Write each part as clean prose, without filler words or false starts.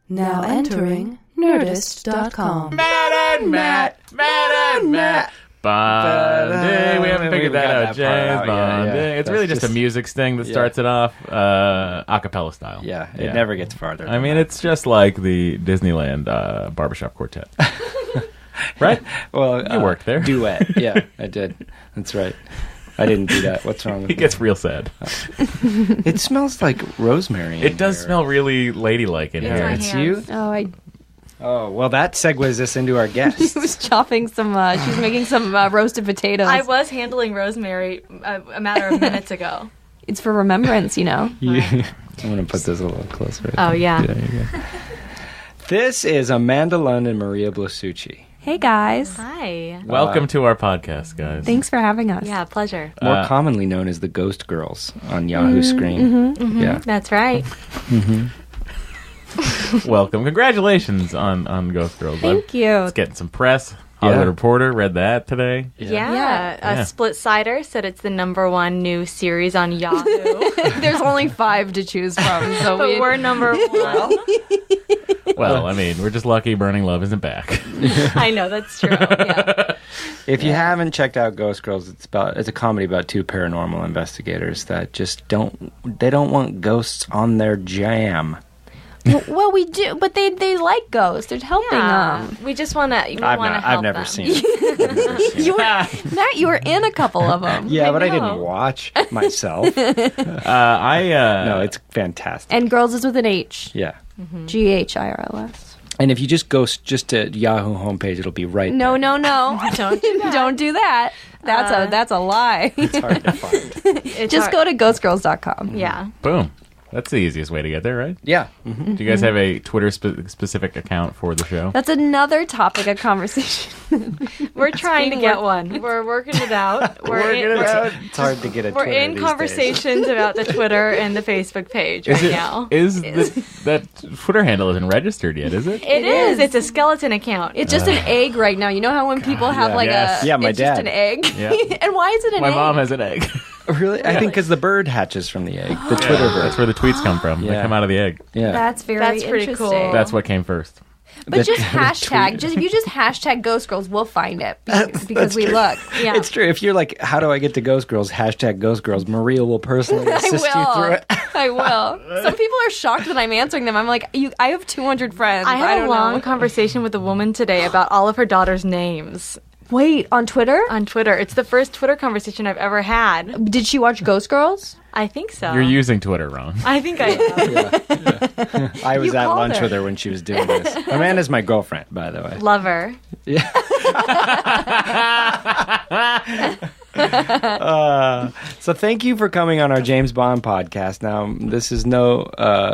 Now entering Nerdist.com. Matt and Matt. Bonding. We haven't figured that out, James. Bonding. It's really just a music sting that starts it off, a cappella style. Yeah, it never gets farther. I mean, it's just like the Disneyland barbershop quartet. Right? Well, you worked there. Duet. Yeah, I did. That's right. I didn't do that. What's wrong with He gets real sad. It smells like rosemary. It does smell really ladylike in here. It's you? Oh, well, that segues us into our guest. she was chopping some, she's making some roasted potatoes. I was handling rosemary a matter of minutes ago. It's for remembrance, you know. I'm going to put this a little closer. Oh, yeah. There you go. This is Amanda Lund and Maria Blasucci. Hey, guys. Hi. Welcome to our podcast, guys. Thanks for having us. Yeah, pleasure. More commonly known as the Ghost Girls on Yahoo Screen. Yeah, That's right. Welcome. Congratulations on Ghost Girls. Thank you. It's getting some press. Hollywood Reporter read that today. Yeah. Split-Sider said it's the #1 new series on Yahoo. There's only 5 to choose from, so but we're #1. Well, I mean, we're just lucky Burning Love isn't back. I know, that's true. Yeah. If you haven't checked out Ghost Girls, it's a comedy about 2 paranormal investigators that just don't want ghosts on their jam. Well, we do, but they like ghosts. They're helping them. We just want to help I've never them. seen it. Matt, you were in a couple of them. Yeah, but I didn't watch myself. No, it's fantastic. And Girls is with an H. Yeah. GHIRLS. And if you just go to Yahoo homepage, it'll be right No. there. Don't do that. Don't do that. That's a lie. It's hard to find. Just go to ghostgirls.com. Yeah. Boom. That's the easiest way to get there, right? Yeah. Do you guys have a Twitter specific account for the show? That's another topic of conversation. We're trying to get one. We're working it out. It's hard to get a We're Twitter in these conversations about the Twitter and the Facebook page now. That Twitter handle isn't registered yet, is it? It is. It's a skeleton account. It's just an egg right now. You know how when people have yes. Yeah, my it's dad. just an egg? Yeah. And why is it an My egg? mom has an egg. days. Really? I think because the bird hatches from the egg. The Twitter bird. That's where the tweets come from. They Yeah. come out of the egg. Yeah. That's very That's pretty interesting. cool. That's what came first. But just hashtag. If you just hashtag Ghost Girls, we'll find it because we true. look. Yeah. It's true. If you're like, how do I get to Ghost Girls? Hashtag Ghost Girls. Maria will personally assist you through it. I will. Some people are shocked that I'm answering them. I'm like, I have 200 friends. I had a don't long know. conversation with a woman today about all of her daughter's names Wait, on Twitter? on Twitter. It's the first Twitter conversation I've ever had. Did she watch Ghost Girls? I think so. You're using Twitter wrong. I think I am. I was You at called lunch her. with her when she was doing this. Amanda's my girlfriend, by the way. Lover. So thank you for coming on our James Bond podcast. Now, this is no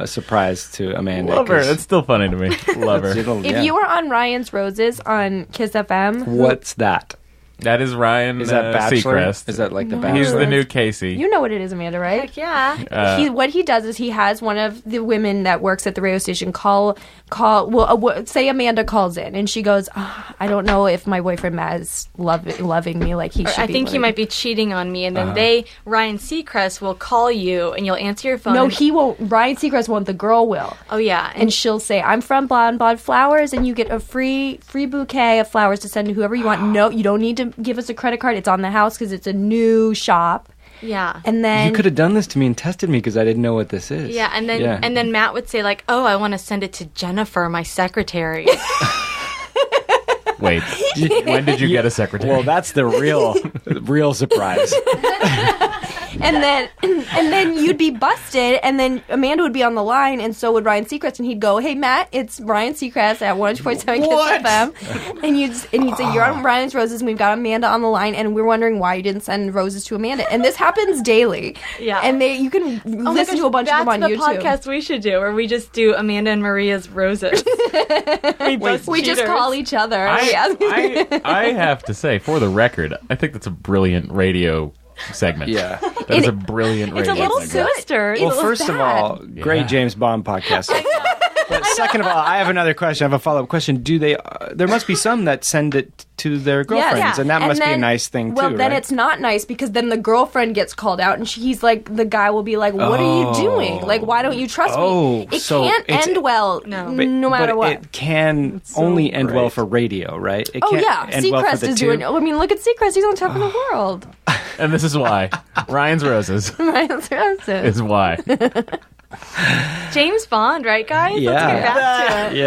surprise to Amanda. Love her. 'cause That's still funny to me. Love her. If you were on Ryan's Roses on Kiss FM, What's that? That is Ryan Is that Bachelor? Seacrest. Is that like the Bachelor? He's the new Casey. you know what it is, Amanda, right? Heck yeah. What he does is he has one of the women that works at the radio station say Amanda calls in and she goes, I don't know if my boyfriend Matt is loving me like he should I be. think he might be cheating on me. And then Ryan Seacrest will call you and you'll answer your phone. No, and- he won't. Ryan Seacrest won't. The girl will. Oh, yeah. And she'll say, I'm from Blah and Blah Flowers, and you get a free bouquet of flowers to send to whoever you want. No, you don't need to give us a credit card. It's on the house because it's a new shop. yeah. And then You could have done this to me and tested me because I didn't know what this is. Yeah, and then Matt would say like, "Oh, I want to send it to Jennifer, my secretary." Wait, when did you get a secretary? Well, that's the real surprise. and then you'd be busted, and then Amanda would be on the line, and so would Ryan Seacrest, and he'd go, "Hey Matt, it's Ryan Seacrest at 102.7 Kiss FM," and he'd say, "You're on Ryan's Roses, and we've got Amanda on the line, and we're wondering why you didn't send roses to Amanda." And this happens daily. Yeah. and you can listen to a bunch of them on That's the YouTube. podcast we should do, where we just do Amanda and Maria's roses. We just call each other. I have to say, for the record, I think that's a brilliant radio segment. Yeah. That is a brilliant radio It's a little segment. sinister. Well, first of all, great James Bond podcast. But second of all, I have another question. I have a follow-up question. Do they? There must be some that send it to their girlfriends, Yeah. and that must be a then- nice thing well, too. then right? it's not nice because then the girlfriend gets called out, and he's like, the guy will be like, "What are you doing? Like, why don't you trust Oh, me?" It so can't it's- end well, No. no matter but what. it can only end well for radio, right? It Oh can't yeah, end well for Seacrest the is two. doing. I mean, look at Seacrest; he's on top of the world. And this is why. Ryan's Roses Right? That's what I said. is why. James Bond, right, guys? Yeah. Let's get back to it.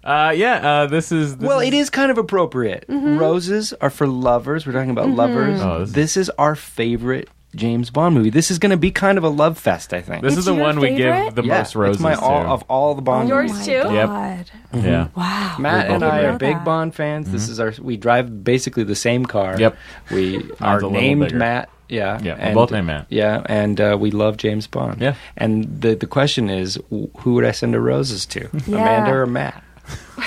Yeah. This is... Well, it is kind of appropriate. Roses are for lovers. We're talking about lovers. Oh, this is our favorite James Bond movie. This is going to be kind of a love fest, I think. This is It's the your one we favorite? give the yeah, most roses it's my of all the Bond Yours movies. too? Yep. God. Yeah. Wow. Matt We and both I agree. are big that. Bond fans. This is our. We drive basically the same car. Yep. We Mine's are a little named bigger. Matt. Yeah. Yeah, we're and- both named Matt. Yeah, and we love James Bond. Yeah. And the question is, who would I send the roses to? Amanda or Matt?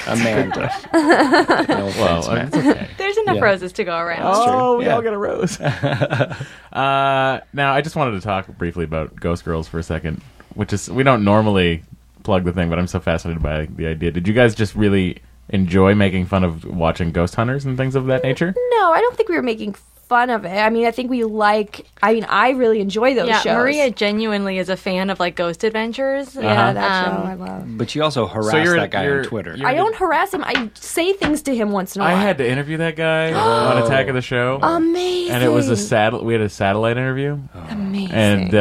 Amanda. No offense, Well, Matt. it's okay. There's enough Yeah. roses to go around. Oh, we Yeah. all get a rose. Now, I just wanted to talk briefly about Ghost Girls for a second, which is, we don't normally plug the thing, but I'm so fascinated by the idea. Did you guys just really enjoy making fun of watching ghost hunters and things of that nature? No, I don't think we were making fun of it. I mean, I think I really enjoy those Yeah, shows. Maria genuinely is a fan of like Ghost Adventures. Yeah, that Um, show I love. But you also harass that guy on Twitter. I don't harass him. I say things to him once in a while. I had to interview that guy on Attack of the Show. Amazing. And it was we had a satellite interview. Amazing. And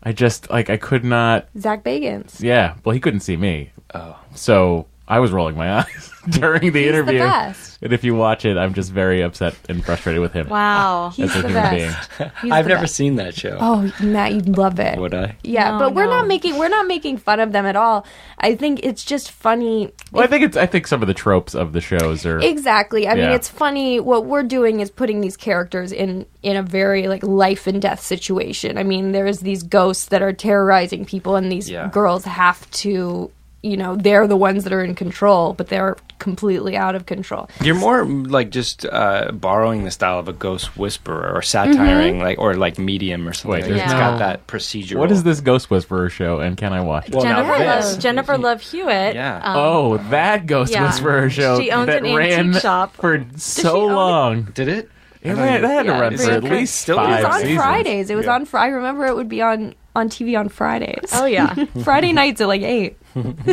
I just, I could not, Zach Bagans. yeah, well, he couldn't see me. Oh. So I was rolling my eyes during the interview. the best. And if you watch it, I'm just very upset and frustrated with him. Wow. He's As a the human best. He's I've the never best. seen that show. Oh, Matt, you'd love it. Would I? Yeah, No, but we're no. not making fun of them at all. I think it's just funny. Well, I think some of the tropes of the shows are... Exactly. I mean, Yeah. it's funny. What we're doing is putting these characters in a very like life and death situation. I mean, there's these ghosts that are terrorizing people, and these Yeah. girls have to, they're the ones that are in control, but they're completely out of control. You're more like just borrowing the style of a ghost whisperer or satiring, or like medium or something. Wait, Like there's it's no- got that procedural. What is this Ghost Whisperer show, and can I watch it? Well, now this. Jennifer Love Hewitt. Yeah. Oh, that Ghost yeah. Whisperer show She owns that an ran antique shop. for so own it? long. Did it? It ran, that had to Yeah, run it's for at pretty least Still- It was 5 on seasons. Fridays. It was Yeah. on Friday. I remember it would be on TV on Fridays. Oh yeah. Friday nights at like 8.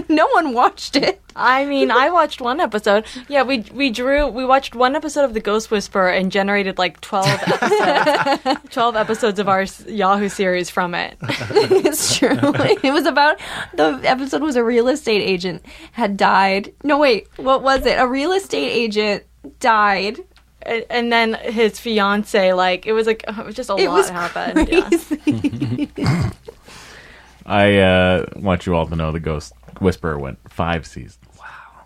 No one watched it. I mean, I watched one episode. Yeah, we watched one episode of The Ghost Whisperer and generated like 12 episodes, 12 episodes of our Yahoo series from it. It's true. It was about, the episode was a real estate agent had died. No, wait, what was it? A real estate agent died. And then his fiance, it was just a It lot was happened. Yeah. crazy. I want you all to know the Ghost Whisperer went 5 seasons.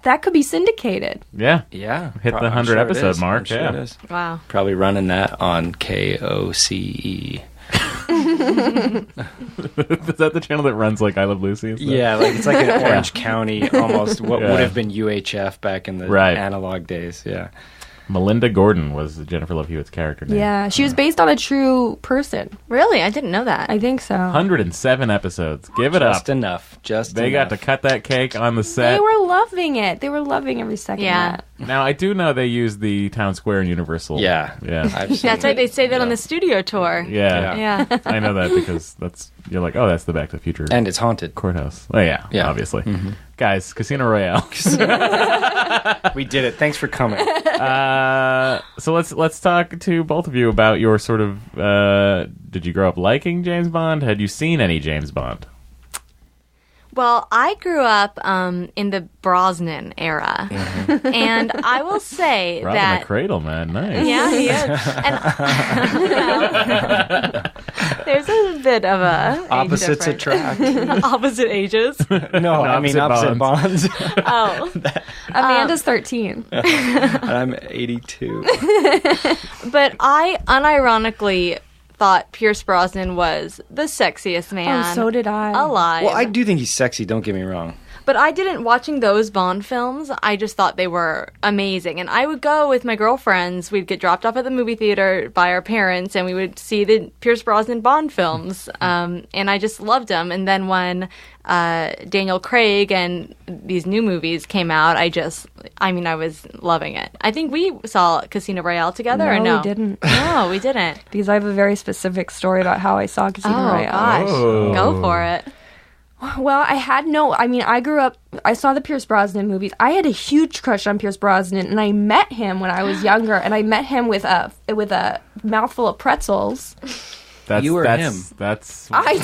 That could be syndicated. Yeah. Yeah. Hit the I'm 100 sure it episode is. mark, I'm sure yeah. it is. Wow. Probably running that on KOCE. Is that the channel that runs like I Love Lucy and stuff? Yeah, it's like an Orange County, almost what Yeah. would have been UHF back in the Right. analog days. Yeah. Melinda Gordon was Jennifer Love Hewitt's character name. Yeah, she was based on a true person. Really? I didn't know that. I think so. 107 episodes. Give it Just up. enough. Just They got enough. to cut that cake on the They set. were loving it. They were loving every second Yeah. of that. Now, I do know they use the Town Square in Universal. Yeah. Yeah. I've seen That's right. They say that on Yeah. the studio tour. Yeah. Yeah. I know that because you're like, oh, that's the Back to the Future And it's haunted. courthouse. Oh, yeah. Yeah. Obviously. Guys, Casino Royale. We did it. Thanks for coming. So let's talk to both of you about your sort of. Did you grow up liking James Bond? Had you seen any James Bond? Well, I grew up in the Brosnan era, and I will say Robbing that the cradle, man. Nice. yeah, he is. And there's a bit of a age Opposites difference. attract. Opposite ages. No, I mean opposite bonds. Oh, Amanda's 13. And I'm 82. but I unironically thought Pierce Brosnan was the sexiest man. Oh, so did I. Alive. Well, I do think he's sexy. Don't get me wrong. But I didn't, watching those Bond films, I just thought they were amazing. And I would go with my girlfriends. We'd get dropped off at the movie theater by our parents, and we would see the Pierce Brosnan Bond films. And I just loved them. And then when Daniel Craig and these new movies came out, I was loving it. I think we saw Casino Royale together, or no? We didn't. No, we didn't. Because I have a very specific story about how I saw Casino Royale. Gosh. Oh. Go for it. Well, I grew up, I saw the Pierce Brosnan movies. I had a huge crush on Pierce Brosnan, and I met him when I was younger, and I met him with a mouthful of pretzels. You were him. I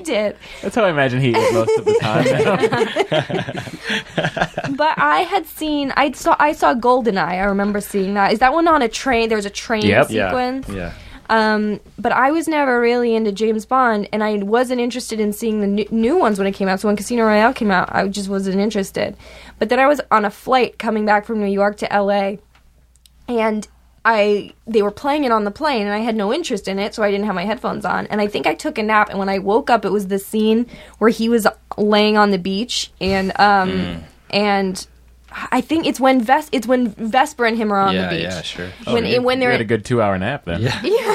did. That's how I imagine he is most of the time. But I saw Goldeneye. I remember seeing that. Is that one on a train? There's a train sequence. Yeah. But I was never really into James Bond, and I wasn't interested in seeing the new ones when it came out. So when Casino Royale came out, I just wasn't interested. But then I was on a flight coming back from New York to LA, and they were playing it on the plane, and I had no interest in it, so I didn't have my headphones on. And I think I took a nap, and when I woke up, it was the scene where he was laying on the beach, and I think it's when Vesper and him are on the beach. Yeah, sure. When You they're had a good 2-hour nap then. Yeah.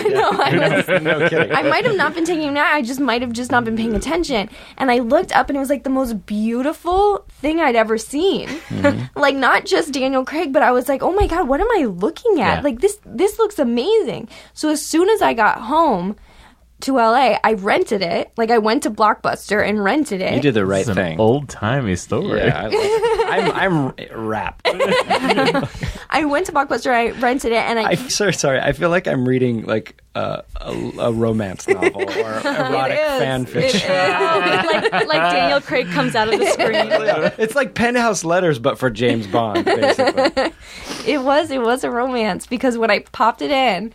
no, kidding. I might have not been taking a nap. I just might have just not been paying attention. And I looked up, and it was like the most beautiful thing I'd ever seen. Like, not just Daniel Craig, but I was like, oh my God, what am I looking at? Yeah. Like, this looks amazing. So as soon as I got home to LA, I rented it. Like, I went to Blockbuster and rented it. You did the right It's an thing. old-timey story. Yeah, I'm wrapped. I went to Blockbuster, I rented it, and I'm sorry. I feel like I'm reading like a romance novel or erotic fan fiction. like Daniel Craig comes out of the screen. Yeah. It's like Penthouse Letters, but for James Bond, basically. It was a romance, because when I popped it in,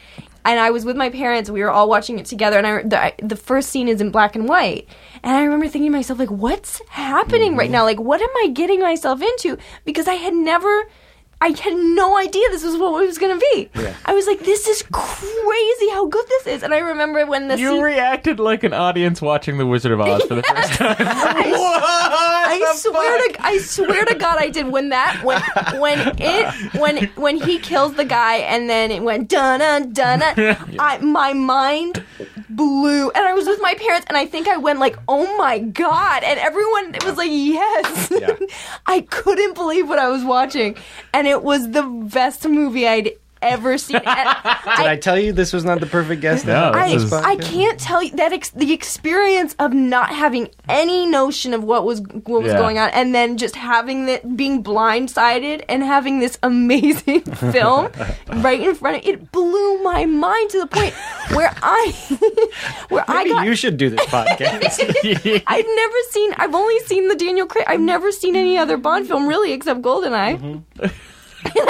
and I was with my parents, we were all watching it together, and the first scene is in black and white. And I remember thinking to myself, like, what's happening right now? Like, what am I getting myself into? Because I had no idea this was what it was going to be. Yeah. I was like, this is crazy how good this is. And I remember when the You reacted like an audience watching The Wizard of Oz for the first time. I swear to God, I did. When he kills the guy, and then it went dun dun dun. My mind blew, and I was with my parents, and I think I went like, oh my God, and everyone was like, yes. Yeah. I couldn't believe what I was watching, and it was the best movie I'd ever seen. Did I tell you this was not the perfect guest? No, I can't tell you that the experience of not having any notion of what was going on, and then just having being blindsided and having this amazing film right in front of it blew my mind to the point where you should do this podcast. I've only seen the Daniel Craig. I've never seen any other Bond film really except GoldenEye. Mm-hmm. And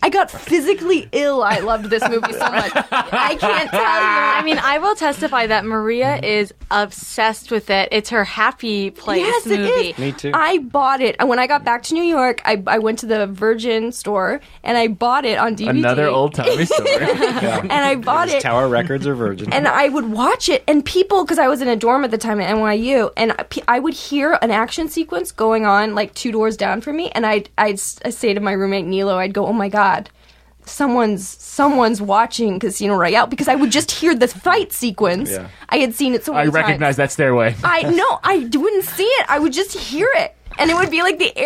I got physically ill. I loved this movie so much. I can't tell you. I mean, I will testify that Maria is obsessed with it. It's her happy place movie. It is. Me too. I bought it. When I got back to New York, I went to the Virgin store, and I bought it on DVD. Another old-timey story. And I bought it. Tower Records or Virgin. And I would watch it, and people, because I was in a dorm at the time at NYU, and I would hear an action sequence going on like 2 doors down from me, and I'd say to my roommate Nilo, I'd go, oh my God, someone's watching Casino Royale, because I would just hear the fight sequence. Yeah. I had seen it so many times. I recognize that stairway. I wouldn't see it. I would just hear it, and it would be like the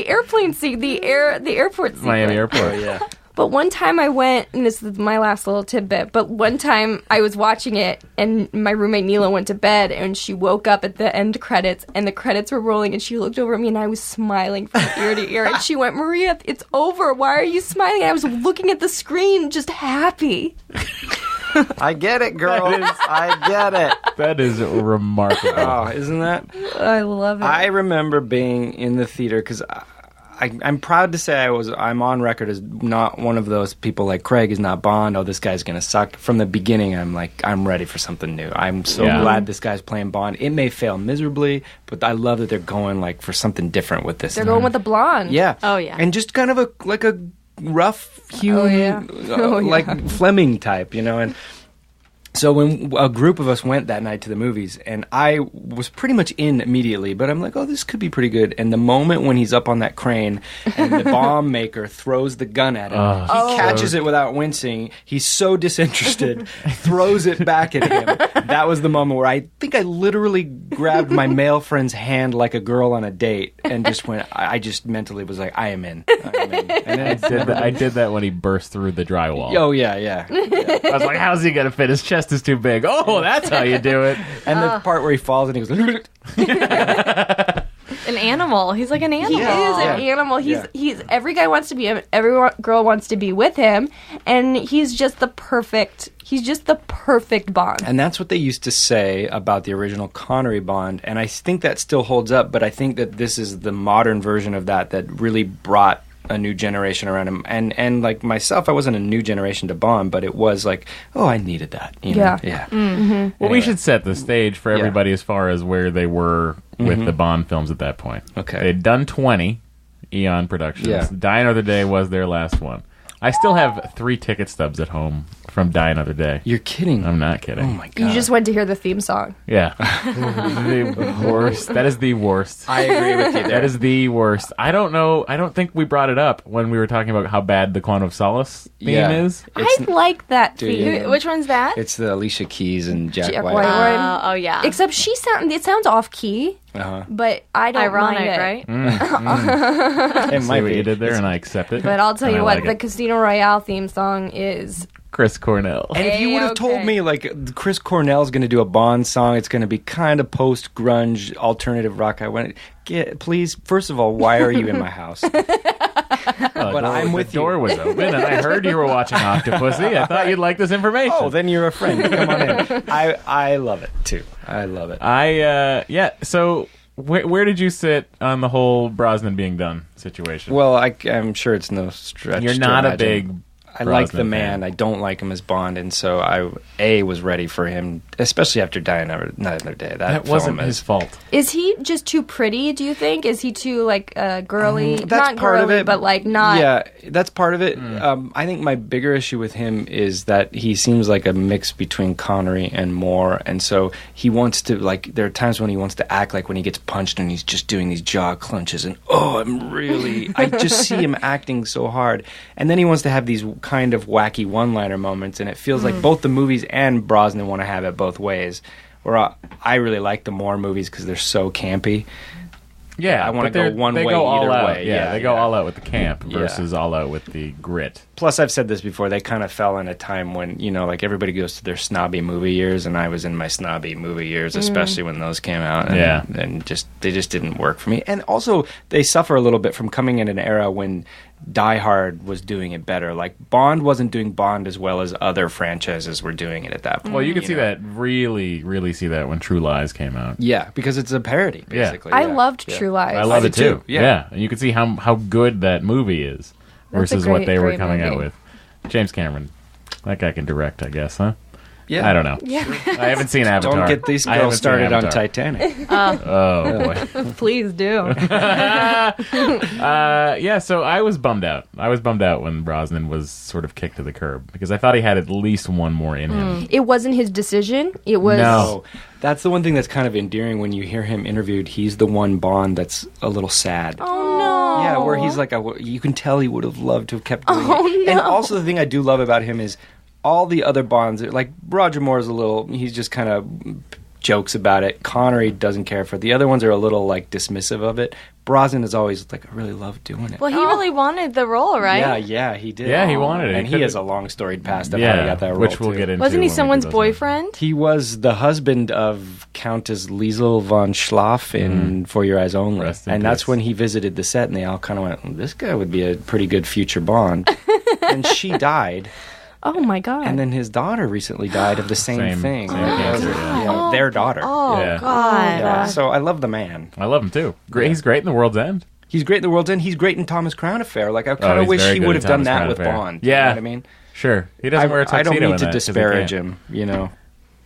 airplane scene, the airport sequence. Miami Airport. Yeah. But one time I went, and this is my last little tidbit, but one time I was watching it, and my roommate Neela went to bed, and she woke up at the end credits, and the credits were rolling, and she looked over at me, and I was smiling from ear to ear, and she went, Maria, it's over. Why are you smiling? And I was looking at the screen, just happy. I get it, girl. I get it. That is remarkable. Oh, isn't that? I love it. I remember being in the theater, because I'm proud to say I'm on record as not one of those people like Craig is not Bond. Oh, this guy's going to suck. From the beginning, I'm ready for something new. I'm so glad this guy's playing Bond. It may fail miserably, but I love that they're going like for something different with this. They're going with the blonde. Yeah. Oh, yeah. And just kind of a rough hewn, like Fleming type, and So when a group of us went that night to the movies, and I was pretty much in immediately, but I'm like, oh, this could be pretty good. And the moment when he's up on that crane and the bomb maker throws the gun at him, he catches it without wincing. He's so disinterested, throws it back at him. That was the moment where I think I literally grabbed my male friend's hand like a girl on a date and just went, I just mentally was like, I am in. And then I did that when he burst through the drywall. Oh, yeah. I was like, how's he going to fit? His chest is too big. Oh, that's how you do it. And the part where he falls and he goes, An animal. He's like an animal. He is an animal. He's every guy wants to be him. Every girl wants to be with him, and he's just the perfect Bond. And that's what they used to say about the original Connery Bond, and I think that still holds up, but I think that this is the modern version of that really brought a new generation around him. And like myself, I wasn't a new generation to Bond, but it was like, oh, I needed that. You know? Yeah. Mm-hmm. Well, we should set the stage for everybody as far as where they were with the Bond films at that point. Okay. They'd done 20, Eon Productions. Yeah. Die Another Day was their last one. I still have 3 ticket stubs at home from Die Another Day. You're kidding. I'm not kidding. Oh my God. You just went to hear the theme song. Yeah. The worst. That is the worst. I agree with you there. That is the worst. I don't know. I don't think we brought it up when we were talking about how bad the Quantum of Solace theme is. I like that Do you? theme. Which one's that? It's the Alicia Keys and Jack Jack White. White. Oh, yeah. Except it sounds off key, but I don't Ironic, mind it. right? It See might what be. you did there, and I accept it. But I'll tell And you I what, like the it. Casino Royale theme song is. Chris Cornell. And if you would have told A-okay. me, like, Chris Cornell's going to do a Bond song, it's going to be kind of post-grunge, alternative rock, I went, please, first of all, why are you in my house? But I'm with the door you. was open, and I heard you were watching Octopussy. I thought you'd like this information. Oh, then you're a friend. Come on in. I love it, too. I love it. Yeah. So, where did you sit on the whole Brosnan being done situation? Well, I'm sure it's no stretch. You're to not a imagine. big I like Brosnan the man. fan. I don't like him as Bond, and so I was ready for him, especially after Die Another Day. That wasn't his fault. Is he just too pretty, do you think? Is he too, like, girly? That's not part girly, of it, but, like, not... Yeah, that's part of it. I think my bigger issue with him is that he seems like a mix between Connery and Moore, and so he wants to, like, there are times when he wants to act like when he gets punched and he's just doing these jaw clenches, and I just see him acting so hard. And then he wants to have these kind of wacky one-liner moments, and it feels like both the movies and Brosnan want to have it both ways. Where I really like the Moore movies because they're so campy. Yeah, I wanna but they're- go one they way go all either out. way. Yeah, Yeah, they go yeah. all out with the camp Yeah. versus all out with the grit. Plus, I've said this before, they kind of fell in a time when, like everybody goes to their snobby movie years, and I was in my snobby movie years, especially when those came out. And, Yeah. And they just didn't work for me. And also, they suffer a little bit from coming in an era when Die Hard was doing it better. Like, Bond wasn't doing Bond as well as other franchises were doing it at that point. Well, you could see know? that, really see that when True Lies came out. Yeah, because it's a parody, Yeah. basically. I yeah. loved Yeah. True Lies. I love I it did too. too, yeah. And you can see how good that movie is That's a versus what great, they were great coming out movie. with. James Cameron, that guy can direct, I guess, huh? Yeah. I don't know. Yeah. I haven't seen Avatar. Don't get these I haven't girls seen started on Avatar. Titanic. Oh boy. Please do. Yeah, so I was bummed out. I was bummed out when Brosnan was sort of kicked to the curb because I thought he had at least one more in him. It wasn't his decision. It was... No. Oh, that's the one thing that's kind of endearing when you hear him interviewed. He's the one Bond that's a little sad. Oh, no. Yeah, where he's like, you can tell he would have loved to have kept doing Oh, it. no. And also the thing I do love about him is all the other Bonds, like Roger Moore's he's just kind of jokes about it. Connery doesn't care for it. The other ones are a little like dismissive of it. Brosnan is always like, I really love doing it. Well, he really wanted the role, right? Yeah, he did. Yeah, he wanted it. And He he has a could've- long storied past of how he Yeah, got that role, which we'll too. get into. Wasn't he when we do someone's those boyfriend? He was the husband of Countess Liesel von Schlaff in For Your Eyes Only. Rest in And that's peace. when he visited the set, and they all kind of went, this guy would be a pretty good future Bond. And she died, Oh, my God. and then his daughter recently died of the same Same thing. cancer, yeah. Their daughter. Oh, Yeah. God. Yeah, so I love the man. I love him too. Great. He's great in The World's End. He's great in The World's End. He's great in Thomas Crown Affair. Like, I kind Oh, of he's wish very he good would in have done Thomas that Crown with Affair. Bond. Yeah. You know what I mean? Sure. He doesn't wear a tuxedo I don't in mean that to 'cause he disparage can't. him, you know.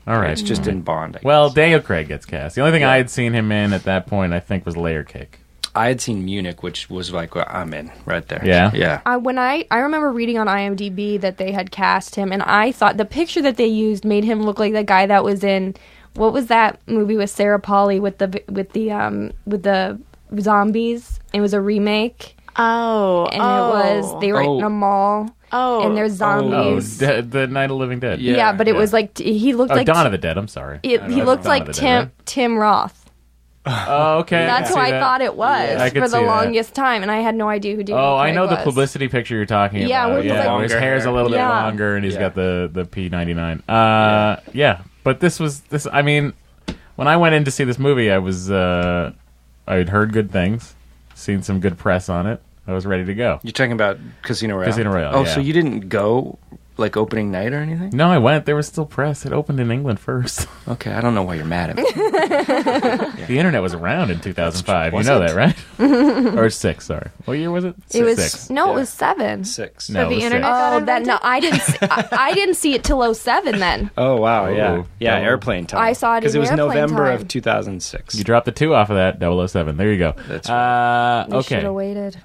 All right. It's just in Bond. I Well, guess. Daniel Craig gets cast. The only thing I had seen him in at that point, I think, was Layer Cake. I had seen Munich, which was like, well, I'm in right there. Yeah? Yeah. I remember reading on IMDb that they had cast him, and I thought the picture that they used made him look like the guy that was in what was that movie with Sarah Polley with the zombies? It was a remake, and they were in a mall. Oh, and there's zombies. The Night of the Living Dead. Yeah, but it was like he looked like Dawn of the Dead. I'm sorry. He looked Dawn like of the Dead, right? Tim Roth. Oh, okay. That's who I thought it was for the longest time, and I had no idea who Daniel Craig I know the was. publicity picture you're talking Yeah, about. where His hair's a little bit longer, and he's got the P99. But this. I mean, when I went in to see this movie, I had heard good things, seen some good press on it. I was ready to go. You're talking about Casino Royale? Casino Royale, Oh, yeah. so you didn't go, like, opening night or anything? No, I went. There was still press. It opened in England first. Okay, I don't know why you're mad at me. The internet was around in 2005. You Was know it? that, right? Or 6, sorry. What year was it? It was 6. no, it was 7. 6. No, the it was internet 6. got Oh, that no, I didn't. I didn't see it till 07 then. Oh, wow, yeah. Oh, Yeah, no. airplane time. I saw it because in it was airplane November time. of 2006. You dropped the 2 off of that, 007. There you go. That's We should Okay. have waited.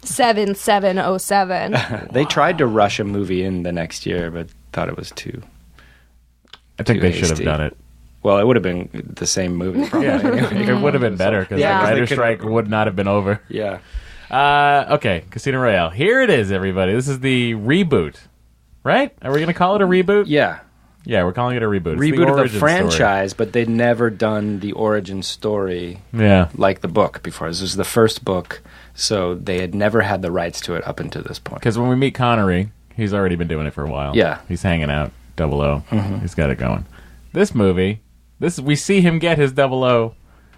7707. They tried to rush a movie in the next year, but thought it was too... I think too they should have hasty. done it. Well, it would have been the same movie, probably. It would have been better because Yeah, the 'cause they writer's could've- strike would not have been over. Yeah. Okay, Casino Royale. Here it is, everybody. This is the reboot, right? Are we going to call it a reboot? Yeah. Yeah, we're calling it a reboot. It's Reboot of the origin franchise, but they'd never done the origin story story. Yeah. like the book before. This was the first book, so they had never had the rights to it up until this point. Because when we meet Connery, he's already been doing it for a while. Yeah. He's hanging out, 00. He's got it going. This movie, we see him get his 00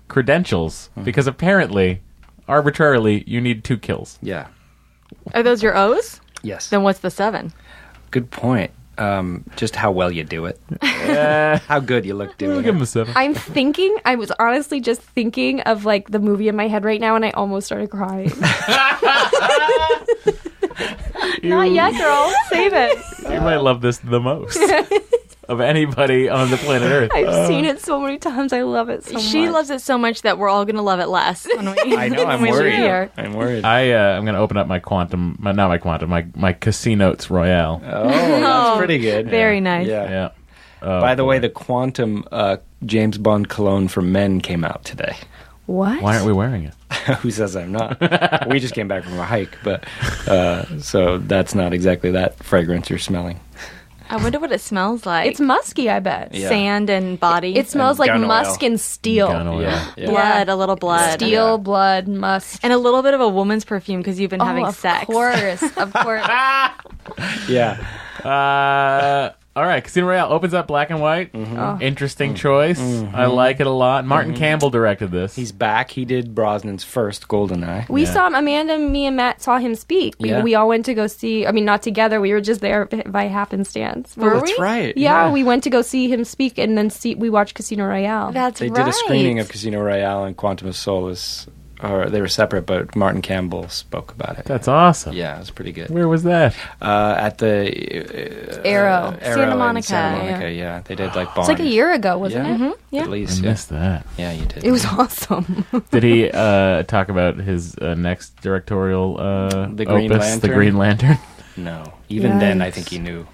credentials because apparently, arbitrarily, you need 2 kills. Yeah. Are those your O's? Yes. Then what's the 7? Good point. Just how well you do it. How good you look We'll doing give him it. a 7. I was honestly just thinking of like the movie in my head right now, and I almost started crying. Not yet, girl. Save it. You might love this the most of anybody on the planet Earth. I've seen it so many times. I love it so much. She loves it so much that we're all going to love it less when we, I know, I'm when we leave worried. here. I'm worried. I'm going to open up my my Casino Royale. Oh, that's pretty good. Very nice. Yeah. Yeah. Oh, By the way, boy. the Quantum James Bond cologne for men came out today. What? Why aren't we wearing it? Who says I'm not? We just came back from a hike, but so that's not exactly that fragrance you're smelling. I wonder what it smells like. It's musky, I bet. Yeah. Sand and body. It smells like gun oil. musk and steel. Gun oil. Yeah. blood, a little blood. Steel, blood, musk. And a little bit of a woman's perfume because you've been having of sex. course, of course. Yeah. All right, Casino Royale opens up black and white. Oh. Interesting choice. I like it a lot. Martin Campbell directed this. He's back. He did Brosnan's first GoldenEye. We Yeah. saw him, Amanda, me, and Matt saw him speak. Yeah. We all went to go see, I mean, not together. We were just there by happenstance. Were that's we? right. Yeah, Yeah. we went to go see him speak, and then we watched Casino Royale. That's They right. did a screening of Casino Royale and Quantum of Solace, or they were separate, but Martin Campbell spoke about it. That's awesome. Yeah, it was pretty good. Where was that? At the Arrow. Santa in Monica, Santa Monica, yeah. They did like Bond. It's like a year ago, wasn't Yeah. it? Yeah. At I least, missed that. yeah, you did. It was awesome. Did he talk about his next directorial The Green opus, Lantern? The Green Lantern? No. Even then, I Yikes. think he knew.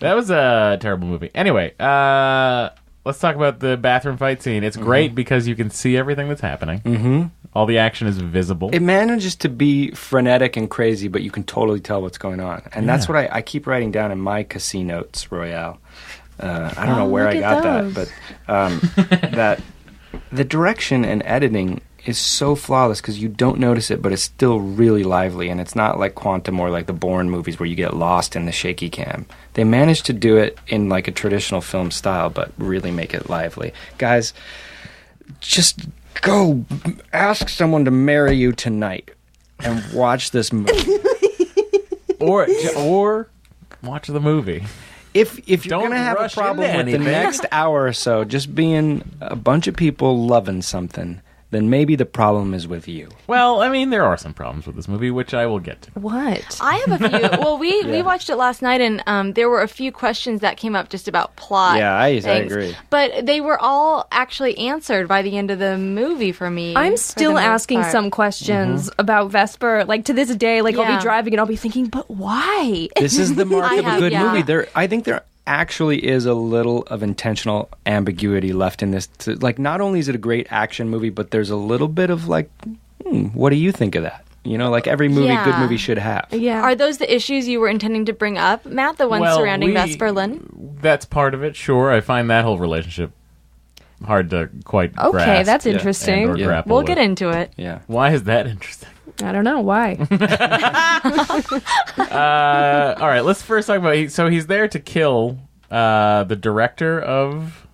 That was a terrible movie. Anyway, let's talk about the bathroom fight scene. It's great because you can see everything that's happening. Mm-hmm. All the action is visible. It manages to be frenetic and crazy, but you can totally tell what's going on. And that's what I keep writing down in my Casino Royale. I don't know where I look got at that, but that the direction and editing is so flawless because you don't notice it, but it's still really lively. And it's not like Quantum or like the Bourne movies where you get lost in the shaky cam. They managed to do it in like a traditional film style, but really make it lively. Guys, just go ask someone to marry you tonight and watch this movie. or watch the movie. If you're Don't going to have a rush problem into with the anything. next hour or so, just being a bunch of people loving something, then maybe the problem is with you. Well, I mean, there are some problems with this movie, which I will get to. What? I have a few. Well, we watched it last night, and there were a few questions that came up just about plot. Yeah, I things. agree. But they were all actually answered by the end of the movie for me. I'm for still the most asking part. some questions about Vesper. Like, to this day, like, I'll Yeah. be driving and I'll be thinking, but why? This is the mark I of a have, good yeah. movie. I think there actually is a little of intentional ambiguity left in this. Like, not only is it a great action movie, but there's a little bit of like, what do you think of that? You know, like every movie, Yeah. good movie should have. Yeah. Are those the issues you were intending to bring up, Matt? The ones surrounding Vesper Lynn? That's part of it, sure. I find that whole relationship hard to quite grasp. Okay, that's Yeah. interesting. and/or Yeah. grapple We'll with. get into it. Yeah. Why is that interesting? I don't know why. All right, let's first talk about. So he's there to kill the director of.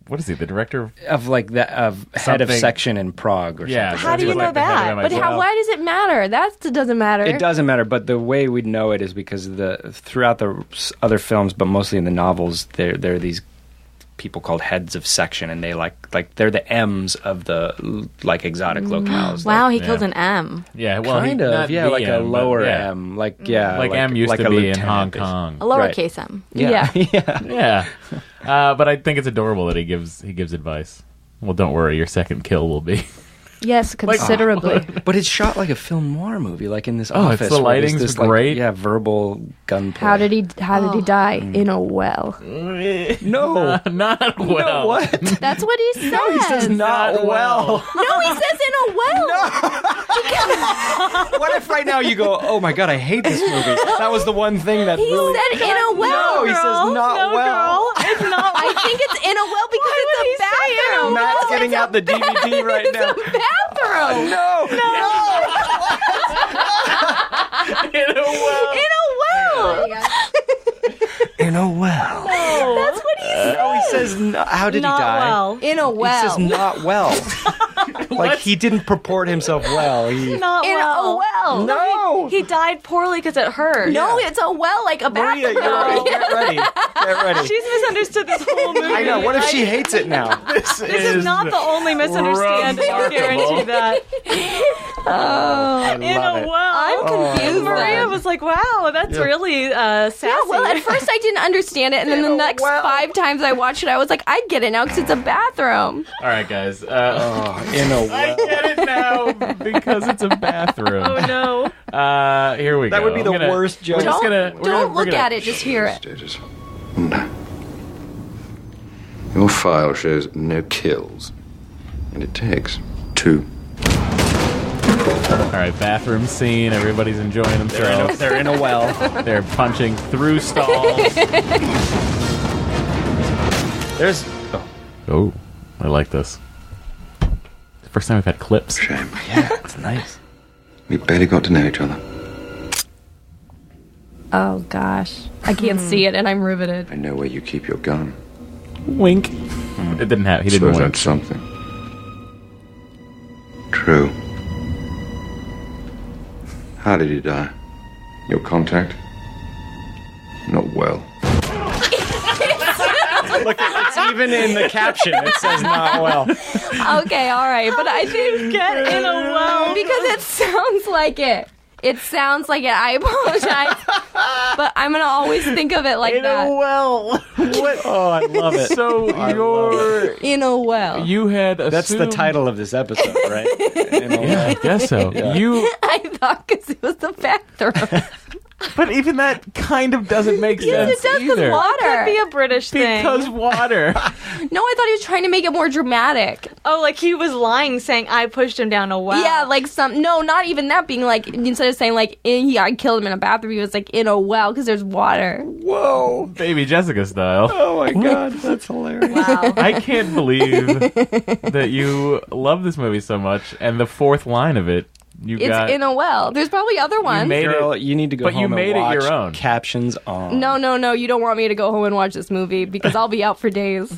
What is he? The director of. Of head of Something. section in Prague or Yeah. something. How do he you was know like the head that? of But MI5. why does it matter? That doesn't matter. It doesn't matter, but the way we'd know it is because throughout the other films, but mostly in the novels, there are these people called heads of section, and they like they're the M's of the like exotic locales. Wow, like, he killed an M. Yeah, well, kind not of, yeah, the like a M, but lower yeah. M, like Like M used like to a be in lieutenant, Hong basically. Kong. A lowercase M. Yeah, Yeah, but I think it's adorable that he gives advice. Well, don't worry, your second kill will be. Yes, considerably. But it's shot like a film noir movie, like in this Oh, it's office. the where there's lighting's this, like, great. verbal gunplay. How did he die? In a well. No, Not well. no, what? That's what he says. No, he says not well. No, he says in a well. What if right now you go, oh my god, I hate this movie? That was the one thing that He really. said in a well. No, he says not no, well. girl. It's not. I think it's in a well because it's a bathroom. Matt's getting out the DVD right It's now. a bathroom. No, In a well. In a well. in a well. That's what he said. No, he says. How did not he die? well. In a He well. says not well. Like he didn't purport himself well. He. Not in well. a well. No. He died poorly because it hurt. No, it's a well like a Maria, bathroom. get ready. Get ready. She's misunderstood this whole movie. I know. What if she hates it now? This is not the only misunderstanding. I guarantee that. I In love a it. well. I'm confused. Maria then. was like, "Wow, that's really sassy." Yeah, well, at first I didn't understand it, and then In the a next well. 5 times I watched it, I was like, I get it now because it's a bathroom. All right, guys. In a I well. get it now because it's a bathroom. oh no. Here we go. That would be the worst joke. We're just Don't, gonna. don't look at it, just hear it. Status. No. Your file shows no kills, and it takes 2. All right, bathroom scene. Everybody's enjoying themselves. They're in a well. They're punching through stalls. There's. Oh, I like this. First time we've had clips. Shame. Yeah, it's nice. We barely got to know each other. Oh, gosh. I can't see it, and I'm riveted. I know where you keep your gun. Wink. It didn't have. He didn't Suppose wink. that's something. True. How did he die? Your contact? Not well. Look, it's even in the caption. It says not well. Okay, all right, but I think Get in a well. because it sounds like it. It sounds like it. I apologize, but I'm gonna always think of it like that. well. What? Oh, I love it. So you're. In a well. You had assumed. That's the title of this episode, right? In a Yeah, I well. guess so. Yeah. You. I thought because it was the bathroom. But even that kind of doesn't make Yes, sense it does because either. water. Could be a British thing. Because water. No, I thought he was trying to make it more dramatic. Oh, like he was lying, saying I pushed him down a well. Yeah, like no, not even that. Being like instead of saying like I killed him in a bathroom, he was like in a well because there's water. Whoa. Baby Jessica style. Oh my god, that's hilarious. Wow. I can't believe that you love this movie so much, and the fourth line of it, you It's got. in a well. There's probably other ones. made Girl, it, you need to go but home you and made it watch your own. captions on. No, you don't want me to go home and watch this movie because I'll be out for days.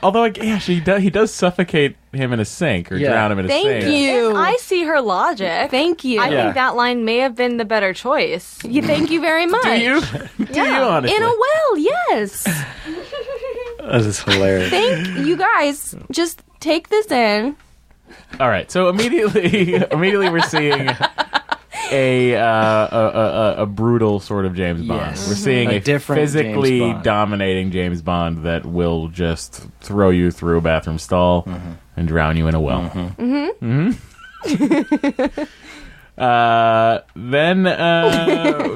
Although, he does suffocate him in a sink or Yeah. drown him in a Thank sink. you. And I see her logic. Thank you. I Yeah. think that line may have been the better choice. Thank you very much. Do you? Do you honestly? In a well, yes. This is hilarious. Thank you guys. Just take this in. All right, so immediately we're seeing a brutal sort of James Bond. Yes. We're seeing A a different physically James Bond. dominating James Bond that will just throw you through a bathroom stall and drown you in a well.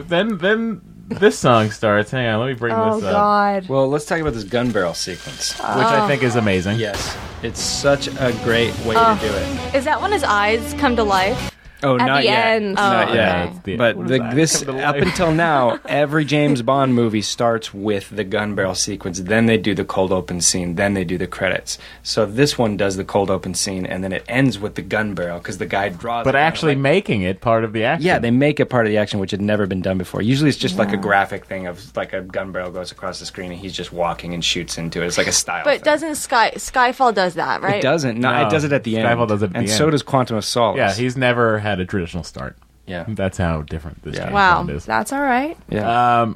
Then this song starts. Hang on, let me bring Oh this up, God. Well, let's talk about this gun barrel sequence. which I think is amazing. Yes, it's such a great way to do it. Is that when his eyes come to life? Oh, At not the yet. end. Not Oh, yet. okay. But What is that? this Come to up life. until now, every James Bond movie starts with the gun barrel sequence. Then they do the cold open scene. Then they do the credits. So this one does the cold open scene, and then it ends with the gun barrel because the guy draws. But it out. actually making it part of the action. Yeah, they make it part of the action, which had never been done before. Usually it's just like a graphic thing of like a gun barrel goes across the screen and he's just walking and shoots into it. It's like a style But thing. doesn't Skyfall does that, right? It doesn't. No, No, it does it at the end. Skyfall does it at and the so end. does Quantum of Solace. Yeah, he's never had a traditional start. Yeah. That's how different this James Wow. Bond is. That's all right. Yeah.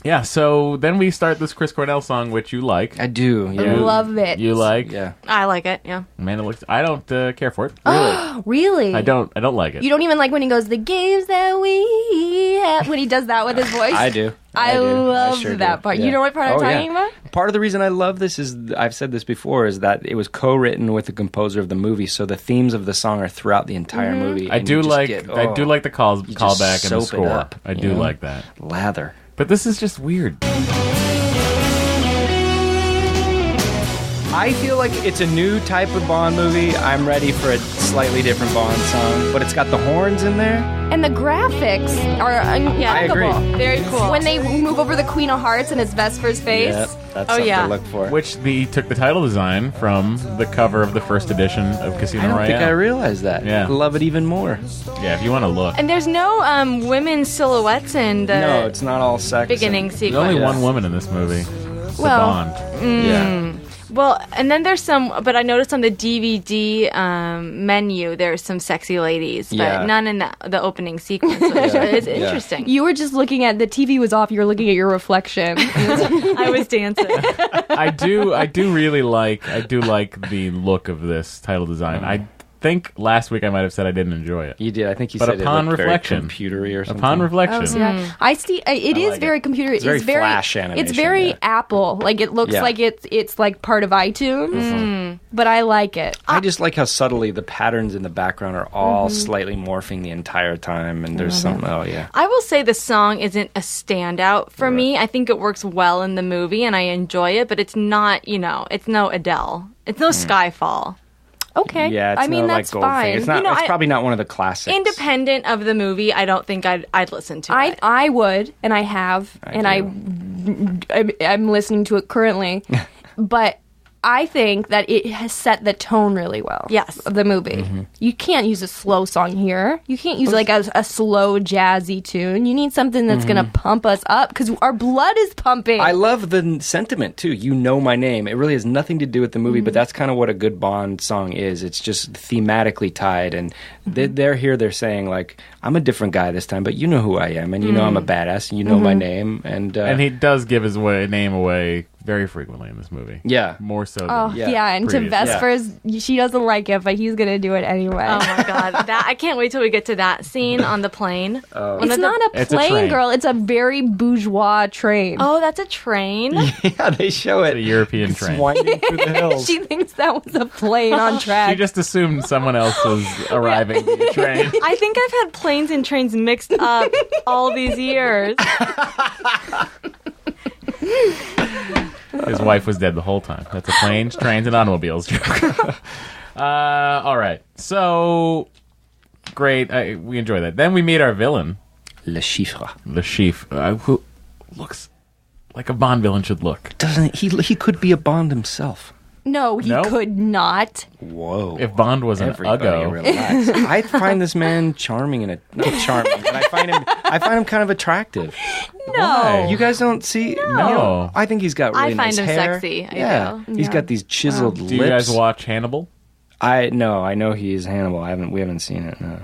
Yeah, so then we start this Chris Cornell song, which you like. I do. I Yeah. love it. You like? Yeah. I like it. Yeah. Man, it looks. I don't care for it. Really? I don't like it. You don't even like when he goes, the games that we have, when he does that with his voice? I do. I do. love sure that do. part. Yeah. You know what part I'm Oh, yeah. talking about? Part of the reason I love this is, I've said this before, is that it was co-written with the composer of the movie, so the themes of the song are throughout the entire movie. I and do you just like. get, I do like the you just callback and the soap it score. up, I you do know? like that. lather. But this is just weird. I feel like it's a new type of Bond movie. I'm ready for a slightly different Bond song, but it's got the horns in there. And the graphics are impeccable. I agree. Very cool. When they move over the Queen of Hearts and it's Vesper's face. Yep, that's Oh, something yeah. to look for. Which took the title design from the cover of the first edition of Casino I don't Royale. think I realized that. Yeah. Love it even more. Yeah, if you want to look. And there's no women's silhouettes in the No, it's not all sex. beginning There's sequence. only Yeah. one woman in this movie. It's Well, Bond. Yeah. Well, and then there's some, but I noticed on the DVD menu there's some sexy ladies, but Yeah. none in the opening sequence. So it's Yeah. interesting. You were just looking at, the TV was off, you were looking at your reflection. I was dancing. I do really like the look of this title design. I think last week I might have said I didn't enjoy it. You did. I think you But said upon it looked reflection- very computery or something. Upon reflection, Oh, see, I see. It is like very it. computer. It's very Flash animation, It's very yeah. Apple. Like it looks Yeah. like it's like part of iTunes. But I like it. I just like how subtly the patterns in the background are all slightly morphing the entire time, and there's some. Oh yeah. I will say the song isn't a standout for me. I think it works well in the movie and I enjoy it, but it's not, it's no Adele. It's no Skyfall. Okay. Yeah, it's I mean no, that's like, fine. Goldfinger. It's not. It's probably not one of the classics. Independent of the movie, I don't think I'd listen to it. I would, and I have, I'm listening to it currently, but I think that it has set the tone really well. Yes. Of the movie. You can't use a slow song here. You can't use like a slow jazzy tune. You need something that's going to pump us up because our blood is pumping. I love the sentiment too. You know my name. It really has nothing to do with the movie, but that's kind of what a good Bond song is. It's just thematically tied, and they're here. They're saying like, I'm a different guy this time, but you know who I am, and you know I'm a badass, and you know my name, and he does give his name away very frequently in this movie. yeah. More so. Oh, Than, yeah, and to previous. Vespers, she doesn't like it, but he's going to do it anyway. Oh my god, I can't wait till we get to that scene on the plane. It's not a It's a plane, train. girl. It's a very bourgeois train. Oh, that's a train. Yeah, they show it. It's a European It's train. winding through the hills. She thinks that was a plane on track. She just assumed someone else was arriving in the train. I think I've had planes and trains mixed up all these years. His wife was dead the whole time. That's a planes, trains, and automobiles joke. All right. So, great. We enjoy that. Then we meet our villain, Le Chiffre. the Chief, who looks like a Bond villain should look. Doesn't he could be a Bond himself. No, he No? could not. Whoa. If Bond was an Everybody Uggo. relax. I find this man charming and not charming, but I find him kind of attractive. Why? You guys don't see? No. I think he's got really I find nice him hair. sexy. I Yeah. do. He's got these chiseled Do lips. you guys watch Hannibal? I know he is Hannibal. We haven't seen it. No.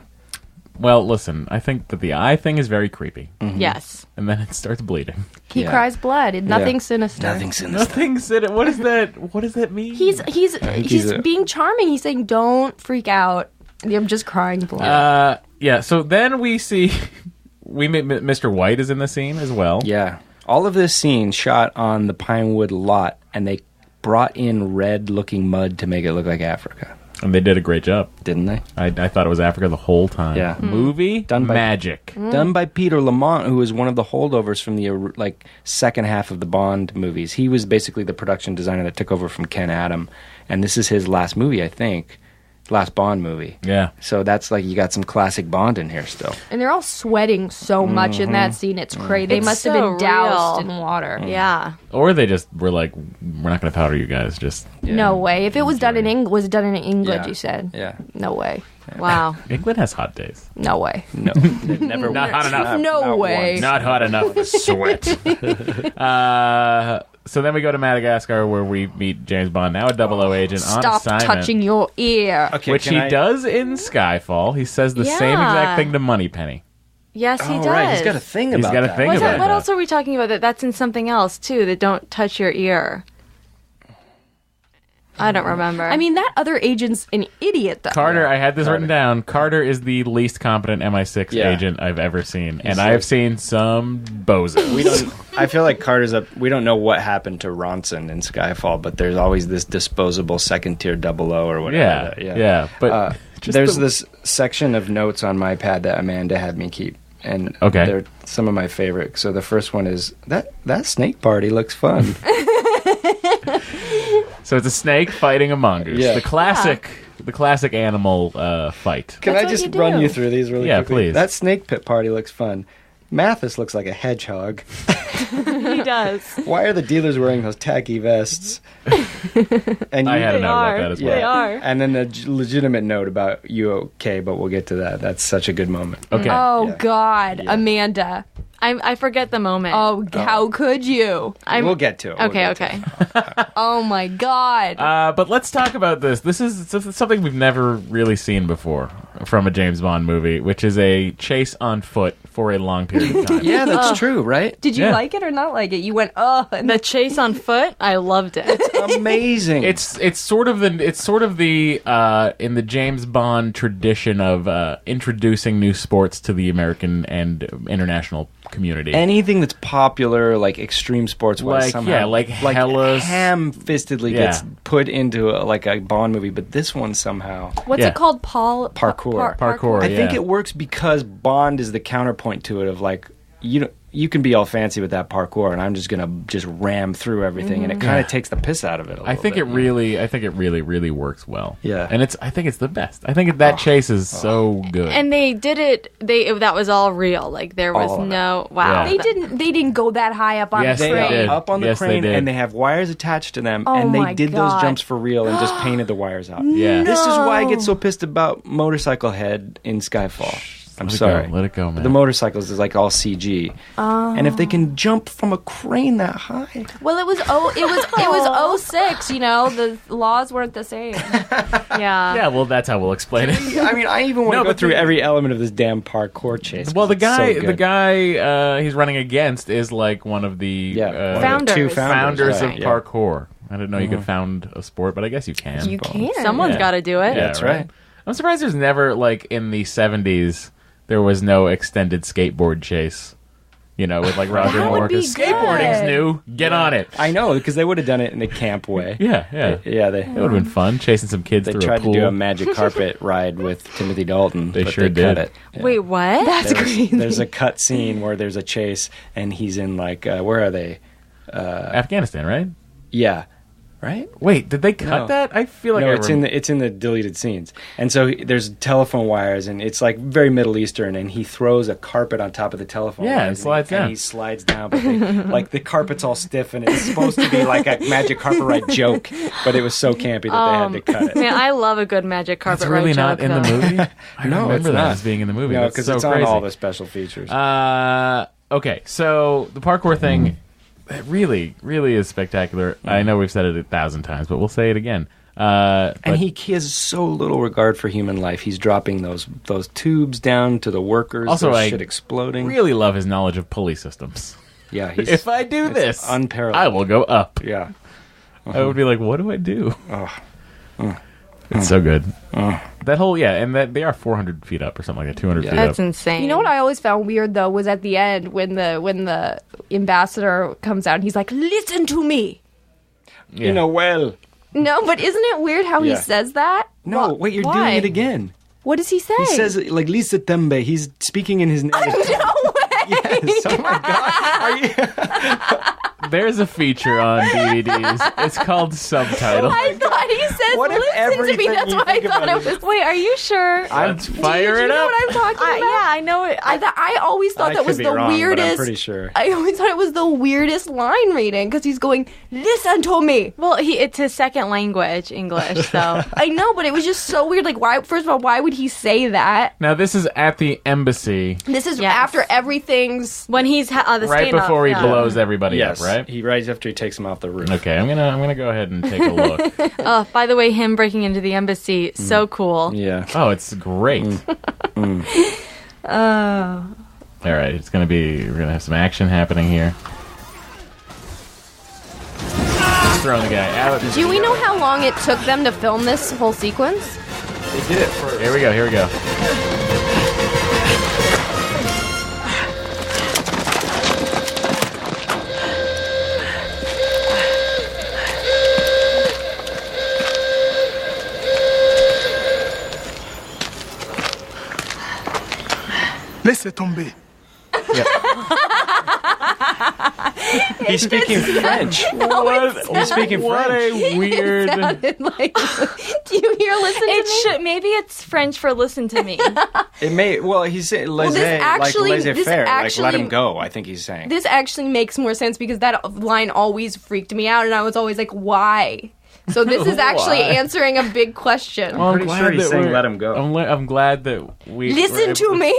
Well, listen, I think that the eye thing is very creepy. Yes. And then it starts bleeding. He Yeah. cries blood. And nothing Yeah. sinister. Nothing sinister. Nothing's in it. What is that? What does that mean? He's he's a- being charming. He's saying, "Don't freak out. I'm just crying blood." Yeah, so then we see... We meet Mr. White is in the scene as well. Yeah. All of this scene shot on the Pinewood lot, and they brought in red-looking mud to make it look like Africa. And they did a great job. Didn't they? I thought it was Africa the whole time. Yeah. Movie, Done by- magic. Done by Peter Lamont, who was one of the holdovers from the second half of the Bond movies. He was basically the production designer that took over from Ken Adam, and this is his last movie, I think. Last Bond movie. Yeah. So that's like you got some classic Bond in here still. And they're all sweating so much in that scene. It's crazy. They It's must have so been doused real. in water. Yeah. Or they just were like, we're not going to powder you guys. Just No way. If it was done in England, was it done in England? Yeah. You said. Yeah. No way. Wow. England has hot days. No way. No, never. Not hot enough. No way. once. Not hot enough to sweat. So then we go to Madagascar where we meet James Bond, now a 00 agent on Stop assignment. touching your ear. Okay, Which can he I- does in Skyfall. He says the same Yeah. exact thing to Moneypenny. Yes, he Oh, does. right. He's got a thing He's about got a that. thing What's about that? What that. else are we talking about? That's in something else too. That don't touch your ear. I don't remember. I mean, that other agent's an idiot, though. Carter, I had this Carter. written down. Carter is the least competent MI6 Yeah. agent I've ever seen. And like- I have seen some bozos. We don't. I feel like Carter's up. We don't know what happened to Ronson in Skyfall, but there's always this disposable second tier 00 or whatever. Yeah. But just there's the- this section of notes on my pad that Amanda had me keep, and Okay. they're some of my favorite. So the first one is that snake party looks fun. So it's a snake fighting a mongoose. Yeah. The classic animal fight. Can That's I what just you do. run you through these really Yeah, quickly? please. That snake pit party looks fun. Mathis looks like a hedgehog. he does. Why are the dealers wearing those tacky vests? And I had a They note are. about that as well. They are. And then a legitimate note about you okay, but we'll get to that. That's such a good moment. Okay. Oh, Yeah. God. Yeah. Amanda. I forget the moment. Oh, how could you? We'll get to it. We'll Okay. get to Okay. it. Oh, my God. But let's talk about this. This is something we've never really seen before from a James Bond movie, which is a chase on foot for a long period of time. Yeah, that's true, right? Did you yeah. like it or not like it? You went, oh, and The chase on foot. I loved it. Amazing. It's sort of the in the James Bond tradition of introducing new sports to the American and international community. anything that's popular, like extreme sports, Like, somehow, yeah, like Hellas. ham-fistedly Yeah. gets put into a Bond movie, but this one somehow. what's Yeah. it called? Parkour. Parkour. I think yeah. it works because Bond is the counterpoint to it of like you can be all fancy with that parkour, and I'm just gonna ram through everything, and it kind of takes the piss out of it. I think it really works well. Yeah. And I think it's the best. I think that chase is so good. And they did it. That was all real. Like there was All of no. Wow. Yeah. They didn't go that high up on Yes, the They they are train. did. up on the Yes, they crane, did. and they have wires attached to them, Oh and my they did those God. jumps for real and just painted the wires out. Yeah. This is why I get so pissed about Motorcycle Head in Skyfall. I'm Let it sorry. go. Let it go, man. The motorcycles is like all CG, and if they can jump from a crane that high, Well, it was 06, you know, the laws weren't the same. Yeah. Yeah, well, that's how we'll explain it. I mean, I even want No, to go but through the- every element of this damn parkour chase. Well, the 'cause it's so guy good. he's running against is like one of the one of the Founders. two founders right, of yeah. parkour. I didn't know you could found a sport, but I guess you can. You can. Someone's Yeah. got to do it. Yeah, That's right. I'm surprised there's never like in the 70s there was no extended skateboard chase. You know, with like Roger That would Moore. be 'Cause skateboarding's good. new. Get on it. I know because they would have done it in the camp way. Yeah. Yeah, It would have been fun chasing some kids they through tried a pool. to do a magic carpet ride with Timothy Dalton. They but sure they cut did. it. Yeah. Wait, what? That's crazy. There's a cut scene where there's a chase, and he's in like where are they? Afghanistan, right? Yeah, right. Wait, did they cut No. that? I feel like No, I it's in the deleted scenes, and so there's telephone wires, and it's like very Middle Eastern, and he throws a carpet on top of the telephone Yeah, wires, and slides down. and he slides down, but like the carpet's all stiff, and it's supposed to be like a magic carpet ride joke, but it was so campy that they had to cut it. Man, I love a good magic carpet It's really ride not joke, in the though. movie. I No, remember it's that not. as being in the movie. No, That's because so it's crazy. on all the special features. Okay, so the parkour thing, it really is spectacular. I know we've said it 1,000 times, but we'll say it again. And he has so little regard for human life. He's dropping those tubes down to the workers. Also, those I shit exploding. really love his knowledge of pulley systems. Yeah, If I do this, unparalleled. I will go up. Yeah. I would be like, what do I do? Oh. It's so good. That whole, and that they are 400 feet up or something like that, 200 feet That's up. insane. You know what I always found weird though was at the end when the ambassador comes out and he's like, "Listen to me." Yeah. You know, well. No, but isn't it weird how he Yeah. says that? No, wait, you're Why? doing it again. What does he say? He says, like, Lisa Tembe. He's speaking in his native tongue. "No way." Yes. Oh, my God. Are you... There's a feature on DVDs. It's called Subtitle. I thought he says, What if "Listen to me." everything That's you why I think thought about it was. Wait, are you sure? Let's fire Do you it know up. what I'm talking about? Yeah, I know it. I always thought I that was could the be wrong, but I'm weirdest. pretty sure. I always thought it was the weirdest line reading because he's going, "Listen to me." Well, it's his second language, English, so. I know, but it was just so weird. Like, why? First of all, why would he say that? Now, this is at the embassy This is Yes. after everything's. When he's the right stand-up, before he yeah. blows everybody Yes. up, right? He right after he takes him off the roof. Okay, I'm gonna go ahead and take a look. Oh, by the way, him breaking into the embassy, so cool. Yeah. Oh, it's great. Oh. All right, we're gonna have some action happening here. Just throwing the guy out. Do we know how long it took them to film this whole sequence? They did it first. Here we go. Laissez tomber. He's speaking French. He's speaking What French. a weird. Sounded like, do you hear "Listen to me"? Maybe it's French for "listen to me." It may. Well, he's saying laissez-faire, like let him go. I think he's saying. This actually makes more sense because that line always freaked me out, and I was always like, "Why?" So this is actually Why? answering a big question. Well, I'm pretty glad sure he's that saying we're- let him go. I'm glad that we Listen to me.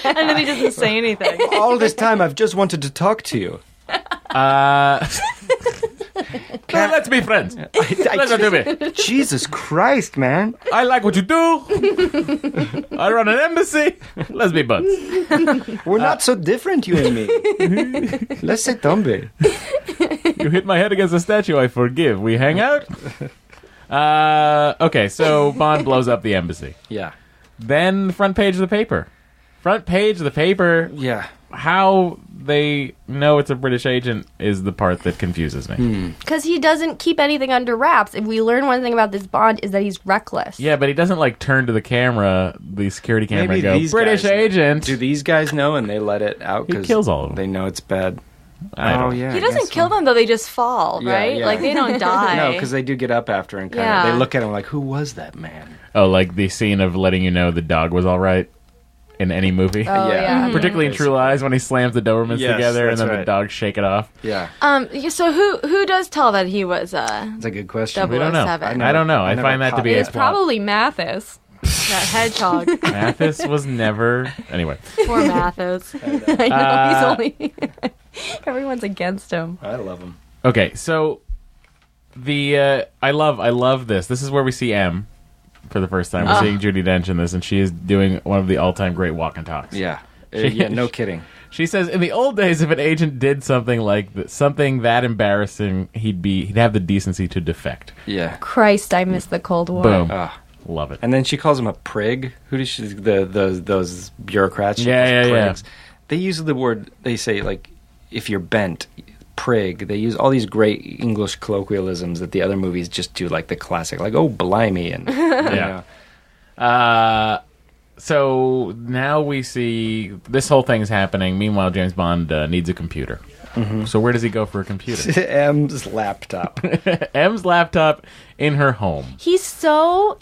And then he doesn't say anything. All this time, I've just wanted to talk to you. Let's be friends. Listen to me. Jesus Christ, man! I like what you do. I run an embassy. Let's be buds. We're not so different, you and me. Laissez tomber. You hit my head against a statue, I forgive. We hang out? Okay, so Bond blows up the embassy. Yeah. Then the front page of the paper. Front page of the paper. Yeah. How they know it's a British agent is the part that confuses me. Because he doesn't keep anything under wraps. If we learn one thing about this Bond is that he's reckless. Yeah, but he doesn't like turn to the camera, the security camera, Maybe and go, these British guys know. agent. Do these guys know and they let it out? He 'cause kills all of them. They know it's bad. I don't- yeah. He I guess doesn't so. kill them, though. They just fall, Yeah, right? yeah. Like, they don't die. No, because they do get up after and kind of Yeah. they look at him like, who was that man? Oh, like the scene of letting you know the dog was all right in any movie. Oh, yeah. Particularly in True Lies when he slams the Dobermans Yes, together and that's then the right. dogs shake it off. Yeah, So who does tell that he was that's a good question. Double- We don't know. 007. I don't know. I never find that to caught be it. a It's plot. probably Mathis. that hedgehog? Mathis was never... Anyway. Poor Mathis. I know, he's only... Everyone's against him. I love him. Okay, so the... I love this. This is where we see M for the first time. We're seeing Judi Dench in this, and she is doing one of the all-time great walk and talks. Yeah, yeah, no kidding. She says, in the old days, if an agent did something like something that embarrassing, he'd have the decency to defect. Yeah. Christ, I miss the Cold War. Boom. Ah. Love it. And then she calls him a prig. Who does she? Those bureaucrats. She Yeah, calls yeah. prigs. They use the word. They say like, if you're bent, prig. They use all these great English colloquialisms that the other movies just do, like the classic, like oh blimey and Yeah. So now we see this whole thing's happening. Meanwhile, James Bond needs a computer. Mm-hmm. So where does he go for a computer? M's laptop. M's laptop in her home. He's so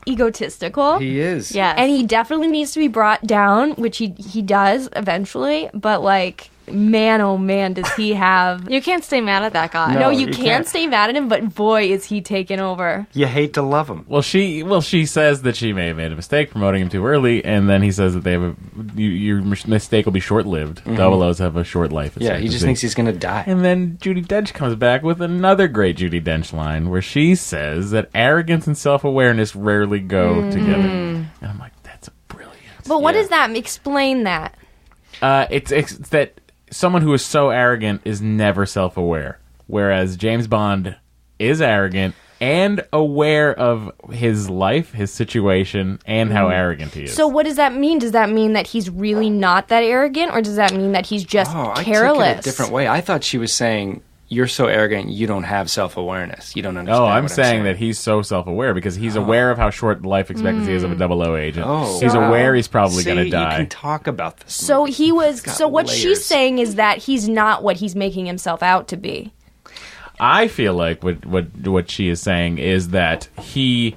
egotistical. He is. Yes. And he definitely needs to be brought down, which he does eventually, but like man, oh man, does he have... You can't stay mad at that guy. No, you you can't can't. stay mad at him, but boy, is he taking over. You hate to love him. Well, she says that she may have made a mistake promoting him too early, and then he says that they have your mistake will be short-lived. Double O's have a short life. Yeah, he just thinks he's going to die. And then Judi Dench comes back with another great Judi Dench line where she says that arrogance and self-awareness rarely go together. And I'm like, that's brilliant. But what Yeah. does that... Explain that. It's that someone who is so arrogant is never self-aware, whereas James Bond is arrogant and aware of his life, his situation, and how arrogant he is. So what does that mean? Does that mean that he's really not that arrogant, or does that mean that he's just I careless? took it a different way. I thought she was saying, you're so arrogant, you don't have self-awareness. You don't understand I'm what saying that he's so self-aware because he's aware of how short life expectancy is of a 00 agent. Oh. He's Wow. aware he's probably See, going to you die. can talk about this. So he was. got So what she's layers. saying is that he's not what he's making himself out to be. I feel like what she is saying is that he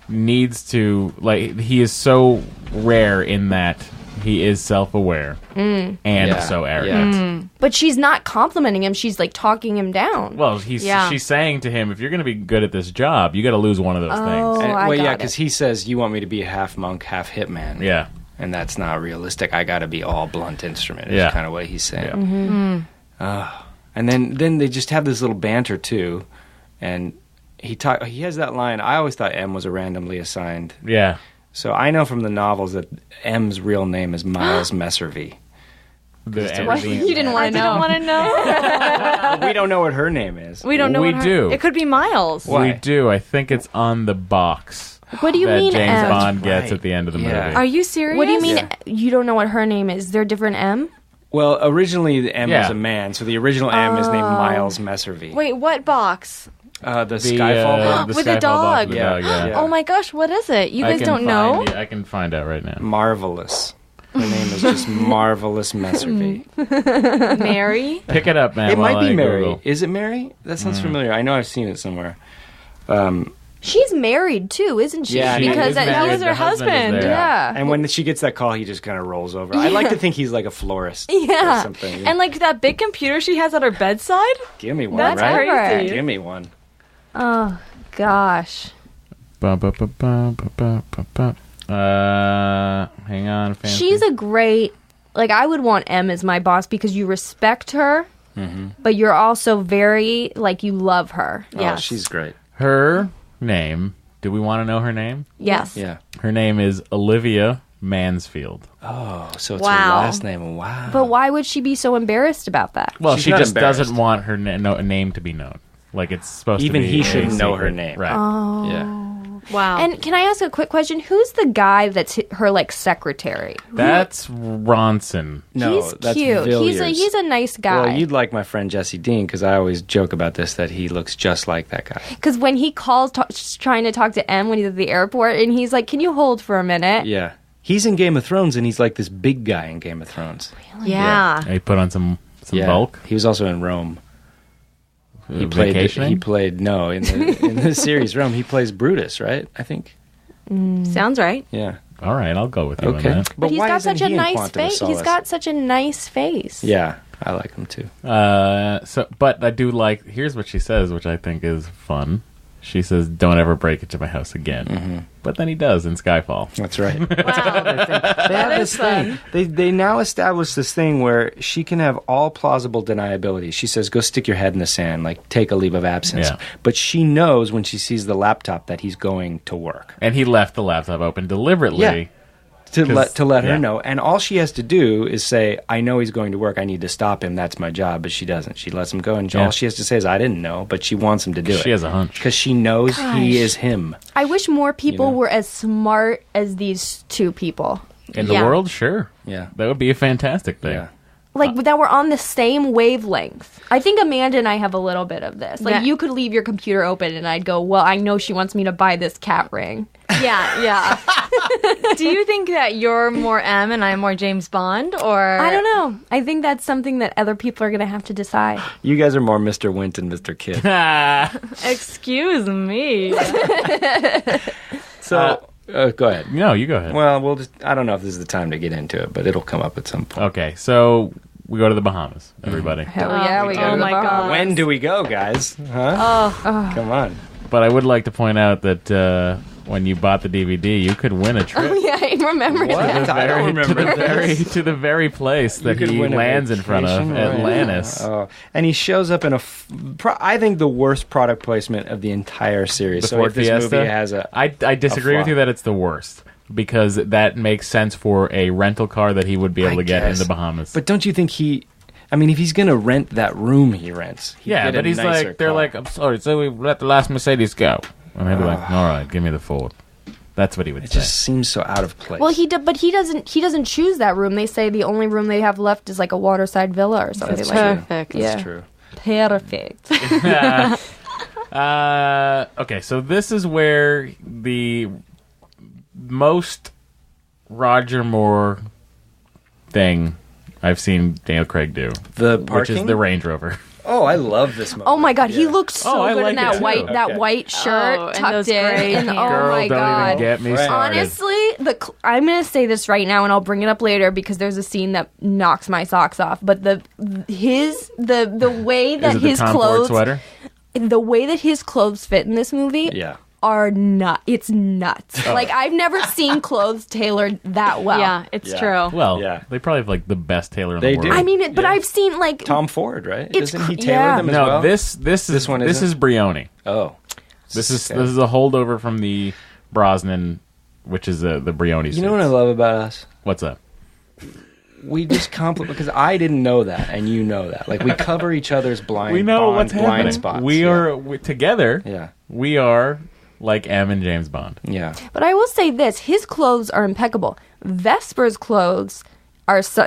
needs to, like, he is so rare in that he is self-aware and Yeah, so arrogant. yeah. But she's not complimenting him. She's like talking him down. Well, Yeah. she's saying to him, if you're going to be good at this job, you got to lose one of those things. And, I well, yeah, got because it. he says, you want me to be half monk, half hitman. Yeah. And that's not realistic. I got to be all blunt instrument is Yeah. kind of what he's saying. Yeah. And then they just have this little banter, too. And he has that line. I always thought M was a randomly assigned. Yeah. So I know from the novels that M's real name is Miles Messervy. What? You didn't want to know. I don't want to know. But we don't know what her name is. We don't know. We what her- do. It could be Miles. Why? We do. I think it's on the box What do you that mean? James M? Bond gets right. at the end of the Yeah. movie. Are you serious? What do you mean? Yeah. You don't know what her name is? Is there a different M? Well, originally the M Yeah. was a man, so the original M is named Miles Messervy. Wait, what box? The The, Skyfall box? With the Skyfall box dog. with the Yeah. dog, yeah. Yeah. Oh my gosh, what is it? You I guys can don't know? find- I can find out right now. Marvelous. Her name is just Marvelous Messervy. Mary? Pick it up, man. It might while be I Mary. Google. Is it Mary? That sounds familiar. I know I've seen it somewhere. She's married too, isn't she? Yeah, She because is that married. was her The is husband. there. Yeah. And when she gets that call, he just kind of rolls over. I like to think he's like a florist Yeah. or something. And like that big computer she has at her bedside? Give me one, That's right? crazy. Give me one. Oh gosh. Ba, ba, ba, ba, ba, ba, ba, ba. Hang on. Fancy. She's a great. Like I would want M as my boss because you respect her, but you're also very like you love her. Oh, Yes. she's great. Her name. Do we want to know her name? Yes. Yeah. Her name is Olivia Mansfield. Oh, so it's Wow. her last name. Wow. But why would she be so embarrassed about that? Well, She's she not just doesn't embarrassed. want her name to be known. Like it's supposed Even to be. he a shouldn't know her secret. name. Right. Yeah. Wow. And can I ask a quick question? Who's the guy that's her like secretary? That's Ronson. No, He's that's cute. Villiers. He's a nice guy. Well, you'd like my friend Jesse Dean because I always joke about this that he looks just like that guy. Because when he calls trying to talk to M when he's at the airport, and he's like, "Can you hold for a minute?" Yeah. He's in Game of Thrones and he's like this big guy in Game of Thrones. yeah. He put on some Yeah. bulk. He was also in Rome. He played Vacationing? in the series Rome. He plays Brutus, right? I think. Sounds right. Yeah. All right, I'll go with you on Okay. that. But he's why got isn't such a he in nice Quantum of face. He's Solace? got such a nice face. Yeah, I like him too. But I do like. Here's what she says, which I think is fun. She says, "Don't ever break into my house again." Mm-hmm. But then he does in Skyfall. That's right. Wow. They have this thing. They now establish this thing where she can have all plausible deniability. She says, "Go stick your head in the sand, like take a leave of absence." Yeah. But she knows when she sees the laptop that he's going to work. And he left the laptop open deliberately. Yeah. To 'Cause- let yeah. her know, and all she has to do is say, "I know he's going to work. I need to stop him. That's my job." But she doesn't. She lets him go, and Yeah. all she has to say is, "I didn't know," but she wants him to do it. She has a hunch. because she knows he is him. I wish more people You know? were as smart as these two people. In the Yeah. world, sure. Yeah. That would be a fantastic thing. Yeah. Like that we're on the same wavelength. I think Amanda and I have a little bit of this. Like Yeah. you could leave your computer open and I'd go, "Well, I know she wants me to buy this cat ring." Yeah, yeah. Do you think that you're more M and I'm more James Bond, or I don't know. I think that's something that other people are going to have to decide. You guys are more Mr. Wint and Mr. Kidd. Excuse me. So, go ahead. No, you go ahead. Well, I don't know if this is the time to get into it, but it'll come up at some point. Okay, so we go to the Bahamas, everybody. Hell yeah, we go Oh to the my God. Bahamas. When do we go, guys? Huh? Come on. But I would like to point out that when you bought the DVD, you could win a trip. Yeah, I remember that. I don't remember this. to the very place that You could he win a lands in front of, vacation, right. Atlantis. Oh, and he shows up in I think the worst product placement of the entire series. The So Ford this Fiesta. movie has I disagree with flaw. you that it's the worst because that makes sense for a rental car that he would be able to get in the Bahamas. But don't you think if he's going to rent that room he rents, he'd yeah, get a but he's nicer like, they're car. like, I'm sorry, so we let the last Mercedes go, and they'd be like, all right, give me the Ford. That's what he would It say. just seems so out of place. Well, he doesn't choose that room. They say the only room they have left is like a waterside villa or something That's like that. Perfect. Yeah. That's true. Perfect. Okay, so this is where the most Roger Moore thing I've seen Daniel Craig do, The which parking? is the Range Rover. Oh, I love this movie. Oh my God, he looks so I good in like it that too. white Okay. white shirt Oh, and tucked those in. gray And, pants. oh Girl, my don't God. even get me Right. started. Honestly, I'm gonna say this right now, and I'll bring it up later because there's a scene that knocks my socks off. But the way that is it the his Tom Ford clothes, sweater? the way that his clothes fit in this movie, Yeah. are it's nuts. Like I've never seen clothes tailored that well. Yeah, it's Yeah. true. Well, Yeah. they probably have like the best tailor in They the world. do. I mean, but Yeah. I've seen like Tom Ford, right? It's Doesn't he cr- tailor yeah. them as No, well? this one this isn't? is Brioni. Oh. This is a holdover from the Brosnan, which is the Brioni. You know what I love about us? What's up? We just compliment because I didn't know that, and you know that. Like we cover each other's blind. We know Bond what's blind happening. spots. We yeah. are together. Yeah. We are like M and James Bond. Yeah. But I will say this: his clothes are impeccable. Vesper's clothes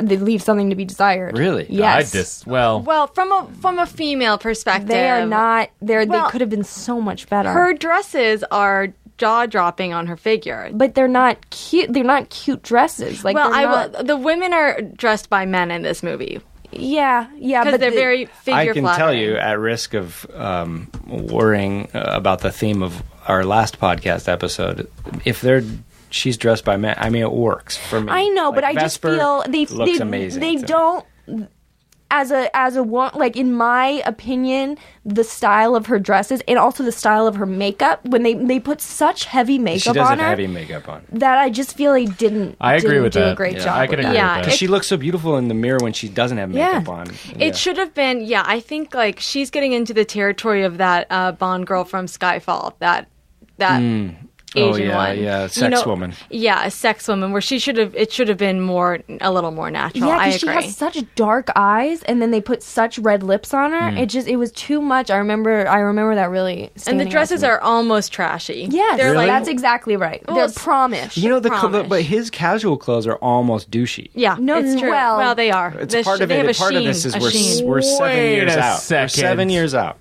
they leave something to be desired. Really? Yes. Well, from a female perspective, They are not. They Well, could have been so much better. Her dresses are jaw dropping on her figure. but they're not cute. They're not cute dresses. Like Well, they're not, the women are dressed by men in this movie yeah, because but they're very figure I can flattering. tell you, at risk of worrying about the theme of our last podcast episode, if she's dressed by men, I mean, it works for me. I know, but Like, I just Vesper feel looks amazing. They to me. don't. As a one, like in my opinion, the style of her dresses and also the style of her makeup, when they put such heavy She makeup does on have her, heavy makeup on. that I just feel they didn't. I agree didn't with do that. a great Yeah, job. I can with agree that. Yeah, with that. Because she looks so beautiful in the mirror when she doesn't have makeup on. Yeah. It should have been, I think like she's getting into the territory of that Bond girl from Skyfall, that Asian one. yeah, sex woman. Yeah, a sex woman where it should have been a little more natural. Yeah, I because she agree. has such dark eyes, and then they put such red lips on her. It was too much. I remember that really. And standing the out dresses to me. are almost trashy. Yes, They're like, that's exactly right. Well, They're s- promish. You know, Promise. but his casual clothes are almost douchey. yeah, No, it's true. well- they are. It's They part of they it. have a Part of sheen, this is a we're sheen. we're 7 Wait years a out. We're second. 7 years out.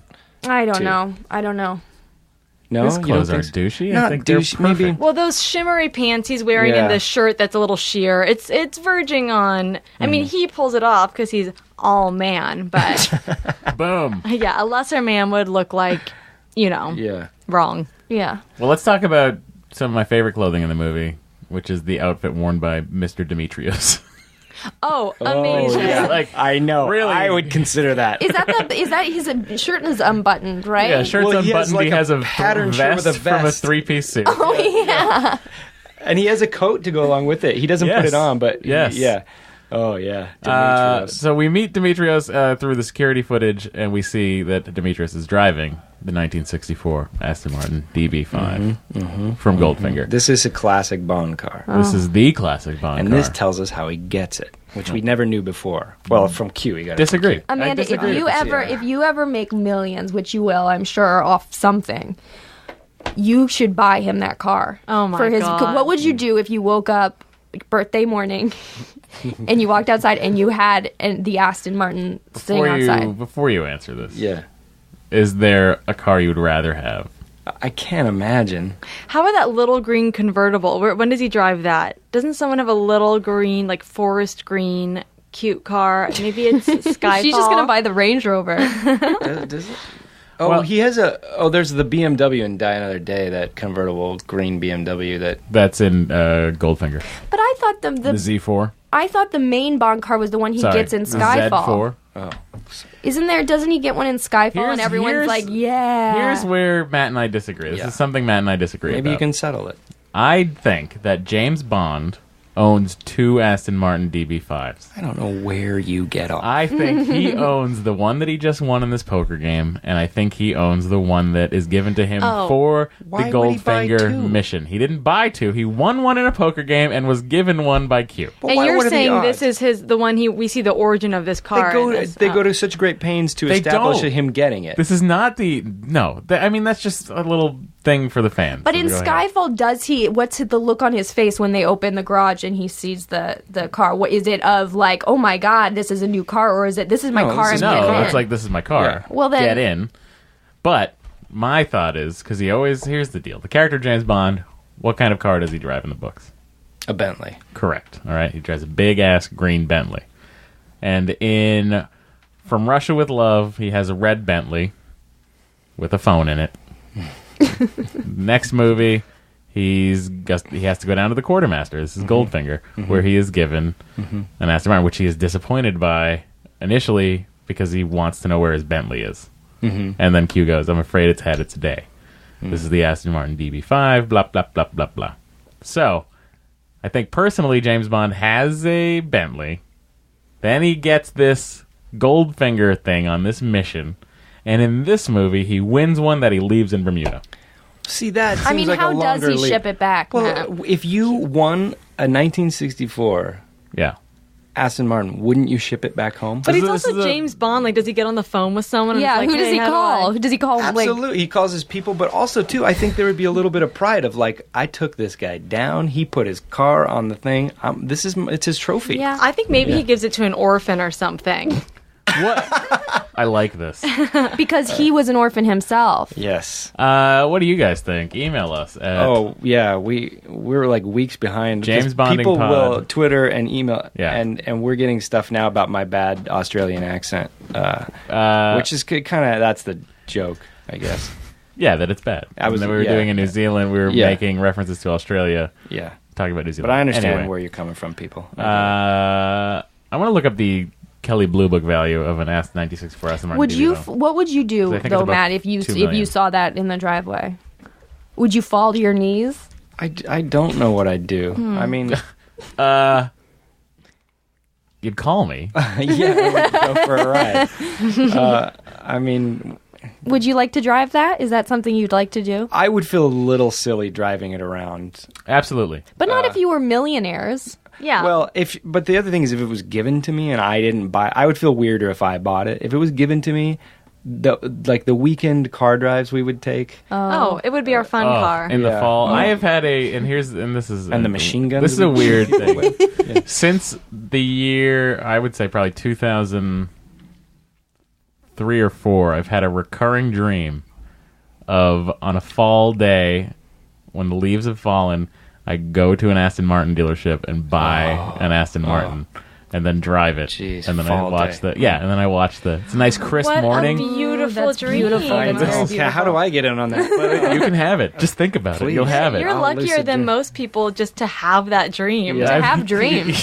I don't Two. know. I don't know. No, His you don't clothes think are so? douchey. I Not think they're douchey, maybe. perfect. Well, those shimmery pants he's wearing Yeah. and the shirt that's a little sheer, it's verging on. I mean, he pulls it off because he's all man, but Boom. yeah, a lesser man would look like, Yeah. wrong. Yeah. Well, let's talk about some of my favorite clothing in the movie, which is the outfit worn by Mr. Demetrios. Oh, amazing! yeah. Like, I know. really? I would consider that. Is that his shirt is unbuttoned, right? yeah, shirt's Well, he unbuttoned. has, like, he a has a pattern shirt vest with a from a vest. three-piece suit. Oh yeah. And he has a coat to go along with it. He doesn't put Yes. it on, but Yes. yeah. Oh yeah. Demetrios. So we meet Demetrios through the security footage, and we see that Demetrios is driving the 1964 Aston Martin DB5 from Goldfinger. This is a classic Bond car. This is the classic Bond And car. this tells us how he gets it, which we never knew before. Well, from Q, he got it. from Disagree. Q. Amanda, I disagree. if you ever make millions, which you will, I'm sure, off something, you should buy him that car. Oh, my for his, God. What would you do if you woke up birthday morning and you walked outside and you had the Aston Martin sitting outside? Before you answer this, Yeah. is there a car you would rather have? I can't imagine. How about that little green convertible? When does he drive that? Doesn't someone have a little green, like forest green, cute car? Maybe it's Skyfall. She's just gonna buy the Range Rover. Does it? Oh, Well- he has a. Oh, there's the BMW in Die Another Day, that convertible green BMW that. That's in Goldfinger. But I thought The the Z4. I thought the main Bond car was the one he Sorry, gets in the Skyfall. Z4. Oh, Isn't there? Doesn't he get one in Skyfall? And everyone's here's- like, yeah. Here's where Matt and I disagree. This Yeah. is something Matt and I disagree maybe you about. can settle it. I think that James Bond owns 2 Aston Martin DB5s. I don't know where you get off. I think he owns the one that he just won in this poker game, and I think he owns the one that is given to him Oh. for Why the would he buy Goldfinger 2? mission. He didn't buy 2. He won one in a poker game and was given one by Q. But And why- you're what are the saying this odds? is the one we see the origin of this car. They go. in this- They oh. go to such great pains to They establish don't. him getting it. This is not the... No. I mean, that's just a little thing for the fans. But in Go ahead. Skyfall, does he? What's the look on his face when they open the garage and he sees the car? What is it of like? Oh my God, this is a new car, or is it this is my No, car? this is I'm my getting No, car. it's in? like, this is my car. Yeah. Well, then- get in. But my thought is, because he always... Here's the deal. The character James Bond, what kind of car does he drive in the books? A Bentley. Correct. All right. He drives a big-ass green Bentley. And in From Russia with Love, he has a red Bentley with a phone in it. Next movie, he has to go down to the quartermaster. This is Goldfinger, where he is given an Aston Martin, which he is disappointed by initially because he wants to know where his Bentley is. And then Q goes, "I'm afraid it's had its day. This is the Aston Martin DB5, blah, blah, blah, blah, blah." So, I think personally James Bond has a Bentley. Then he gets this Goldfinger thing on this mission. And in this movie, he wins one that he leaves in Bermuda. See, that seems I mean, like how a does longer he lead. ship it back? Well, Matt? if you won a 1964 Yeah. Aston Martin, wouldn't you ship it back home? But he's This is also a- James Bond. Like, does he get on the phone with someone? And yeah, it's like, who does "Hey, he how do call? I-" Who does he call? Like, Absolutely, he calls his people, but also too, I think there would be a little bit of pride of like, I took this guy down. He put his car on the thing. It's his trophy. yeah. I think maybe he gives it to an orphan or something. What? I like this. because he was an orphan himself. Yes. What do you guys think? Email us at Oh yeah, we're like weeks behind. James 'cause Bonding people Pod. will Twitter and email, Yeah. and we're getting stuff now about my bad Australian accent, which is kind of that's the joke, I guess. Yeah, that it's bad. I was- And then we were yeah, doing in New yeah. Zealand. We were Yeah. making references to Australia, Yeah, talking about New Zealand. but I understand Anyway, where you're coming from, people. I want to look up the Kelly Blue Book value of an 1964 Aston Martin. Would DB, you? though. What would you 'Cause I do think it's though, about Matt? If you 2 million. saw that in the driveway, would you fall to your knees? I don't know what I'd do. Hmm. I mean, You'd call me. yeah, I would go for a ride. I mean, Would you like to drive that? Is that something you'd like to do? I would feel a little silly driving it around. Absolutely. But not if you were millionaires. Yeah. Well, but the other thing is, if it was given to me and I didn't buy, I would feel weirder if I bought it. If it was given to me, the weekend car drives we would take. oh, it would be our fun car. In the Yeah. fall, Oh. I have had this is And the machine guns This is a we- weird thing. Yeah. Since the year, I would say probably 2003 or 4, I've had a recurring dream of on a fall day when the leaves have fallen, I go to an Aston Martin dealership and buy an Aston Martin. And then drive it, Jeez, and then I fall watch day. and then I watch it's a nice crisp what morning. a beautiful That's dream. beautiful. I That's very know. beautiful. How do I get in on that? You can have it. Just think about it. Please. You'll have it. You're I'll luckier lucid than dream. most people just to have that dream. Yeah. To have dreams.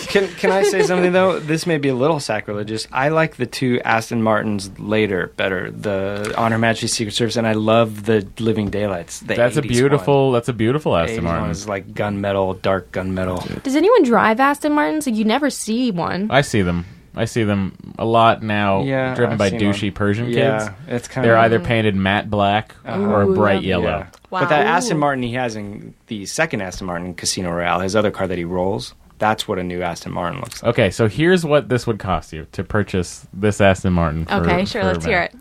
Can I say something though? This may be a little sacrilegious. I like the 2 Aston Martins later better. The On Her Majesty's Secret Service, and I love the Living Daylights. The That's a 80s beautiful. one. That's a beautiful The Aston 80s one Martin. is like gunmetal, dark gunmetal. Does anyone drive Aston Martins? Like, you never see one. I see them. I see them a lot now. Yeah, driven I've by seen douchey one. Persian kids. Yeah, it's kind They're of either painted matte black or Ooh, bright yeah. yellow. Yeah. Wow. But that Ooh. Aston Martin he has in the second Aston Martin, Casino Royale, his other car that he rolls, that's what a new Aston Martin looks like. Okay, so here's what this would cost you to purchase this Aston Martin. For, Okay, sure, for let's hear it.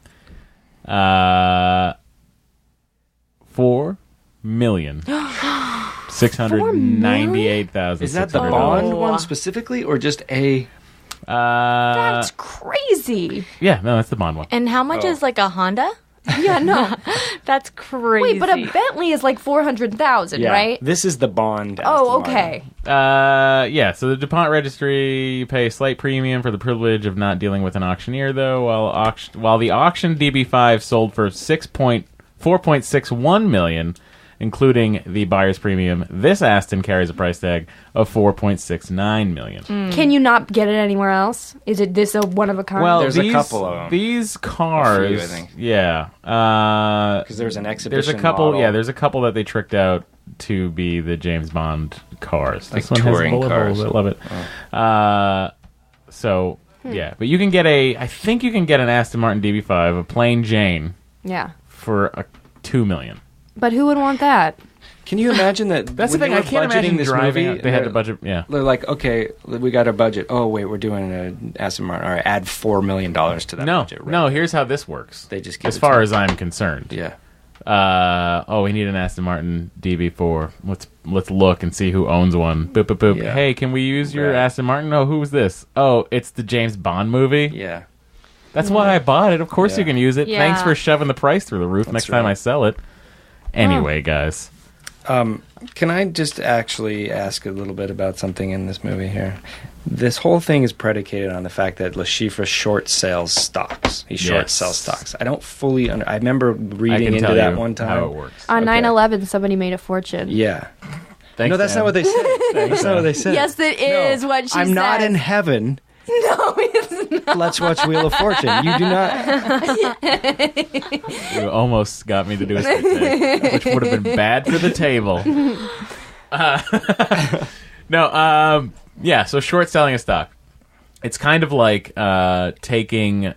$4,698,000. Is that the Bond one specifically, or just a? That's crazy. Yeah, no, that's the Bond one. And how much Oh. is like a Honda? Yeah, no. That's crazy. Wait, but a Bentley is like 400,000, Yeah, right? this is the Bond. Oh, Aston okay. Yeah, so the DuPont registry pay a slight premium for the privilege of not dealing with an auctioneer, though, while the auction DB5 sold for $4.61 million, including the buyer's premium. This Aston carries a price tag of $4.69 million. Can you not get it anywhere else? Is it this a one of a kind? Well, There's a couple of them. These cars, A few, I think. yeah, Because there's an exhibition. there's a couple. model. Yeah, there's a couple that they tricked out to be the James Bond cars. Like This one touring has bullet cars. holes. I love it. So yeah, but you can get I think you can get an Aston Martin DB5, a plain Jane, yeah. for $2 million. But who would want that? Can you imagine that? That's the when thing. they I were can't budgeting imagine this driving. movie, They had they're- to budget. Yeah. They're like, okay, we got our budget. Oh wait, we're doing an Aston Martin. All right, add $4 million to that No, budget. Right? no. Here's how this works. They just give as it far to- as I'm concerned. Yeah. We need an Aston Martin DB4. Let's look and see who owns one. Boop boop boop. Yeah. Hey, can we use your Right. Aston Martin? Oh, who's this? Oh, it's the James Bond movie. Yeah. That's why I bought it. Of course Yeah. you can use it. Yeah. Thanks for shoving the price through the roof next time right. I sell it. Anyway, guys. Can I just actually ask a little bit about something in this movie here? This whole thing is predicated on the fact that Le Chiffre short sells stocks. He short Yes. sells stocks. I don't fully I remember I reading can into tell that you one time. how it works. On Okay. 9/11, somebody made a fortune. Yeah. Thanks, No, that's Dan. not what they said. That's not what they said. Yes, that is what she I'm not said. in heaven. No, it's not. Let's watch Wheel of Fortune. You do not. You almost got me to do a spit take, which would have been bad for the table. Yeah, so short selling a stock. It's kind of like taking. It's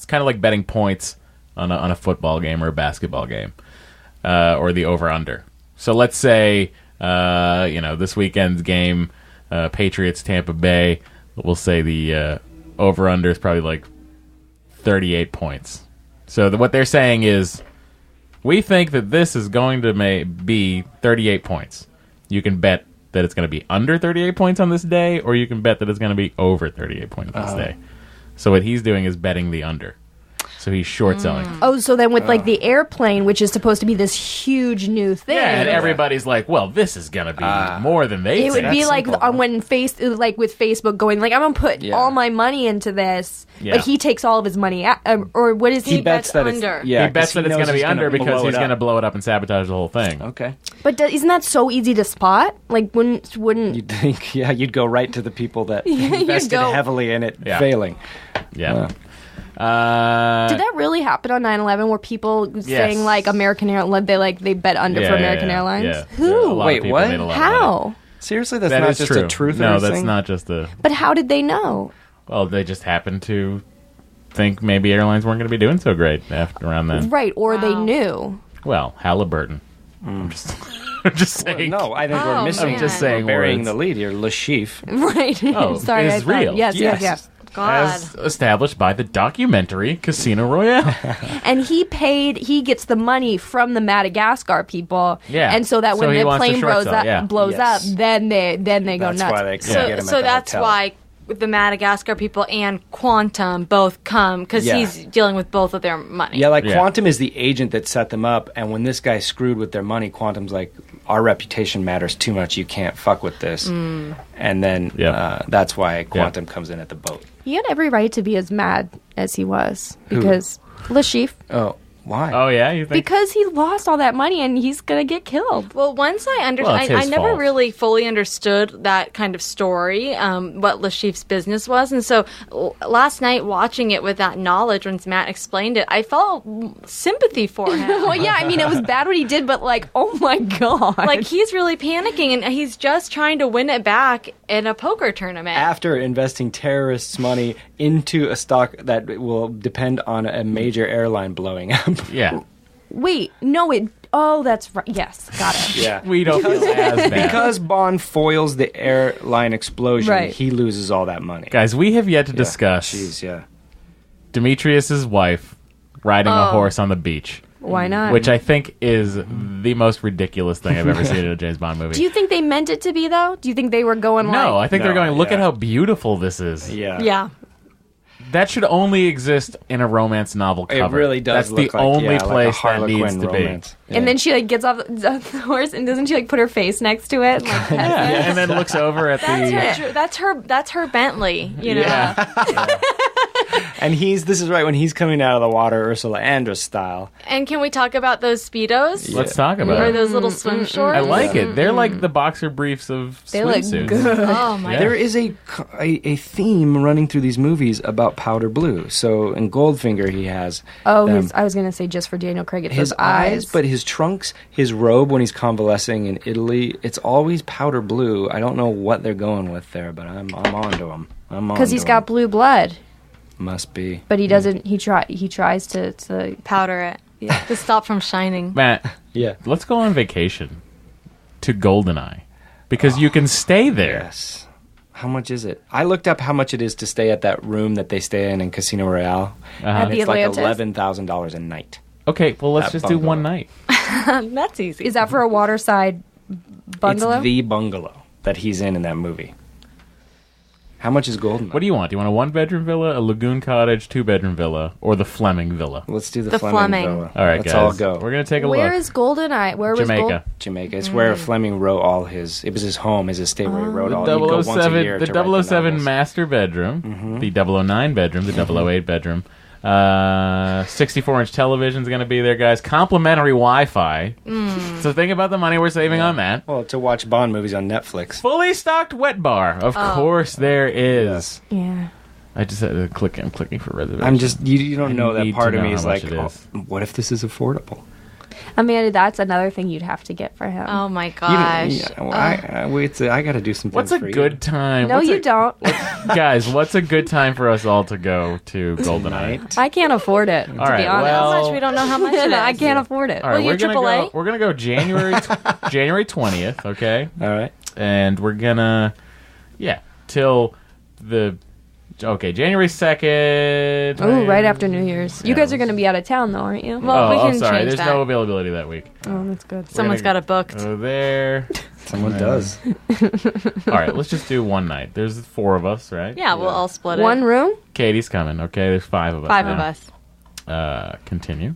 kind of like betting points on a football game or a basketball game, or the over under. So let's say this weekend's game, Patriots Tampa Bay. We'll say the over under is probably like 38 points. So what they're saying is, we think that this is going to be 38 points. You can bet that it's going to be under 38 points on this day, or you can bet that it's going to be over 38 points on this day. So what he's doing is betting the under. So he's short selling. Oh, so then with like the airplane, which is supposed to be this huge new thing. Yeah, and everybody's like, well, this is going to be more than they It would think. be like simple, on when like with Facebook going like, I'm gonna put Yeah. all my money into this, Yeah. but he takes all of his money out, or what is he? He bets that under. it's yeah. he bets that it's going to be under because he's going to blow it up and sabotage the whole thing. Okay. But isn't that so easy to spot? Like, wouldn't You'd think, yeah, you'd go right to the people that you'd invested go- heavily in it Yeah. failing. Yeah. did that really happen on 9/11? Were people saying like American Airlines? They bet under for American Airlines. Yeah. Who? A lot of Wait, people what? made a lot of money. How? Seriously, that's That not is just true. a truth. No, or that's thing? not just a. But how did they know? Well, they just happened to think maybe airlines weren't going to be doing so great after around then. Right, or they Wow. knew. Well, Halliburton. I'm just saying. No, I think we're Oh, missing. man. I'm just saying we're burying words. the lead here. Le Chiffre. Right. Oh, Sorry, it I is thought- real. Yes, yes, yes. God. As established by the documentary Casino Royale. And he gets the money from the Madagascar people. Yeah. And so that So when he the wants to plane short blows sell, up, yeah. blows Yes. up, then they go That's nuts. why they couldn't So, get him so at the that's hotel. why the Madagascar people and Quantum both come because Yeah. he's dealing with both of their money. Yeah, like Yeah. Quantum is the agent that set them up, and when this guy screwed with their money, Quantum's like, our reputation matters too much. You can't fuck with this. And then Yeah. that's why Quantum comes in at the boat. He had every right to be as mad as he was because Le Chiffre. Oh, why? Oh, yeah? You think? Because he lost all that money and he's gonna get killed. Well, once I Well, understand, it's I his never fault. really fully understood that kind of story, what Le Chiffre's business was. And so last night, watching it with that knowledge, when Matt explained it, I felt sympathy for him. Well, yeah, I mean, it was bad what he did, but like, oh my god, Like, he's really panicking, and he's just trying to win it back in a poker tournament. After investing terrorists' money into a stock that will depend on a major airline blowing up. Yeah. wait, no, it. Oh, that's right. Yes, got it. Yeah. We don't feel as bad. Because Bond foils the airline explosion, Right. he loses all that money. Guys, we have yet to Yeah. discuss Jeez, yeah. Demetrius's wife riding a horse on the beach, Why not? which I think is the most ridiculous thing I've ever seen in a James Bond movie. Do you think they meant it to be though? Do you think they were going no, I like? think they're No, going, look yeah. at how beautiful this is. Yeah. Yeah. That should only exist in a romance novel cover. It really does. That's look the like, only like a place that Harlequin needs to romance. be. Yeah. And then she like gets off the horse, and doesn't she like put her face next to it? Like, Yeah, and then looks over at the. That's her Bentley. You know. Yeah. And this is right when he's coming out of the water, Ursula Andress style. And can we talk about those Speedos? Let's talk about Or it. those little swim shorts? I like it. They're like the boxer briefs of they look swimsuits. good. Oh my! Yeah. There is a theme running through these movies about powder blue. So in Goldfinger, he has Oh, I was gonna say just for Daniel Craig, it's his those eyes, but his trunks, his robe when he's convalescing in Italy, it's always powder blue. I don't know what they're going with there, but I'm onto him. because he's got blue blood, Must be. but he doesn't. He tries to powder it. Yeah. To stop from shining. Matt, Yeah. let's go on vacation to Goldeneye because you can stay there. Yes. How much is it? I looked up how much it is to stay at that room that they stay in Casino Royale. Uh-huh. the It's like Atlantis? $11,000 a night. Okay, well let's That just do bungalow. one night. That's easy. Is that for a waterside bungalow? It's the bungalow that he's in that movie. How much is Goldeneye? What do you want? Do you want a one-bedroom villa, a lagoon cottage, two-bedroom villa, or the Fleming villa? Let's do the, The Fleming. Fleming. Villa. All right, Let's guys. all go. We're gonna take a Where look. is Goldeneye? Where was Jamaica. Jamaica. It's where Fleming wrote all his. It was his home, his estate, where he wrote all. He'd go once a 007, year the to write 007 novels. master bedroom, the 009 bedroom, the 008 bedroom. 64-inch television's going to be there, guys. Complimentary Wi-Fi. So think about the money we're saving on that. Well, to watch Bond movies on Netflix. Fully stocked wet bar. Of course there is. Yeah. I just had to click. I'm clicking for reservation. I'm just you don't I know that need part to of know me is how much like, it oh, is. what if this is affordable? Amanda, that's another thing you'd have to get for him. Oh my You gosh. don't- well, I got to do some things What's a for you. good time? no, What's you a- don't. Guys, what's a good time for us all to go to Goldeneye? Tonight? I can't afford it, to All right, be honest. well- How much? We don't know how much it is. I can't afford it. All right, Will we're you gonna AAA? go. We're gonna go January 20th. Okay, All right. and we're gonna till the January 2nd. Ooh, right after New Year's. You guys are going to be out of town, though, aren't you? Well, we can sorry. change There's that. no availability that week. Oh, that's good. Someone's got it booked. Go there. Someone does. All right, let's just do one night. There's 4 of us, right? Yeah, we'll all split it. One room? Katie's coming. Okay, there's 5 of us. 5 now. of us. Continue.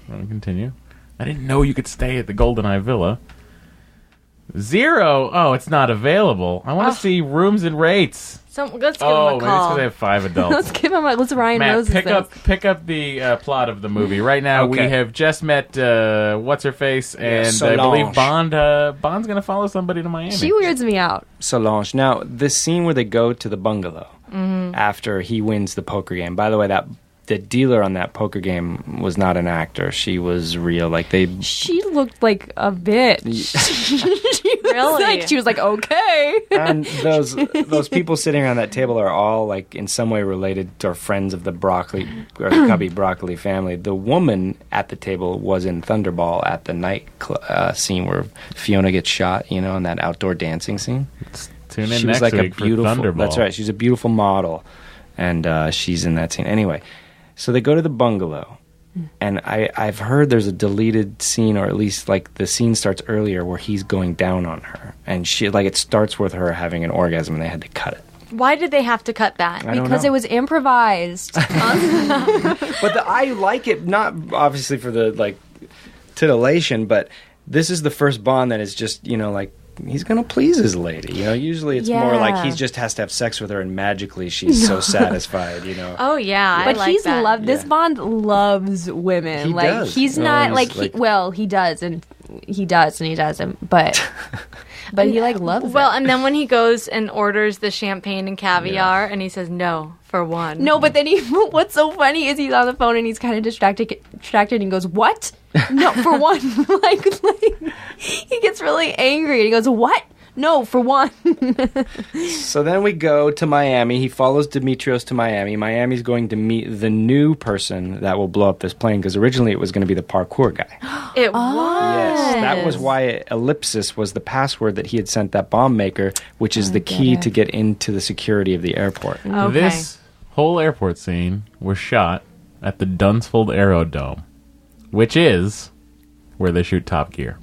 We're gonna continue. I didn't know you could stay at the Goldeneye Villa. 0. Oh, it's not available. I want to see rooms and rates. So let's give Oh, him maybe a it's call. because they have 5 adults. Let's give him let's Ryan Matt, Roses pick up the plot of the movie. Right now, we Okay. have just met what's her face, and I believe Solange. Bond's gonna follow somebody to Miami. She weirds me out. Solange. Now, this scene where they go to the bungalow Mm-hmm. after he wins the poker game. By the way, the dealer on that poker game was not an actor. She was real. Like they. She looked like a bitch. Really? She was like, okay. And those people sitting around that table are all like in some way related or friends of the broccoli or the Cubby broccoli family. The woman at the table was in Thunderball at the night scene where Fiona gets shot. You know, in that outdoor dancing scene. Tune in She next was like week a beautiful. for Thunderball. That's right. She's a beautiful model, and she's in that scene. Anyway, so they go to the bungalow. And I've heard there's a deleted scene, or at least like the scene starts earlier where he's going down on her, and she like it starts with her having an orgasm, and they had to cut it. Why did they have to cut that? I don't Because know. it was improvised. But I like it, not obviously for the like titillation, but this is the first Bond that is just like he's gonna please his lady. Usually it's more like Yeah. he just has to have sex with her, and magically she's so satisfied. Oh yeah, But I like he's that. this Yeah. Bond loves women. He like does. he's No, not he's like, like- he does and he doesn't. But he like loves Well, it. and then when he goes and orders the champagne and caviar, and he says no for one. No, but then what's so funny is he's on the phone and he's kind of distracted and he goes, "What? No, for one." like he gets really angry and he goes, "What? No, for one." So then we go to Miami. He follows Demetrios to Miami. Miami's going to meet the new person that will blow up this plane, because originally it was going to be the parkour guy. It was. Yes, that was why ellipsis was the password that he had sent that bomb maker, which is the key to get into the security of the airport. Okay. This whole airport scene was shot at the Dunsfold Aerodome, which is where they shoot Top Gear.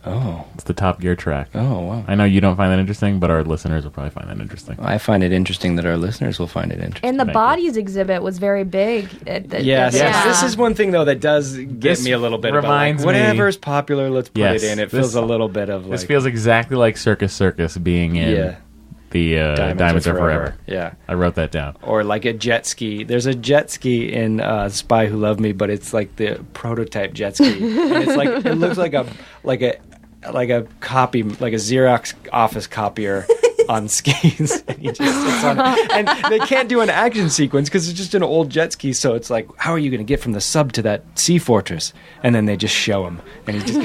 Oh. It's the Top Gear track. Oh, wow. I know you don't find that interesting, but our listeners will probably find that interesting. I find it interesting that our listeners will find it interesting. And the Thank you. bodies exhibit was very big. Yes. Yeah. This is one thing, though, that does get This me a little bit reminds about, like, me- whatever is popular, let's put Yes, it in. It this- feels a little bit of, like... This feels exactly like Circus being in Yeah. the Diamonds Are Forever. Yeah. I wrote that down. Or like a jet ski. There's a jet ski in Spy Who Loved Me, but it's like the prototype jet ski. And it's like it looks like a copy, like a Xerox office copier on skis. And he just sits on it. And they can't do an action sequence because it's just an old jet ski. So it's like, how are you going to get from the sub to that sea fortress? And then they just show him, and he's just.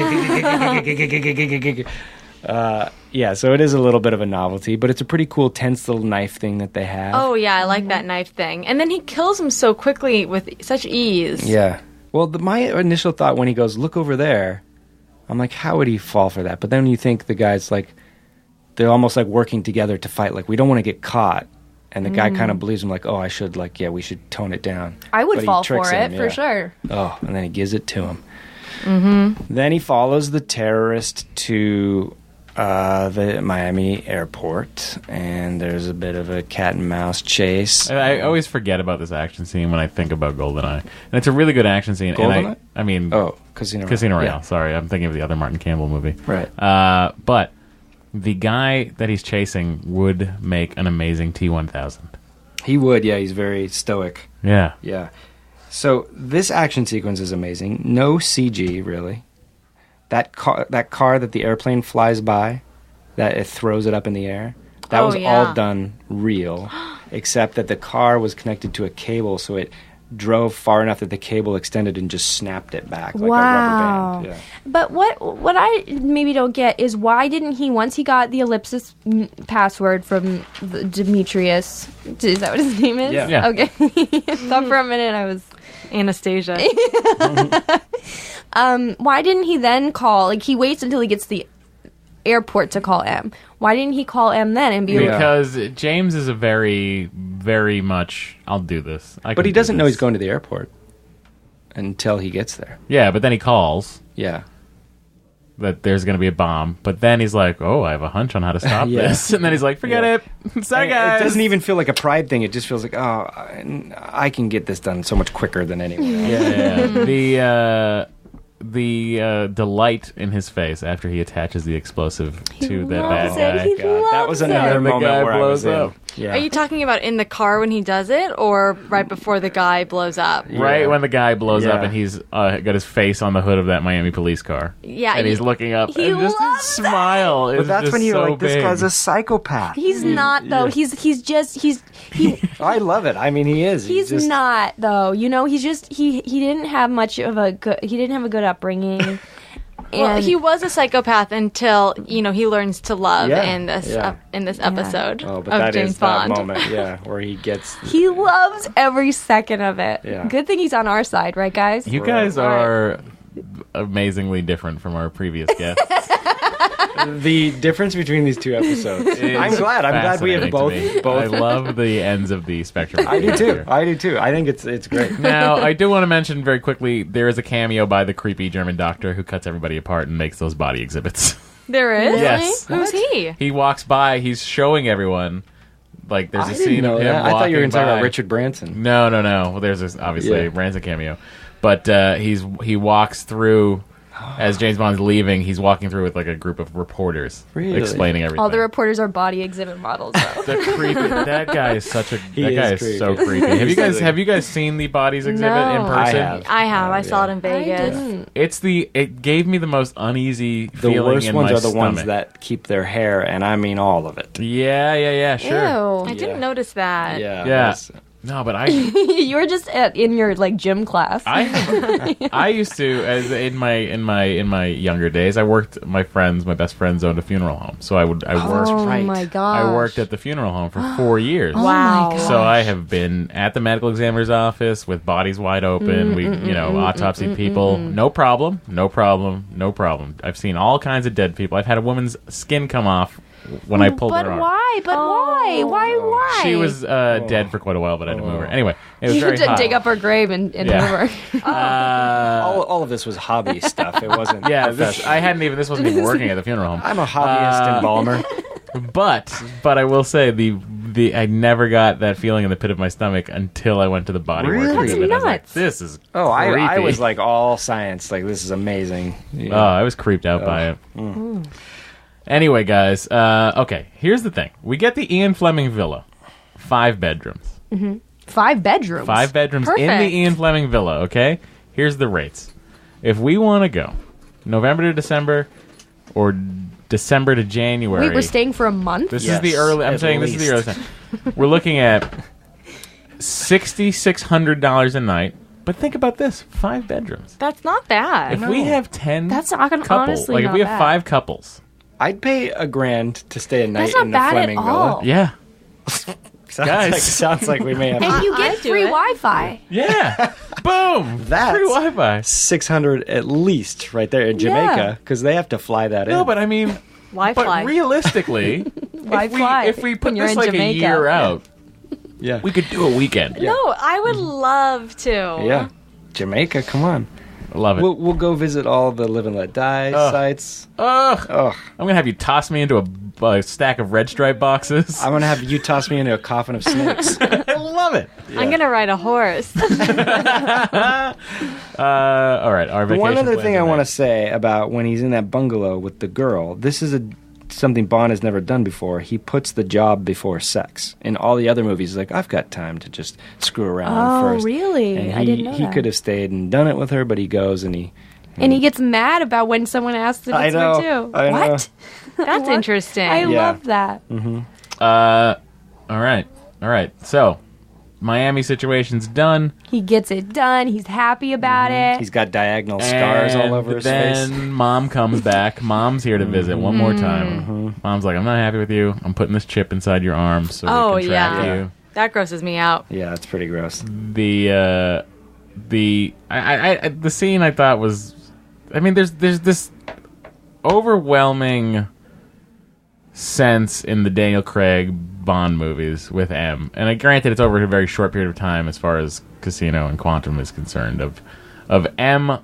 Yeah, so it is a little bit of a novelty, but it's a pretty cool tense little knife thing that they have. Oh yeah, I like that knife thing. And then he kills him so quickly with such ease. Yeah. Well, my initial thought when he goes, look over there, I'm like, how would he fall for that? But then you think the guy's like, they're almost like working together to fight. Like, we don't want to get caught. And the guy kind of believes him, like, oh, I should, like, yeah, we should tone it down. I would But he fall tricks for him, it, for yeah. sure. Oh, and then he gives it to him. Mm-hmm. Then he follows the terrorist to the Miami airport, and there's a bit of a cat and mouse chase. And I always forget about this action scene when I think about GoldenEye. And it's a really good action scene. GoldenEye? And I mean, Oh, Casino Royale. Casino Royale. Yeah. Sorry, I'm thinking of the other Martin Campbell movie. Right. But the guy that he's chasing would make an amazing T-1000. He would, yeah, he's very stoic. Yeah. Yeah. So this action sequence is amazing. No CG, really. That car that the airplane flies by, that it throws it up in the air, that Oh, was yeah. all done real, except that the car was connected to a cable, so it drove far enough that the cable extended and just snapped it back like Wow. a rubber band. Yeah. But what I maybe don't get is why didn't he, once he got the ellipsis password from Demetrius, is that what his name is? Yeah. Yeah. Okay. Thought for a minute I was... Anastasia. Why didn't he then call, like, he waits until he gets the airport to call M. Why didn't he call M then and be like... Because James is a very, very much, I'll do this. But he doesn't know he's going to the airport until he gets there. Yeah, but then he calls Yeah. that there's going to be a bomb. But then he's like, oh, I have a hunch on how to stop Yeah. this. And then he's like, forget Yeah. it. Sorry, And guys. It doesn't even feel like a pride thing. It just feels like, oh, I can get this done so much quicker than anyone else. Yeah. The delight in his face after he attaches the explosive to that bad loves guy. it. He God, that was loves it. another And the moment guy where I was blows in. up. Yeah. Are you talking about in the car when he does it, or right before the guy blows up? Right Yeah. when the guy blows up Yeah. and he's got his face on the hood of that Miami police car. Yeah, And he's looking up he and just his loves smile is But that's just when you're so like, this big. guy's a psychopath. He's not, though. He's I love it. I mean, he is. He's just, not, though. You know, he's just he didn't have much of a good upbringing. Well, And he was a psychopath until he learns to love Yeah, in this yeah. episode Oh, but of that James is Bond. that moment, yeah, where he gets. he loves every second of it. Yeah. Good thing he's on our side, right, guys? You guys Right. are amazingly different from our previous guests. The difference between these two episodes. I'm glad we have Fascinating to me. both. I love the ends of the spectrum. I do too. here. I do too. I think it's great. Now, I do want to mention very quickly, there is a cameo by the creepy German doctor who cuts everybody apart and makes those body exhibits. There is? Yes. Who's he? He walks by, he's showing everyone, like, there's a I scene didn't know of him that. I thought you were walking going to talk about by. Richard Branson. No. Well, there's this, obviously, Yeah. Ransom cameo. But he walks through, as James Bond's leaving, he's walking through with, like, a group of reporters Really? explaining everything. All the reporters are body exhibit models, though. The creepy. That guy is such a. That guy is is so creepy. creepy. Have you guys seen the bodies exhibit No. in person? I have. I saw it in I Vegas. didn't. It gave me the most uneasy The feeling worst in ones my are the ones stomach. that keep their hair, and I mean all of it. Yeah, sure. Ew. I didn't notice that. Yeah. Yeah. No, but I You were just in your like gym class. I used to, as in my younger days, my best friends owned a funeral home, so I worked. oh right. my god! I worked at the funeral home for 4 years. Wow. So I have been at the medical examiner's office with bodies wide open. We, autopsied people. No problem. I've seen all kinds of dead people. I've had a woman's skin come off when I pulled But her arm. why? But why? Why? She was dead for quite a while, but I didn't move her. Anyway, it was You very had to hot. dig up her grave and Yeah. move her. All of this was hobby stuff. It wasn't. Yeah, professional. this wasn't even working at the funeral home. I'm a hobbyist embalmer. But I will say I never got that feeling in the pit of my stomach until I went to the body work. Really? room, and I was like, nuts. this is Oh, I creepy. was like all science. Like, this is amazing. Oh, I was creeped out by it. Anyway, guys, okay, here's the thing. We get the Ian Fleming villa. 5 bedrooms. 5 bedrooms. 5 bedrooms in Perfect. the Ian Fleming villa, okay? Here's the rates. If we want to go November to December or December to January. Wait, we're staying for a month? This Yes, is the early. I'm at saying this is the early least. time. We're looking at $6,600 a night. But think about this: 5 bedrooms. That's not bad. If we have 10 That's not gonna- couples, honestly like if not we have bad. 5 couples, I'd pay $1,000 to stay a night That's not in the bad Fleming at all. villa. yeah, Sounds sounds like we may have And you get I'd do free it. Wi-Fi. yeah, boom, That's- free Wi-Fi. 600 at least right there in Jamaica because they have to fly that in. No, but I mean, Wi-Fi. but realistically, Wi-Fi if we put when you're this in like Jamaica. a year out, yeah, we could do a weekend. No, I would love to. yeah, Jamaica. Come on, Love it. we'll go visit all the Live and Let Die sites. Ugh. Ugh. I'm gonna have you toss me into a stack of red stripe boxes. I'm gonna have you toss me into a coffin of snakes. I love it. I'm gonna ride a horse. All right, our vacation. One other plans thing I are want to next. say about when he's in that bungalow with the girl, this is something Bond has never done before. He puts the job before sex. In all the other movies, he's like, I've got time to just screw around Oh, first. really? And I didn't know he that. could have stayed and done it with her, but he goes and he... And he gets mad about when someone asks if I it's know, her too. I know. What? That's What? interesting. I Yeah. love that. All right. So, Miami situation's done. He gets it done. He's happy about it. He's got diagonal scars all over his then face. Mom comes back. Mom's here to visit one more time. Mom's like, I'm not happy with you. I'm putting this chip inside your arm so Oh, we can track yeah. you. That grosses me out. Yeah, it's pretty gross. The scene I thought was, I mean, there's this overwhelming sense in the Daniel Craig Bond movies with M, and granted it's over a very short period of time as far as Casino and Quantum is concerned, of M.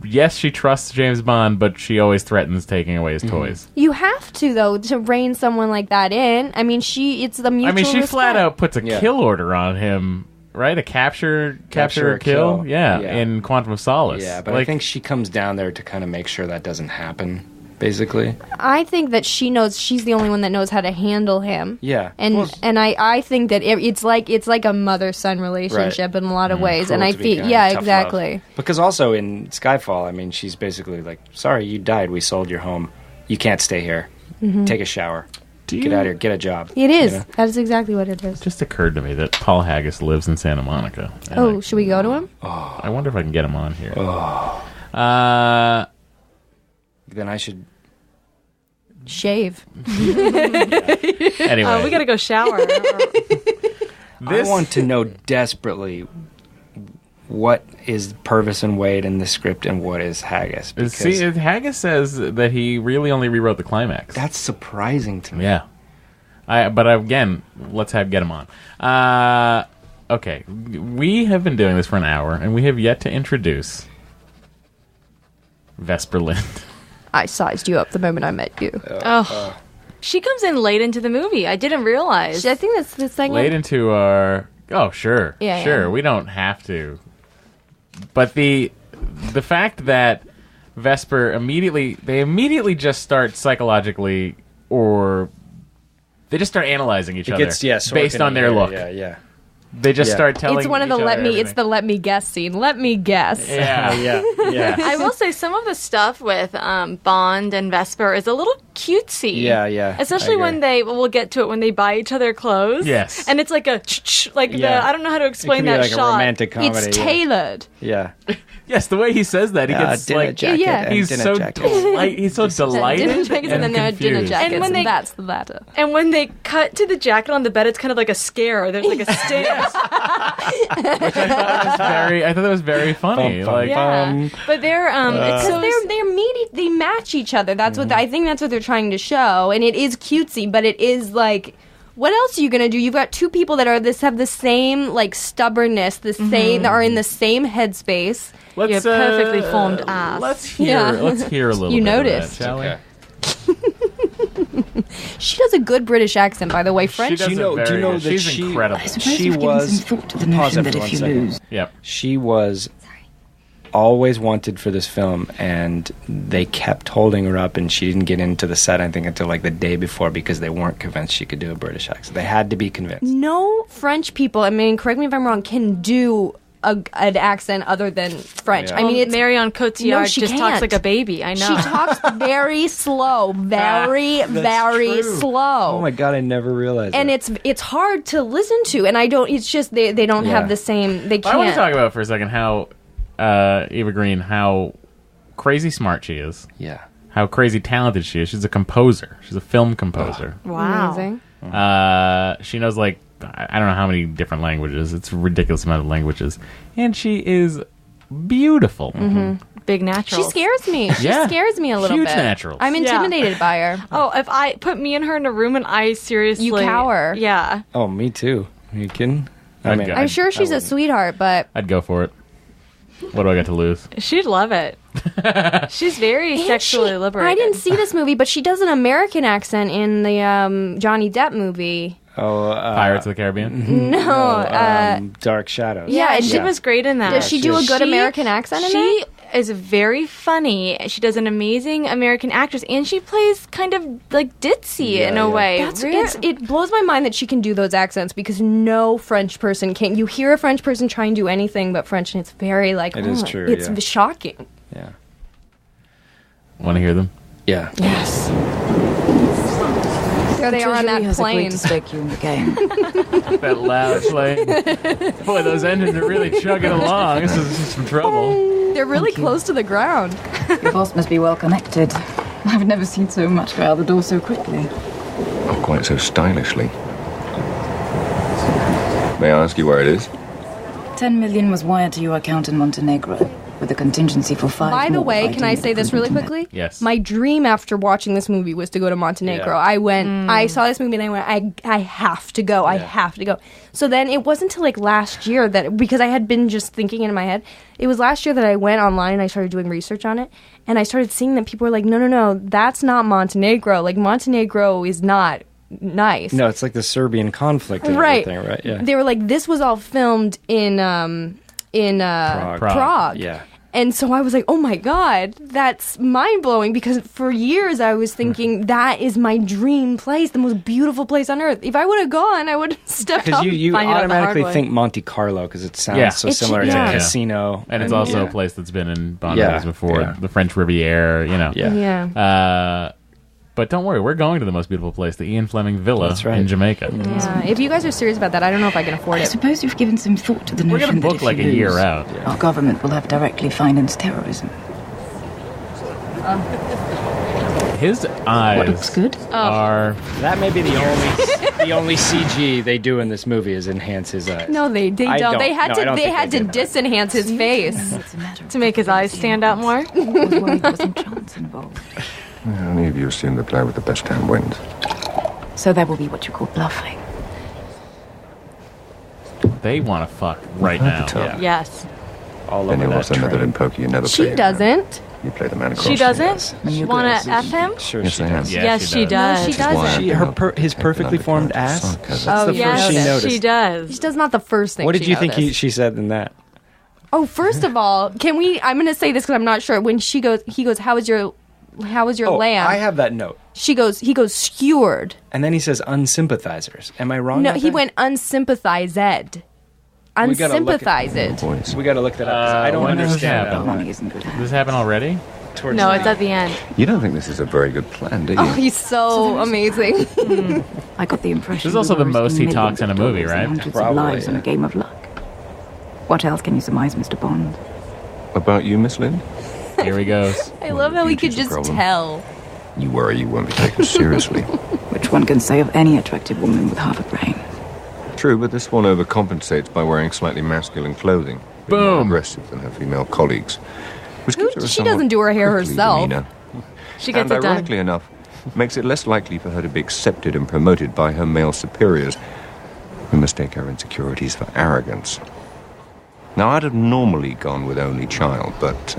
Yes, she trusts James Bond, but she always threatens taking away his toys. You have to though to rein someone like that in. I mean, it's the mutual. I mean, she flat respect. out puts a Yeah. kill order on him, right? A capture or kill? Yeah, Yeah. in Quantum of Solace. Yeah, but I think she comes down there to kind of make sure that doesn't happen, basically. I think that she knows she's the only one that knows how to handle him. Yeah. And Well, I think that it's like a mother-son relationship in a lot of ways. And cruel I to be think kind, yeah, tough exactly. love. Because also in Skyfall, I mean, she's basically like, sorry, you died. We sold your home. You can't stay here. Take a shower. Get out of here. Get a job. It is. You know? That is exactly what it is. It just occurred to me that Paul Haggis lives in Santa Monica. And Oh, should we go to him? I wonder if I can get him on here. Then I should... Shave. Anyway, We gotta go shower. I want to know desperately what is Purvis and Wade in the script and what is Haggis. Because see, Haggis says that he really only rewrote the climax. that's surprising to me. Yeah. But again, let's get him on. Okay, we have been doing this for an hour, and we have yet to introduce Vesper Lind. I sized you up the moment I met you. Oh. She comes in late into the movie. I didn't realize. I think that's the thing. Late into our... Oh, sure. Yeah, sure. yeah. We don't have to. But the fact that Vesper immediately just start psychologically, or they just start analyzing each It other gets, yeah, based on their look. Yeah. They just Yeah. start telling It's one of the each other it's the everything. let me guess scene. Let me guess. Yeah. Yeah. I will say some of the stuff with Bond and Vesper is a little cutesy. Yeah. Especially I when agree. we'll get to it when they buy each other clothes. Yes. And it's like a like Yeah. I don't know how to It explain could be that like shot. a romantic comedy. It's tailored. Yeah. Yes, the way he says that, he gets dinner like jacket Yeah. and he's dinner so jacket. he's so delighted Dinner jackets and then there are dinner confused. jackets, And when and they- that's the latter. And when they cut to the jacket on the bed, it's kind of like a scare. There's like a stare. I thought that was very funny. Like, Yeah, but they're Because they match each other. That's what I think. That's what they're trying to show, and it is cutesy, but it is like, what else are you gonna do? You've got two people that have the same like stubbornness, the same that are in the same headspace. let's you have perfectly formed ass. Let's hear a little You bit noticed. of that, shall we? Okay. She does a good British accent, by the way. French. She does Do you it very know good. that She's she- incredible. I suppose She you've given was- some thought to the Pause notion it that for if 1 you second. lose, Yep. She was always wanted for this film, and they kept holding her up, and she didn't get into the set, I think, until like the day before because they weren't convinced she could do a British accent. They had to be convinced. No French people, I mean, correct me if I'm wrong, can do an accent other than French. Yeah. I mean, it's Marion Cotillard No, she just can't. talks like a baby. I know. she talks very slow, very true. slow. Oh my god, I never realized And that. it's hard to listen to, and I don't. It's just they don't Yeah. have the same. They I want to can't. talk about for a second how Eva Green, how crazy smart she is, Yeah. how crazy talented she is. She's a composer. She's a film composer. Wow. Amazing. She knows like I don't know how many different languages. It's a ridiculous amount of languages, and she is beautiful. Big natural. She scares me. She Yeah. scares me a little Huge bit. naturals. I'm intimidated by her. Oh, if I put me and her in a room and I seriously You cower. Yeah. Oh, me too. Are you kidding? I'd go. I'm sure she's a sweetheart, but I'd go for it. What do I got to lose? She'd love it. She's very sexually liberated. I didn't see this movie, but she does an American accent in the Johnny Depp movie. Oh, Pirates of the Caribbean. No, Dark Shadows. yeah, Yeah, and she was great in that. Does she do a good She- American accent in She it? is very funny. She does an amazing American actress, and she plays kind of like ditzy in a way. It blows my mind that she can do those accents because no French person can. You hear a French person try and do anything but French, and it's very like It is true, It's yeah. shocking. Yeah. Want to hear them? Yeah. Yes. There they are on that has agreed plane. to stake you in the game. That loud plane. Boy, those engines are really chugging along. This is some trouble. They're really close to the ground. Your boss must be well connected. I've never seen so much go out the door so quickly. Not quite so stylishly. May I ask you where it is? 10 million was wired to your account in Montenegro, with a contingency for 5 By the more way, if I can I deem say it this really prudent. quickly? Yes. My dream after watching this movie was to go to Montenegro. Yeah. I went, I saw this movie and I went, I have to go. I have to go. So then it wasn't until like last year that, because I had been just thinking in my head, it was last year that I went online and I started doing research on it. And I started seeing that people were like, no, that's not Montenegro. Like Montenegro is not nice. No, it's like the Serbian conflict and Right. everything, right? Yeah. They were like, this was all filmed in Prague. Yeah. And so I was like, oh my God, that's mind blowing because for years I was thinking that is my dream place, the most beautiful place on earth. If I would have gone, I would have stepped Because up. you Find it out the automatically hard way. think Monte Carlo because it sounds Yeah. so It's- similar yeah. to Casino. And it's also yeah. a place that's been in Bond Yeah, movies before. yeah. The French Riviera, you know. Yeah. Yeah. But don't worry, we're going to the most beautiful place, the Ian Fleming Villa That's right. in Jamaica. Yeah. If you guys are serious about that, I don't know if I can afford I it. suppose you've given some thought to the We're notion going to that book if like you a year lose, out. our government will have directly financed terrorism. His What eyes looks good? are... That may be the only CG they do in this movie is enhance his eyes. No, they I don't. They don't. had No, I to don't they think had they to did that. disenhance his face. It's a matter of To make his eyes stand out more. I was worried there was some chance involved. Any of you assume the player with the best hand wins. So that will be what you call bluffing. They want to fuck right now. Yeah. Yes. All Then over you that also know that train. in poker you never play She your hand. doesn't. You play the man across. She from you. doesn't? When you Want go to F him? Sure, Yes, she I am. does. Yeah, Yes, she No, does. she Which is why doesn't. She, I her cannot his take perfectly an formed undercurrent ass. sarcasm. That's Oh, the yeah, first she yes, noticed. She does. She does not the first thing. What did she you think noticed. she said in that? Oh, first of all, can we? I'm going to say this because I'm not sure. When he goes, how was your lamb? I have that note. He goes, skewered. And then he says unsympathizers. Am I wrong? No, about he that? went unsympathized. We gotta look Unsympathized. Voice. We got to look that up. 'cause I don't when does this understand happen? that. Money isn't good. Does this happen already? Towards No, the it's at the end. You don't think this is a very good plan, do you? Oh, he's so amazing. I got the impression. This is also we were the most he risking talks in a movie, millions of right? dollars and hundreds Probably, of lives on yeah. a game of luck. What else can you surmise, Mr. Bond? About you, Miss Lind? Here he goes. I love how he could Beauty's a just problem. tell. You worry you won't be taken seriously. Which one can say of any attractive woman with half a brain. True, but this one overcompensates by wearing slightly masculine clothing. A bit more Boom. aggressive than her female colleagues. Which gives her a She somewhat doesn't do her hair prickly herself. demeanor. She gets And it done. ironically enough, makes it less likely for her to be accepted and promoted by her male superiors, who mistake her insecurities for arrogance. Now, I'd have normally gone with only child, but,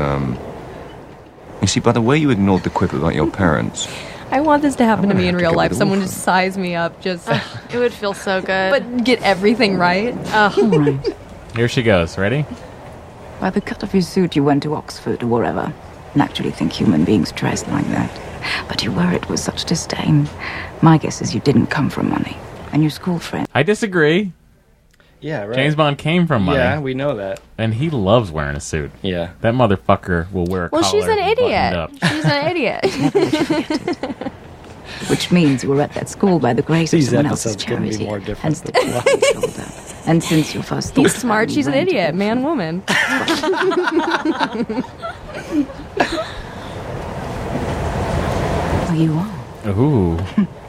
you see, by the way you ignored the quip about your parents, I want this to happen to I'm me in gonna have real to get life. rid of Someone all just size me up, just It would feel so good. but get everything right. All right. Here she goes. Ready? By the cut of your suit, you went to Oxford or wherever. Naturally think human beings dress like that. But you wear it with such disdain. My guess is you didn't come from money. And your school friend. I disagree. Yeah, right. James Bond came from money, Yeah, we know that. and he loves wearing a suit. Yeah. That motherfucker will wear a Well, collar she's an buttoned idiot. up. She's an idiot. Which means you were at that school by the grace of These someone else's episodes couldn't be charity. more different And stood on his shoulder. And since your first thought He's of smart. family She's an ran to idiot. your Man, woman. Well, you are. Ooh,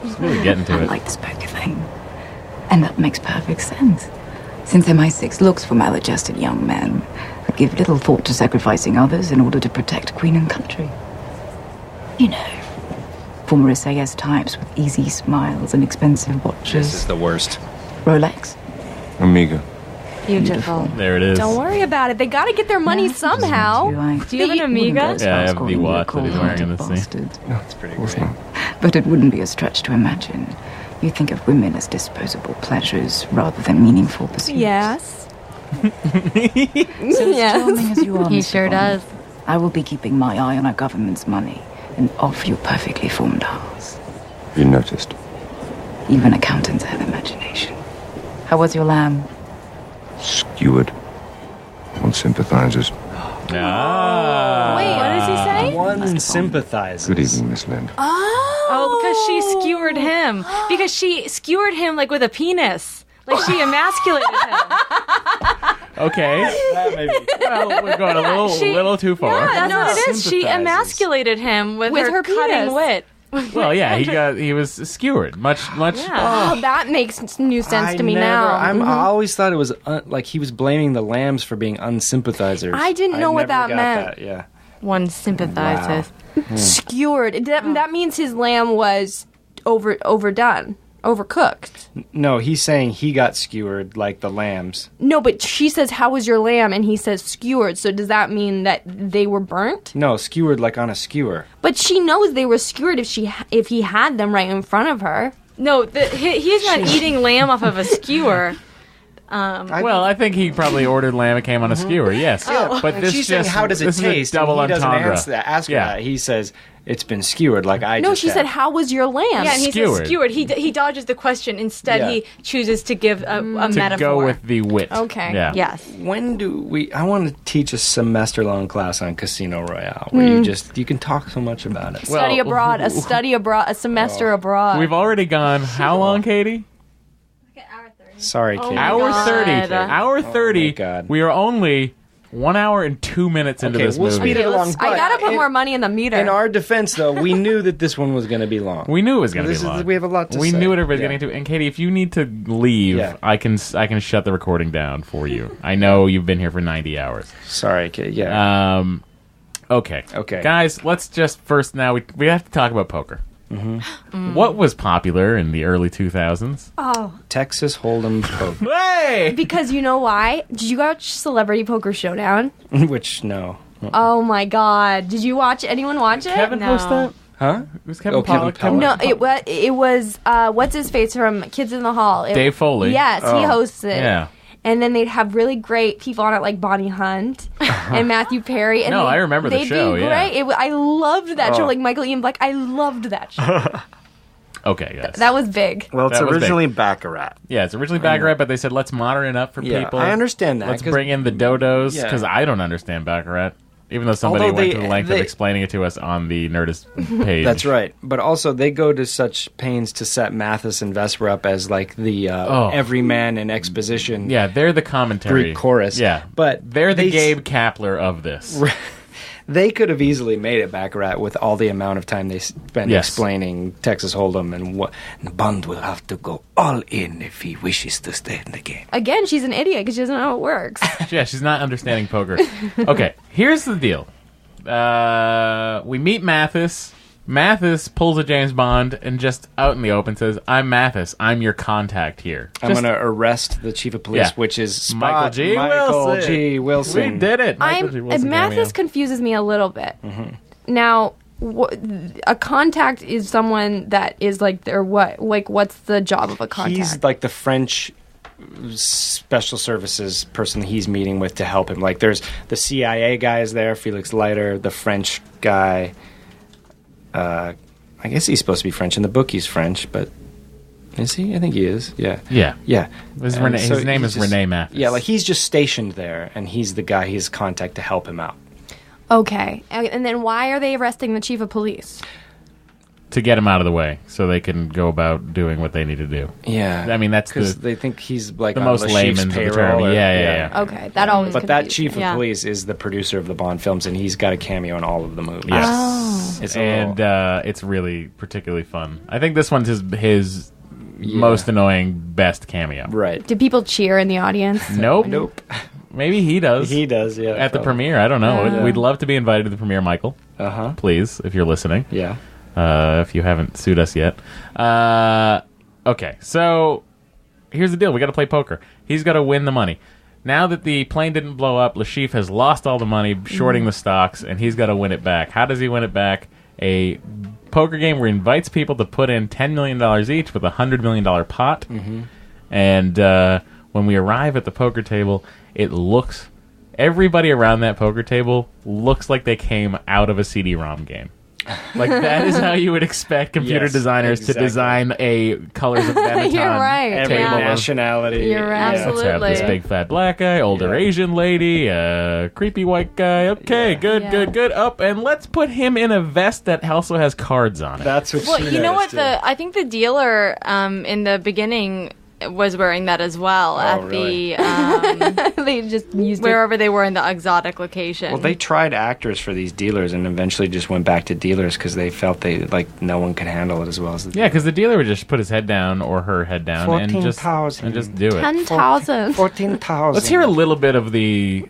she's really getting to I it. like this poker thing. And that makes perfect sense. Since MI6 looks for maladjusted young men who give little thought to sacrificing others in order to protect Queen and country. You know, former SAS types with easy smiles and expensive This watches. is the worst. Rolex. Amiga. Beautiful. There it is. Don't worry about it. They got to get their money somehow. Do you have an Amiga? Yeah, I have the watch that he's wearing in this scene. That's pretty great. But it wouldn't be a stretch to imagine. You think of women as disposable pleasures rather than meaningful pursuits. Yes. So as charming as you are, He Mr. sure Bond, does. I will be keeping my eye on our government's money and off your perfectly formed ours. You noticed. Even accountants have imagination. How was your lamb? Skewered. On sympathizers. Ah. Wait, what does he say? One sympathizes. Good evening, Miss Lind. Oh, because she skewered him. Because she skewered him like with a penis. Like she emasculated him. Okay. That may be- Well, we're going a little too far. That's what it is. She Sympathizes. emasculated him with With her her cutting penis. wit. Well, yeah, he was skewered. Much. Yeah. Oh, that makes new sense to me now. I always thought it was like he was blaming the lambs for being unsympathizers. I didn't know what never that got meant. That, yeah. One sympathizes. Skewered. That means his lamb was overdone, overcooked. No, he's saying he got skewered like the lambs. No, but she says, "How was your lamb?" And he says, "Skewered." So does that mean that they were burnt? No, skewered like on a skewer. But she knows they were skewered if he had them right in front of her. No, he's not eating lamb off of a skewer. Well, I think he probably ordered lamb. It came on a skewer. Yes. But And this she's saying, just "How does it this taste?" Is a double and he doesn't entendre. ask her Yeah. that. He says, "It's been skewered like I No, just she had." said, "How was your lamb?" Yeah, and he Skewered. says skewered. He dodges the question. Instead, Yeah. he chooses to give a To metaphor. go with the wit. Okay. Yeah. Yes. When do we? I want to teach a semester-long class on Casino Royale, where you can talk so much about it. Well, Study abroad, a semester abroad. We've already gone. How long, Katie? Sorry, Kate. Hour God. 30. Hour 30. God. We are only 1 hour and 2 minutes into Okay, this we'll movie. speed it along. I but gotta put in- more money in the meter. In our defense, though, we knew that this one was going to be long. We knew it was going to be This is- long. we have a lot to We say. knew what everybody's Yeah. getting to. And Katie, if you need to leave, Yeah. I can shut the recording down for you. I know you've been here for 90 hours. Sorry, Kate. Yeah. Okay. Okay. Guys, let's just first now we have to talk about poker. What was popular in the early 2000s? Texas Hold'em poker. Hey! Because you know why? Did you watch Celebrity Poker Showdown? Which, no. Oh my God! Did you watch? Anyone watch it? Kevin No. host that? Huh? Was Kevin Oh, Kevin Pollak? Pollak. No, it was what's his face from Kids in the Hall. Dave Foley. Yes, he hosts it. Yeah. And then they'd have really great people on it, like Bonnie Hunt and Matthew Perry. And No, I remember the they'd show, be yeah. great. I loved that show. Like Michael Ian Black, I loved that show. Okay, guys. That was big. Well, it's That was originally Baccarat. Yeah, it's originally Baccarat, but they said let's moderate it up for Yeah, people. I understand that, Let's 'cause- bring in the dodos Yeah. because I don't understand Baccarat, even though somebody Although went they- to the length of they- explaining it to us on the Nerdist page. That's right. But also, they go to such pains to set Mathis and Vesper up as like the everyman and exposition. Yeah, they're the commentary Greek chorus. Yeah, But they're the they- Gabe Kapler of this. They could have easily made it Baccarat with all the amount of time they spent explaining Texas Hold'em and what Bond will have to go all in if he wishes to stay in the game. Again, she's an idiot because she doesn't know how it works. Yeah, she's not understanding poker. Okay, here's the deal. We meet Mathis. Mathis pulls a James Bond and just out in the open says, "I'm Mathis. I'm your contact here. I'm going to arrest the chief of police," which is Michael G. Wilson. We did it. Michael G. Wilson Mathis confuses me a little bit. Now, a contact is someone that is like their what? Like, what's the job of a contact? He's like the French special services person he's meeting with to help him. Like, there's the CIA guy is there, Felix Leiter, the French guy. I guess he's supposed to be French. In the book, he's French, but is he? I think he is. Yeah. Yeah. His name is Rene Mathis. Yeah, like he's just stationed there, and he's the guy he's contact to help him out. Okay. And then why are they arresting the chief of police? To get him out of the way so they can go about doing what they need to do. Yeah. I mean, that's because they think he's like the on most Le layman's Chiffre's of the payroll. term. Yeah. Okay, that always But that confused chief me. of police is the producer of the Bond films, and he's got a cameo in all of the movies. Yes. Oh. It's it's really particularly fun. I think this one's his most annoying, best cameo. Right. Did people cheer in the audience? Nope. Maybe he does. He does, yeah. At the premiere, I don't know. We'd love to be invited to the premiere, Michael. Please, if you're listening. Yeah. If you haven't sued us yet. Okay, so here's the deal. We got to play poker. He's got to win the money. Now that the plane didn't blow up, Le Chiffre has lost all the money shorting the stocks, and he's got to win it back. How does he win it back? A poker game where he invites people to put in $10 million each with a $100 million pot. And when we arrive at the poker table, everybody around that poker table looks like they came out of a CD-ROM game. Like, that is how you would expect computer designers to design a Colors of Benetton You're right. Every table. nationality. You're right. Let's have Absolutely. this big fat black guy, older Asian lady, creepy white guy. Okay, good. Up, and let's put him in a vest that also has cards on it. That's what Well, she you know what? noticed, too. I think the dealer in the beginning was wearing that as well really? They just used wherever they were in the exotic location. Well, they tried actors for these dealers and eventually just went back to dealers because they felt no one could handle it as well as the Yeah, because the dealer would just put his head down or her head down and just 14,000. do it. 10,000. 14,000. Let's hear a little bit of the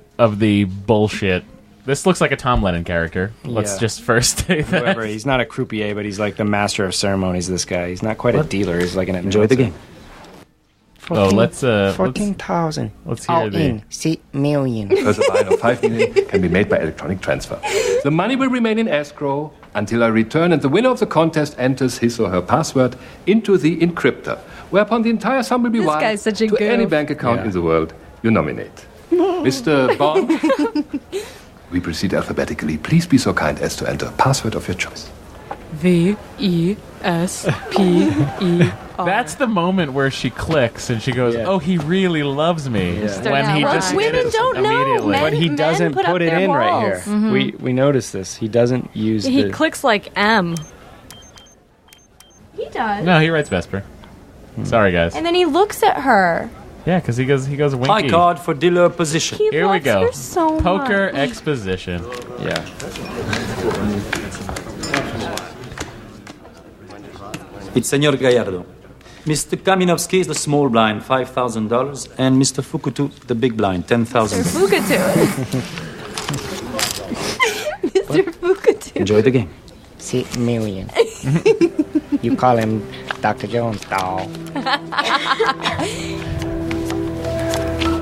bullshit. This looks like a Tom Lennon character. Let's Yeah. just first say that. Whoever, he's not a croupier, but he's like the master of ceremonies, this guy. He's not quite a dealer. He's like an Enjoy the game. Let's 14,000. let's hear the 6 million. First a line of 5 million can be made by electronic transfer. The money will remain in escrow until I return, and the winner of the contest enters his or her password into the encryptor, whereupon the entire sum will be This wired guy's such a to any goof. bank account in the world you nominate. Mr. Bond, we proceed alphabetically. Please be so kind as to enter a password of your choice. VESPE. That's the moment where she clicks and she goes, "Oh, he really loves me." When he Well, just women did it don't know. immediately. Men- But he doesn't put put up it their in right here. balls. We noticed this. He doesn't use He the... clicks like M. He does. No, he writes Vesper. Sorry, guys. And then he looks at her. Yeah, because he goes winky. High card for dealer position. He Here we loves go. her so Poker much. exposition. Yeah. It's Senor Gallardo. Mr. Kaminovsky is the small blind, $5,000, and Mr. Fukutu, the big blind, $10,000. Fukutu. Mr. Fukutu. Enjoy the game. 6 million. You call him Dr. Jones, dog.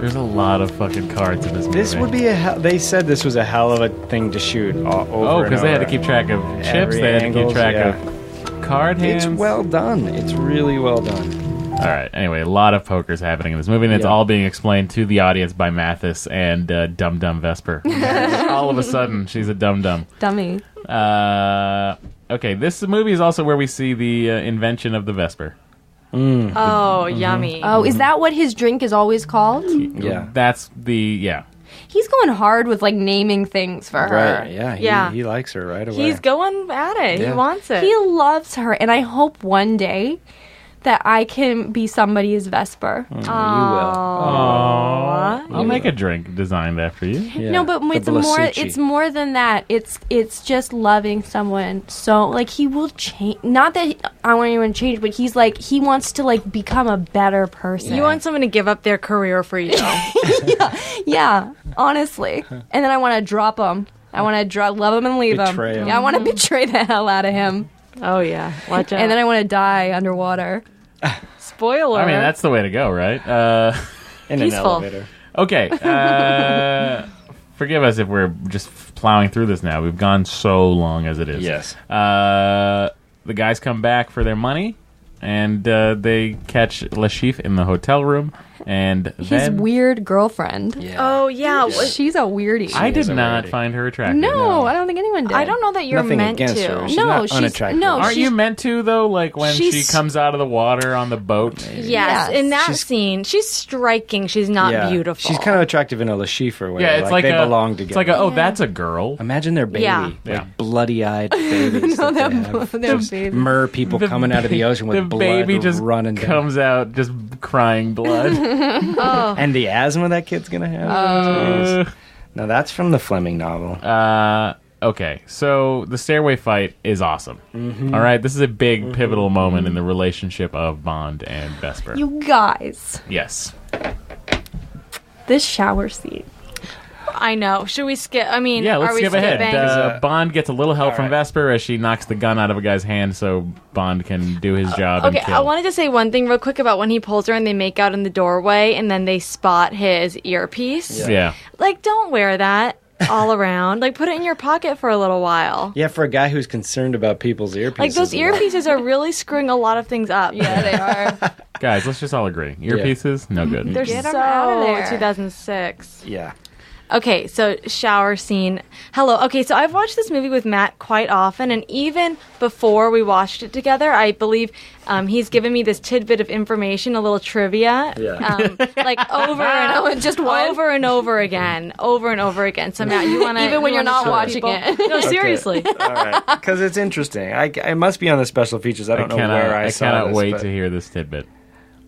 There's a lot of fucking cards in this movie. This would be they said this was a hell of a thing to shoot over because they had to keep track of chips. Every They had to angles, keep track yeah. of card hands. It's well done. It's really well done. All right. Anyway, a lot of poker's happening in this movie, and it's all being explained to the audience by Mathis and Dum Dum Vesper. All of a sudden, she's a dum dum. Dummy. Okay, this movie is also where we see the invention of the Vesper. Oh, yummy. Oh, is that what his drink is always called? Yeah. That's He's going hard with like naming things for her. Right, yeah. Yeah. He likes her right away. He's going at it. He Yeah. wants it. He loves her, and I hope one day that I can be somebody's Vesper. You will. I'll make a drink designed after you. Yeah. No, but The it's more. Blasucci. It's more than that. It's just loving someone. So like he will change. Not that I want anyone to change, but he's like he wants to like become a better person. You want someone to give up their career for you. yeah, honestly. And then I want to drop him. I want to love him and leave Betray him. Yeah, I want to betray the hell out of him. Oh yeah, watch out. And then I want to die underwater. Spoiler. I mean, that's the way to go, right? In Peaceful. an elevator. Okay. Forgive us if we're just plowing through this now. We've gone so long as it is. Yes. The guys come back for their money, and they catch Lashif in the hotel room, and His then weird girlfriend. Yeah. Oh yeah. She's a weirdie. I did is a not rarity. find her attractive. No, I don't think anyone did. I don't know that you're Nothing meant against to. her. She's No, not she's- unattractive. no, Aren't you meant to though? Like when she She's- comes out of the water on the boat. Yes, Yes. in that scene, she's striking. She's not Yeah. beautiful. She's kind of attractive in a Lashiffer way. Yeah, it's like they a, belong together. It's like a, oh, that's a girl. Imagine their baby, Yeah. like Yeah. bloody-eyed babies. No, that they they're have. they're Just baby. mer people coming out of the ocean with The blood baby just running down. comes out just crying blood. And the asthma that kid's gonna have. Jeez. Now that's from the Fleming novel. Okay, so the stairway fight is awesome. All right, this is a big pivotal moment in the relationship of Bond and Vesper. You guys, Yes. this shower scene. I know. Should we skip? I mean, Yeah, let's are we skip ahead. skipping? Bond gets a little help from right. Vesper as she knocks the gun out of a guy's hand so Bond can do his job Okay, and kill. I wanted to say one thing real quick about when he pulls her and they make out in the doorway and then they spot his earpiece. Yeah. Like, don't wear that all around. Like, put it in your pocket for a little while. Yeah, for a guy who's concerned about people's earpieces. Like, those a lot. earpieces are really screwing a lot of things up. Yeah, they are. Guys, let's just all agree. Earpieces, no good. They're Get 'em so outta there. 2006. Yeah. Okay, so shower scene. Hello. Okay, so I've watched this movie with Matt quite often, and even before we watched it together, I believe he's given me this tidbit of information, a little trivia, like over and Just one? over and over again, over and over again. So Matt, you want to Even when you're not watching it. No, seriously. All right. Because it's interesting. I must be on the special features. I don't know where I saw cannot this, wait but to hear this tidbit.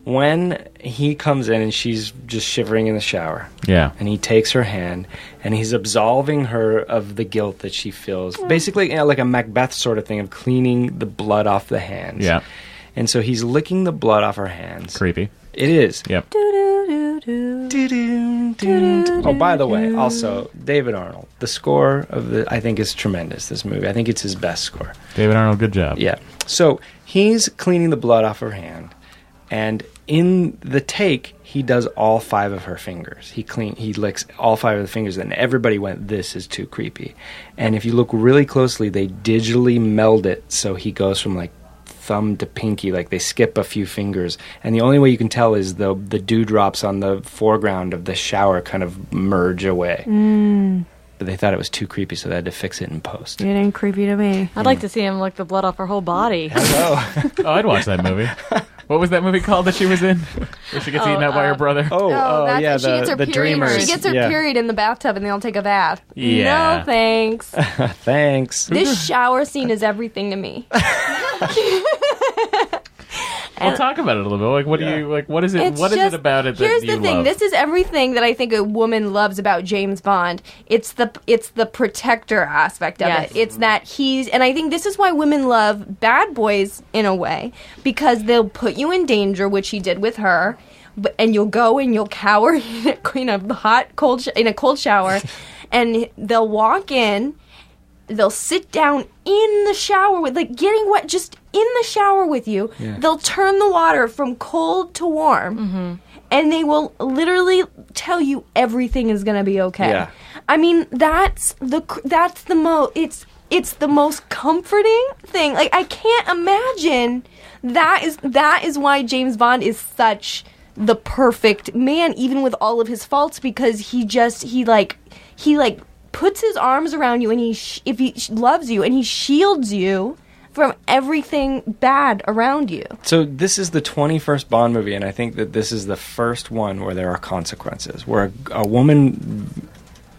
when he comes in and she's just shivering in the shower, Yeah. and he takes her hand and he's absolving her of the guilt that she feels. Basically, like a Macbeth sort of thing of cleaning the blood off the hands. Yeah. And so he's licking the blood off her hands. Creepy. It is. Yep. Oh, by the way, also David Arnold. The score of I think is tremendous. This movie, I think it's his best score. David Arnold, good job. Yeah. So he's cleaning the blood off her hand, and in the take, he does all 5 of her fingers. He licks all 5 of the fingers, and everybody went, "This is too creepy." And if you look really closely, they digitally meld it so he goes from like thumb to pinky, like they skip a few fingers, and the only way you can tell is the dewdrops on the foreground of the shower kind of merge away. But they thought it was too creepy, so they had to fix it in post. It ain't creepy to me. I'd like to see him lick the blood off her whole body. Hello. Oh, I'd watch that movie. What was that movie called that she was in? Where she gets eaten up by her brother? Oh, that's- yeah, she gets her the period. Dreamers. She gets her Yeah. period in the bathtub, and they all take a bath. Yeah. No thanks. Thanks. This shower scene is everything to me. Well, talk about it a little bit. Like, what do you like? What is it? It's What is just- it about it that here's you the thing. love? This is everything that I think a woman loves about James Bond. It's the protector aspect of Yes. it. It's that and I think this is why women love bad boys in a way, because they'll put you in danger, which he did with her, and you'll go and you'll cower in a cold shower, and they'll walk in. They'll sit down in the shower with, like, getting wet, just in the shower with you. Yeah. They'll turn the water from cold to warm, and they will literally tell you everything is gonna be okay. Yeah. I mean, it's the most comforting thing. Like, I can't imagine that is why James Bond is such the perfect man, even with all of his faults, because he puts his arms around you, and if he loves you, and he shields you from everything bad around you. So this is the 21st Bond movie, and I think that this is the first one where there are consequences, where a woman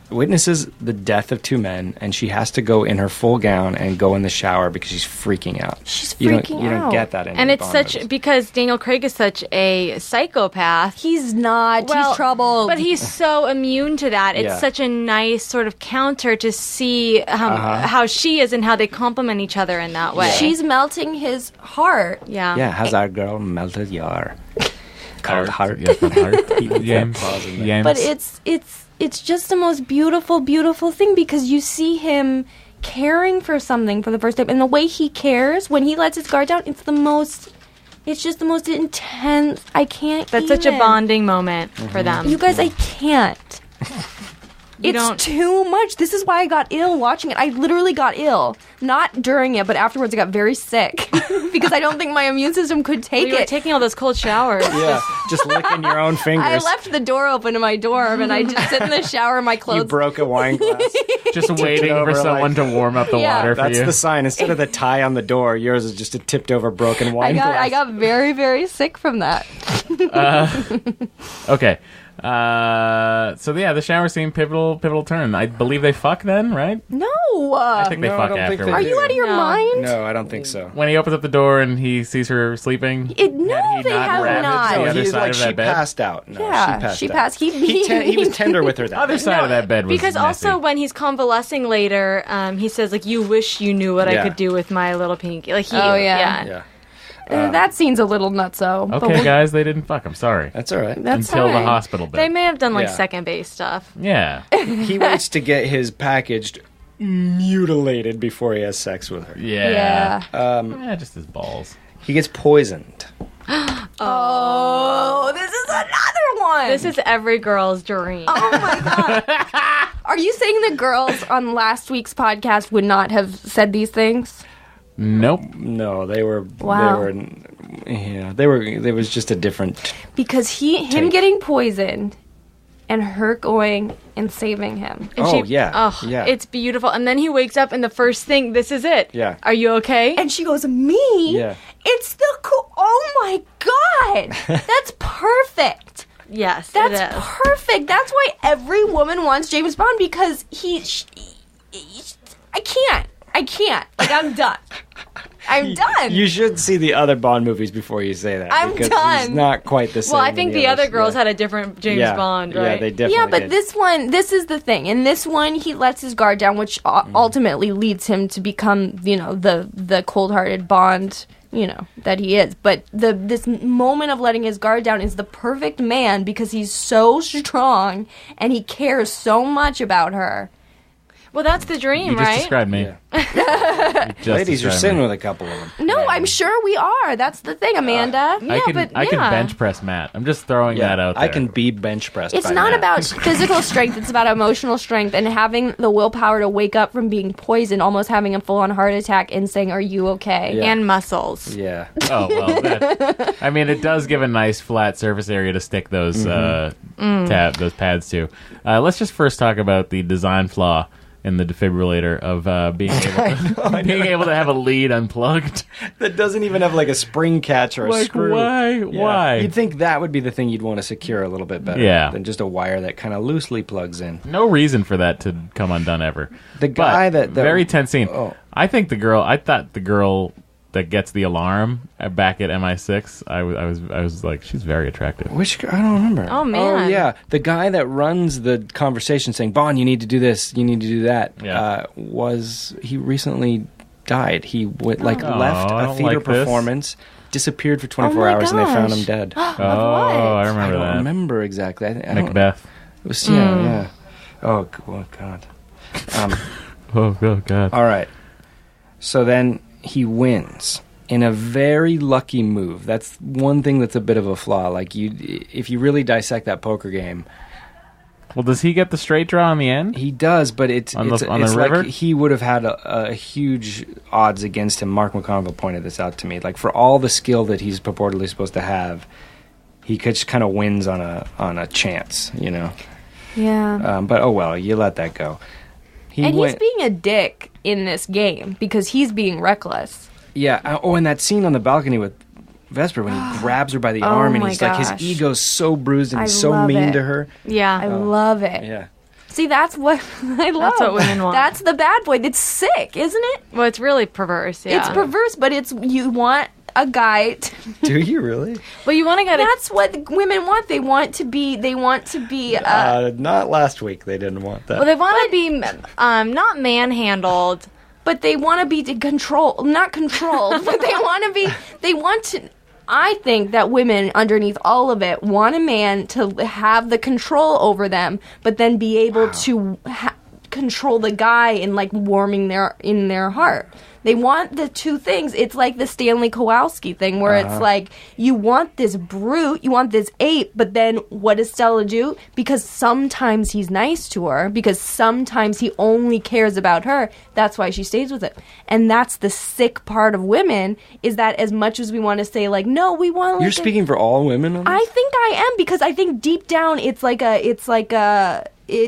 witnesses the death of 2 men, and she has to go in her full gown and go in the shower because she's freaking out. She's You freaking don't out. get that in And it's Bond such movies. because Daniel Craig is such a psychopath. He's not. He's troubled. But he's so immune to that. It's Yeah. such a nice sort of counter to see how she is and how they complement each other in that way. She's melting his heart. Yeah. Yeah, has our girl melted your cold heart? Yes, my heart. James. James. But it's just the most beautiful, beautiful thing because you see him caring for something for the first time, and the way he cares when he lets his guard down, it's just the most intense. I can't. That's such a bonding moment for them. You guys, I can't. You It's don't- too much. This is why I got ill watching it. I literally got ill. Not during it, but afterwards I got very sick because I don't think my immune system could take You were it. taking all those cold showers. Yeah, just licking your own fingers. I left the door open in my dorm and I just sit in the shower in my You clothes. broke a wine glass. just waiting over, for someone like- to warm up the Yeah. water for That's you. the sign. Instead of the tie on the door, yours is just a tipped over broken wine glass. I got very, very sick from that. Okay. So yeah, the shower scene, pivotal turn. I believe they fuck then, right? No. I think they No, I fuck don't think afterwards. Are you out of your mind? No, I don't think so. When he opens up the door and he sees her sleeping, No, had he they not have ravaged not. the other He's side like, of she that bed? passed out. No, Yeah, she she passed passed. out. He was tender with her that Other day. side of that bed was Because also messy. when he's convalescing later, he says like, "You wish you knew what I Yeah. could do with my little pinky." Like he, Oh, yeah. Yeah, That scene's a little nutso. but Okay, we'll- guys, they didn't fuck. I'm sorry. that's all right. That's Until the fine. hospital bed. They may have done like Yeah. second base stuff. Yeah. He waits to get his package mutilated before he has sex with her. Yeah. Yeah. Yeah, just his balls. He gets poisoned. Oh, this is another one. This is every girl's dream. Oh my god. Are you saying the girls on last week's podcast would not have said these things? Nope. No, they were. Wow. They were. Yeah, they were. There was just a different. Because him Take. getting poisoned and her going and saving him. And Oh, yeah. Oh, Yeah. it's beautiful. And then he wakes up, and the first thing, this is it. Yeah. Are you okay? And she goes, "Me? Yeah. It's the oh my god. That's perfect. yes, That's it is. perfect. That's why every woman wants James Bond because I can't. Like, I'm done. I'm done. You should see the other Bond movies before you say that. I'm because done. He's not quite the same. Well, I in think the others. other girls Yeah. had a different James Yeah. Bond, right? Yeah, they definitely Yeah, but did. this is the thing. In this one, he lets his guard down, which ultimately leads him to become, the cold-hearted Bond, that he is. But this moment of letting his guard down is the perfect man because he's so strong and he cares so much about her. Well, that's the dream, You just right? described me. Yeah. You just Ladies, you're described sitting me. with a couple of them. No, I'm sure we are. That's the thing, Amanda. I can yeah. bench press Matt. I'm just throwing that out there. I can be bench pressed. It's by not Matt. about physical strength. It's about emotional strength and having the willpower to wake up from being poisoned, almost having a full-on heart attack, and saying, "Are you okay?" Yeah. And muscles. Yeah. Oh well, it does give a nice flat surface area to stick those those pads to. Let's just first talk about the design flaw in the defibrillator of being able to have a lead unplugged. That doesn't even have like a spring catch or a Like, screw. why? Yeah. Why? You'd think that would be the thing you'd want to secure a little bit better Yeah. than just a wire that kind of loosely plugs in. No reason for that to come undone ever. The guy But that very tense scene. Oh. I thought the girl that gets the alarm back at MI6. I was like, she's very attractive. Which I don't remember. Oh, man. Oh yeah, the guy that runs the conversation saying, "Bond, you need to do this, you need to do that." Yeah. He recently died. He left I a don't theater like this. performance, disappeared for 24 my hours, and they found him gosh. dead. Oh, I I remember don't that. remember exactly. I don't- Macbeth. It was yeah. Oh God. Oh God. All right. So then he wins in a very lucky move. That's one thing that's a bit of a flaw. Like if you really dissect that poker game, Well, does he get the straight draw in the end? he does. But it's On the it's river? like he would have had a huge odds against him. Mark McConville pointed this out to me. Like for all the skill that he's purportedly supposed to have, he could just kind of wins on a chance, Yeah. But oh well, you let that go. And he's being a dick in this game because he's being reckless. Yeah. Oh, and that scene on the balcony with Vesper when he grabs her by the arm and my he's like, gosh. his ego's so bruised and I he's so love mean it. to her. Yeah. I love it. Yeah. See, that's what I love. That's what women want. That's the bad boy. It's sick, isn't it? Well, it's really perverse. Yeah. It's perverse, but you want a guy. Do you really? Well, you want a guy. That's what women want. They want to be. Not last week. They didn't want that. Well, they want to be not manhandled. But they want to be not controlled, but they want to, I think that women, underneath all of it, want a man to have the control over them, but then be able to control the guy in, like, warming their heart. They want the two things. It's like the Stanley Kowalski thing, where it's like, you want this brute, you want this ape, but then what does Stella do? Because sometimes he's nice to her, because sometimes he only cares about her, that's why she stays with it. And that's the sick part of women, is that as much as we want to say, like, no, we want, like, You're speaking for all women on this? I think I am, because I think deep down it's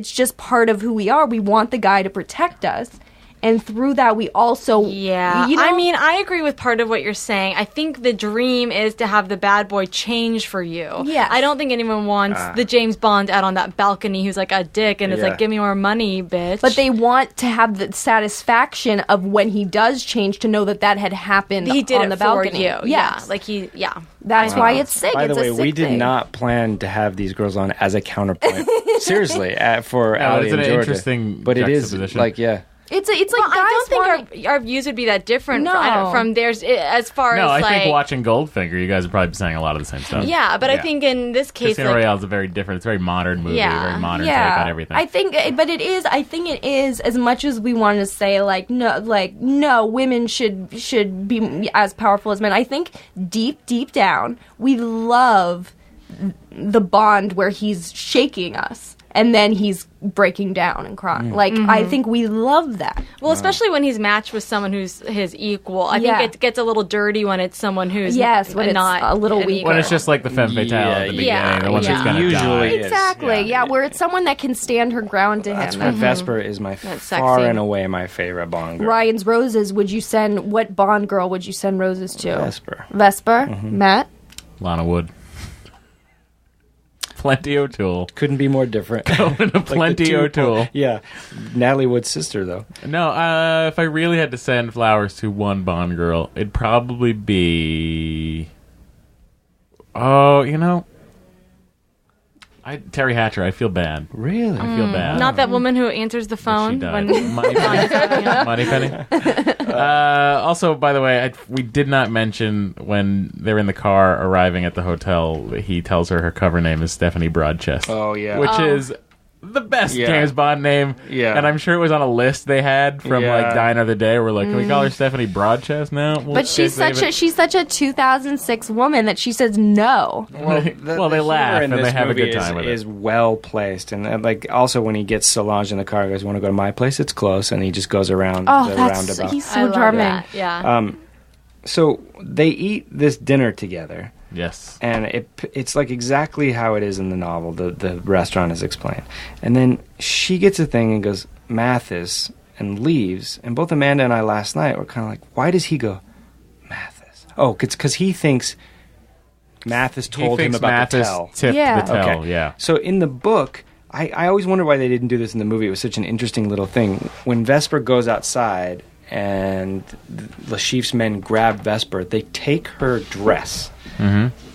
just part of who we are. We want the guy to protect us. And through that, we also... Yeah. You know? I mean, I agree with part of what you're saying. I think the dream is to have the bad boy change for you. Yeah. I don't think anyone wants the James Bond out on that balcony who's like a dick and is like, give me more money, bitch. But they want to have the satisfaction of when he does change, to know that had happened he did on it the balcony. For you. Yes. Yeah. Like That's why it's sick. By it's the way, a sick we did thing. not plan to have these girls on as a counterpoint. Seriously, for Ali it's and an Georgia. interesting But it is, juxtaposition. like, yeah. It's like well, guys I don't want... think our views would be that different No. from theirs as far No, as I like... think watching Goldfinger, you guys are probably saying a lot of the same stuff. Yeah, but I think in this case... Casino like, Royale is a very different, it's a very modern movie, very modern take on everything. I think it is, as much as we want to say, no, women should be as powerful as men. I think deep down, we love the Bond where he's shaking us. And then he's breaking down and crying. I think we love that. Well, especially when he's matched with someone who's his equal. I think it gets a little dirty when it's someone who's when not it's a little weaker. When it's just like the femme fatale at the beginning, the one that's going to die. Exactly, where it's someone that can stand her ground to him. That's why Vesper is far and away my favorite Bond girl. Ryan's roses, what Bond girl would you send roses to? Vesper. Matt? Lana Wood. Plenty O'Toole. Couldn't be more different. Plenty O'Toole. Yeah. Natalie Wood's sister, though. No, if I really had to send flowers to one Bond girl, it'd probably be... Oh, Terry Hatcher. I feel bad. Really? I feel bad. Not that woman who answers the phone. She died. When Money Penny. Also, by the way, we did not mention when they're in the car arriving at the hotel, he tells her cover name is Stephanie Broadchest. Oh, yeah. Which is the best James Bond name. Yeah. And I'm sure it was on a list they had from Diner of the Day. We're like, can we call her Stephanie Broadchest now? But she's such a 2006 woman that she says no. Well, they laugh and they have a good time with it. Is well placed, and also when he gets Solange in the car, he goes, "Want to go to my place? It's close," and he just goes around the roundabout. He's so charming. That. Yeah. So they eat this dinner together. Yes. And it's like exactly how it is in the novel. The restaurant is explained. And then she gets a thing and goes, Mathis, and leaves. And both Amanda and I last night were kind of like, why does he go, Mathis? Oh, because he thinks Mathis told him about the tell. Tipped the tell, yeah. So in the book, I always wonder why they didn't do this in the movie. It was such an interesting little thing. When Vesper goes outside and the Chief's men grab Vesper, they take her dress,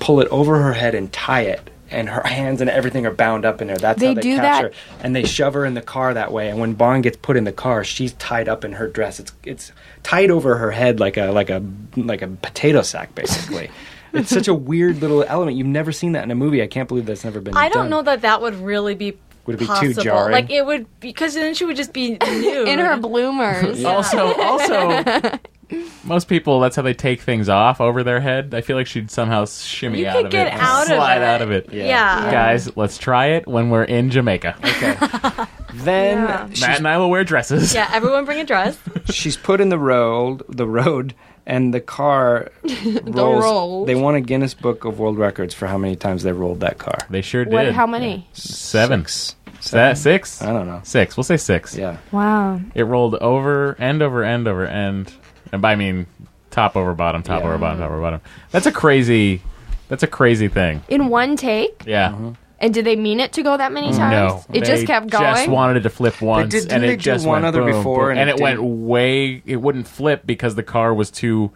pull it over her head and tie it, and her hands and everything are bound up in there. That's how they catch her. And they shove her in the car that way, and when Bond gets put in the car, she's tied up in her dress. It's tied over her head like a potato sack, basically. It's such a weird little element. You've never seen that in a movie. I can't believe that's never been done. I don't know that would really be Would it be possible. too jarring? Like it would, because then she would just be nude. In her bloomers. Also, most people, that's how they take things off over their head. I feel like she'd somehow shimmy out of it. You could get slide out of it. Yeah. Guys, let's try it when we're in Jamaica. Okay. Then Matt and I will wear dresses. Yeah, everyone bring a dress. She's put in the road, and the car rolls. They won a Guinness Book of World Records for how many times they rolled that car. They sure did. How many? 7. Seven? 6? I don't know. 6. We'll say 6. Yeah. Wow. It rolled end over end. And by I mean top over bottom, top over bottom, top over bottom. That's a crazy thing. In one take? Yeah. And did they mean it to go that many times? No, It they just kept going? Just wanted it to flip once, didn't and they it do just one went other boom, before, boom, and and it it went way. It wouldn't flip because the car was too.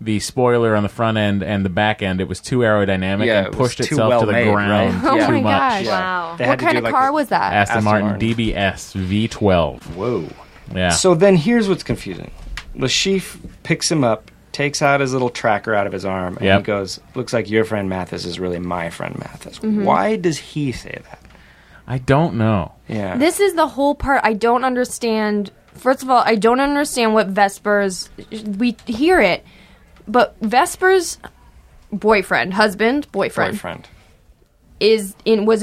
The spoiler on the front end and the back end, it was too aerodynamic Yeah, and it was pushed too itself well to the made, ground right? Oh too my much. gosh. Wow. They had What to kind do of like car a- was that? Aston Martin DBS V12. Whoa. Yeah. So then here's what's confusing. Lashif picks him up, takes out his little tracker out of his arm, and Yep. he goes, looks like your friend Mathis is really my friend Mathis. Mm-hmm. Why does he say that? I don't know. Yeah. This is the whole part I don't understand. First of all, I don't understand what Vesper's... We hear it, but Vesper's boyfriend was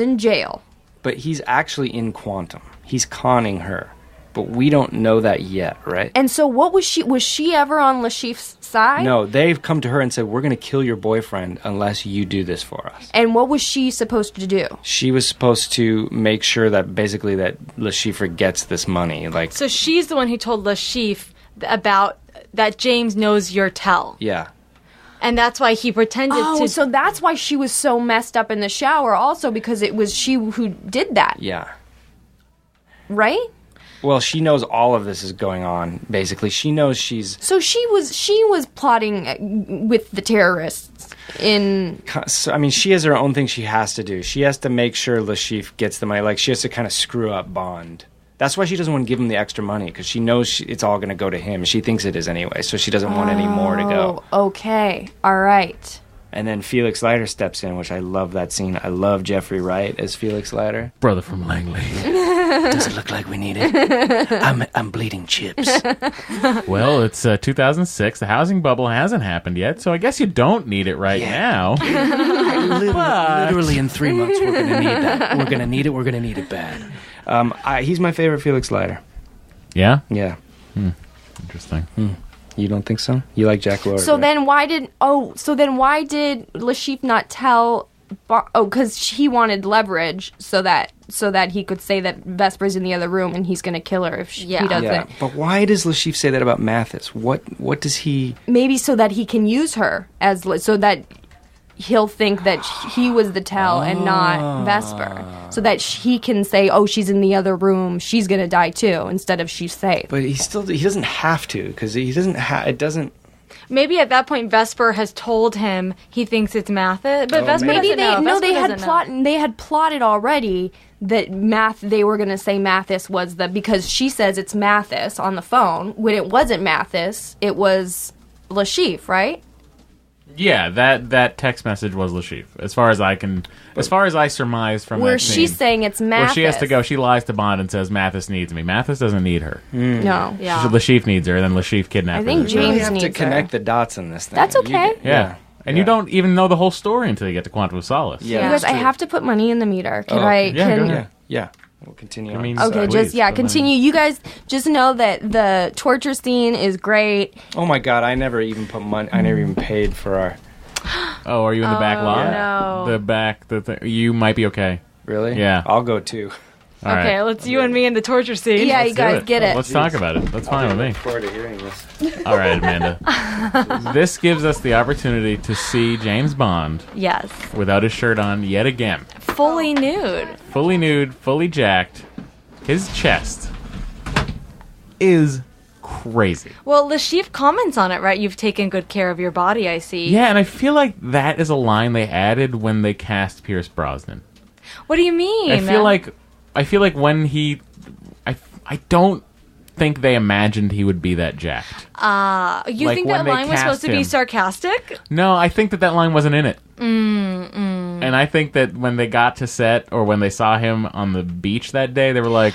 in jail. But he's actually in Quantum. He's conning her. But we don't know that yet, right? And so what was she ever on Lashif's side? No, they've come to her and said, we're going to kill your boyfriend unless you do this for us. And what was she supposed to do? She was supposed to make sure that basically that Lashifra gets this money. Like, So she's the one who told Lashif about that James knows your tell. yeah. And that's why he pretended to... So that's why she was so messed up in the shower also, because it was she who did that, Yeah. right? Well, she knows all of this is going on, basically. She knows she's... So she was plotting with the terrorists in... So, I mean, she has her own thing she has to do. She has to make sure Lashif gets the money. Like, she has to kind of screw up Bond. That's why she doesn't want to give him the extra money, because she knows it's all going to go to him. She thinks it is anyway, so she doesn't want any more to go. Oh, okay. All right. And then Felix Leiter steps in, which I love that scene. I love Jeffrey Wright as Felix Leiter. Brother from Langley. Does it look like we need it? I'm bleeding chips. Well, it's 2006. The housing bubble hasn't happened yet, so I guess you don't need it right now. Literally in 3 months, we're going to need that. We're going to need it. We're going to need it bad. He's my favorite Felix Leiter. Yeah? Yeah. Interesting. You don't think so? You like Jack Lord? So right? then why did Lashif not tell... because he wanted leverage so that he could say that Vesper's in the other room and he's going to kill her if he does Yeah, it. but why does Lashif say that about Mathis? What does he... Maybe so that he can use her so that he'll think that he was the tell and not Vesper. So that he can say, oh, she's in the other room, she's going to die too, instead of she's safe. But he doesn't have to, because he doesn't it doesn't... Maybe at that point Vesper has told him he thinks it's Mathis, but Vesper Maybe doesn't know. they Vesper had doesn't know. they had plotted already that they were going to say Mathis was because she says it's Mathis on the phone when it wasn't Mathis, it was Lashif, right? Yeah, that text message was Lashif. As far as I surmise from Where that scene, she's saying it's Mathis. where she has to go, she lies to Bond and says Mathis needs me. Mathis doesn't need her. No. Yeah. Lashif needs her, and then Lashif kidnaps her. I think You James really have to needs her. connect the dots in this thing. That's okay. Yeah. And you don't even know the whole story until you get to Quantum of Solace. Yeah, You guys, I true. have to put money in the meter. Can Oh, I? yeah, go ahead. Yeah. We'll continue on. mean, Okay, Please, just put money. continue. You guys just know that the torture scene is great. Oh my god, I never even put money... I never even paid for our... Oh, are you in the back lot? no. The back, you might be okay. Really? Yeah. I'll go too. All Okay, right. let's you and me in the torture scene. Yeah, Let's you do guys get it. Let's talk about it. That's fine with me. Look forward to hearing this. All right, Amanda. This gives us the opportunity to see James Bond Yes. without his shirt on yet again. Fully nude. Fully nude, fully jacked. His chest is crazy. Well, Lashif comments on it, right? You've taken good care of your body, I see. Yeah, and I feel like that is a line they added when they cast Pierce Brosnan. What do you mean? I feel like when I don't think they imagined he would be that jacked. You like think when that they line was supposed cast to be him. sarcastic? No, I think that line wasn't in it. And I think that when they got to set or when they saw him on the beach that day, they were like,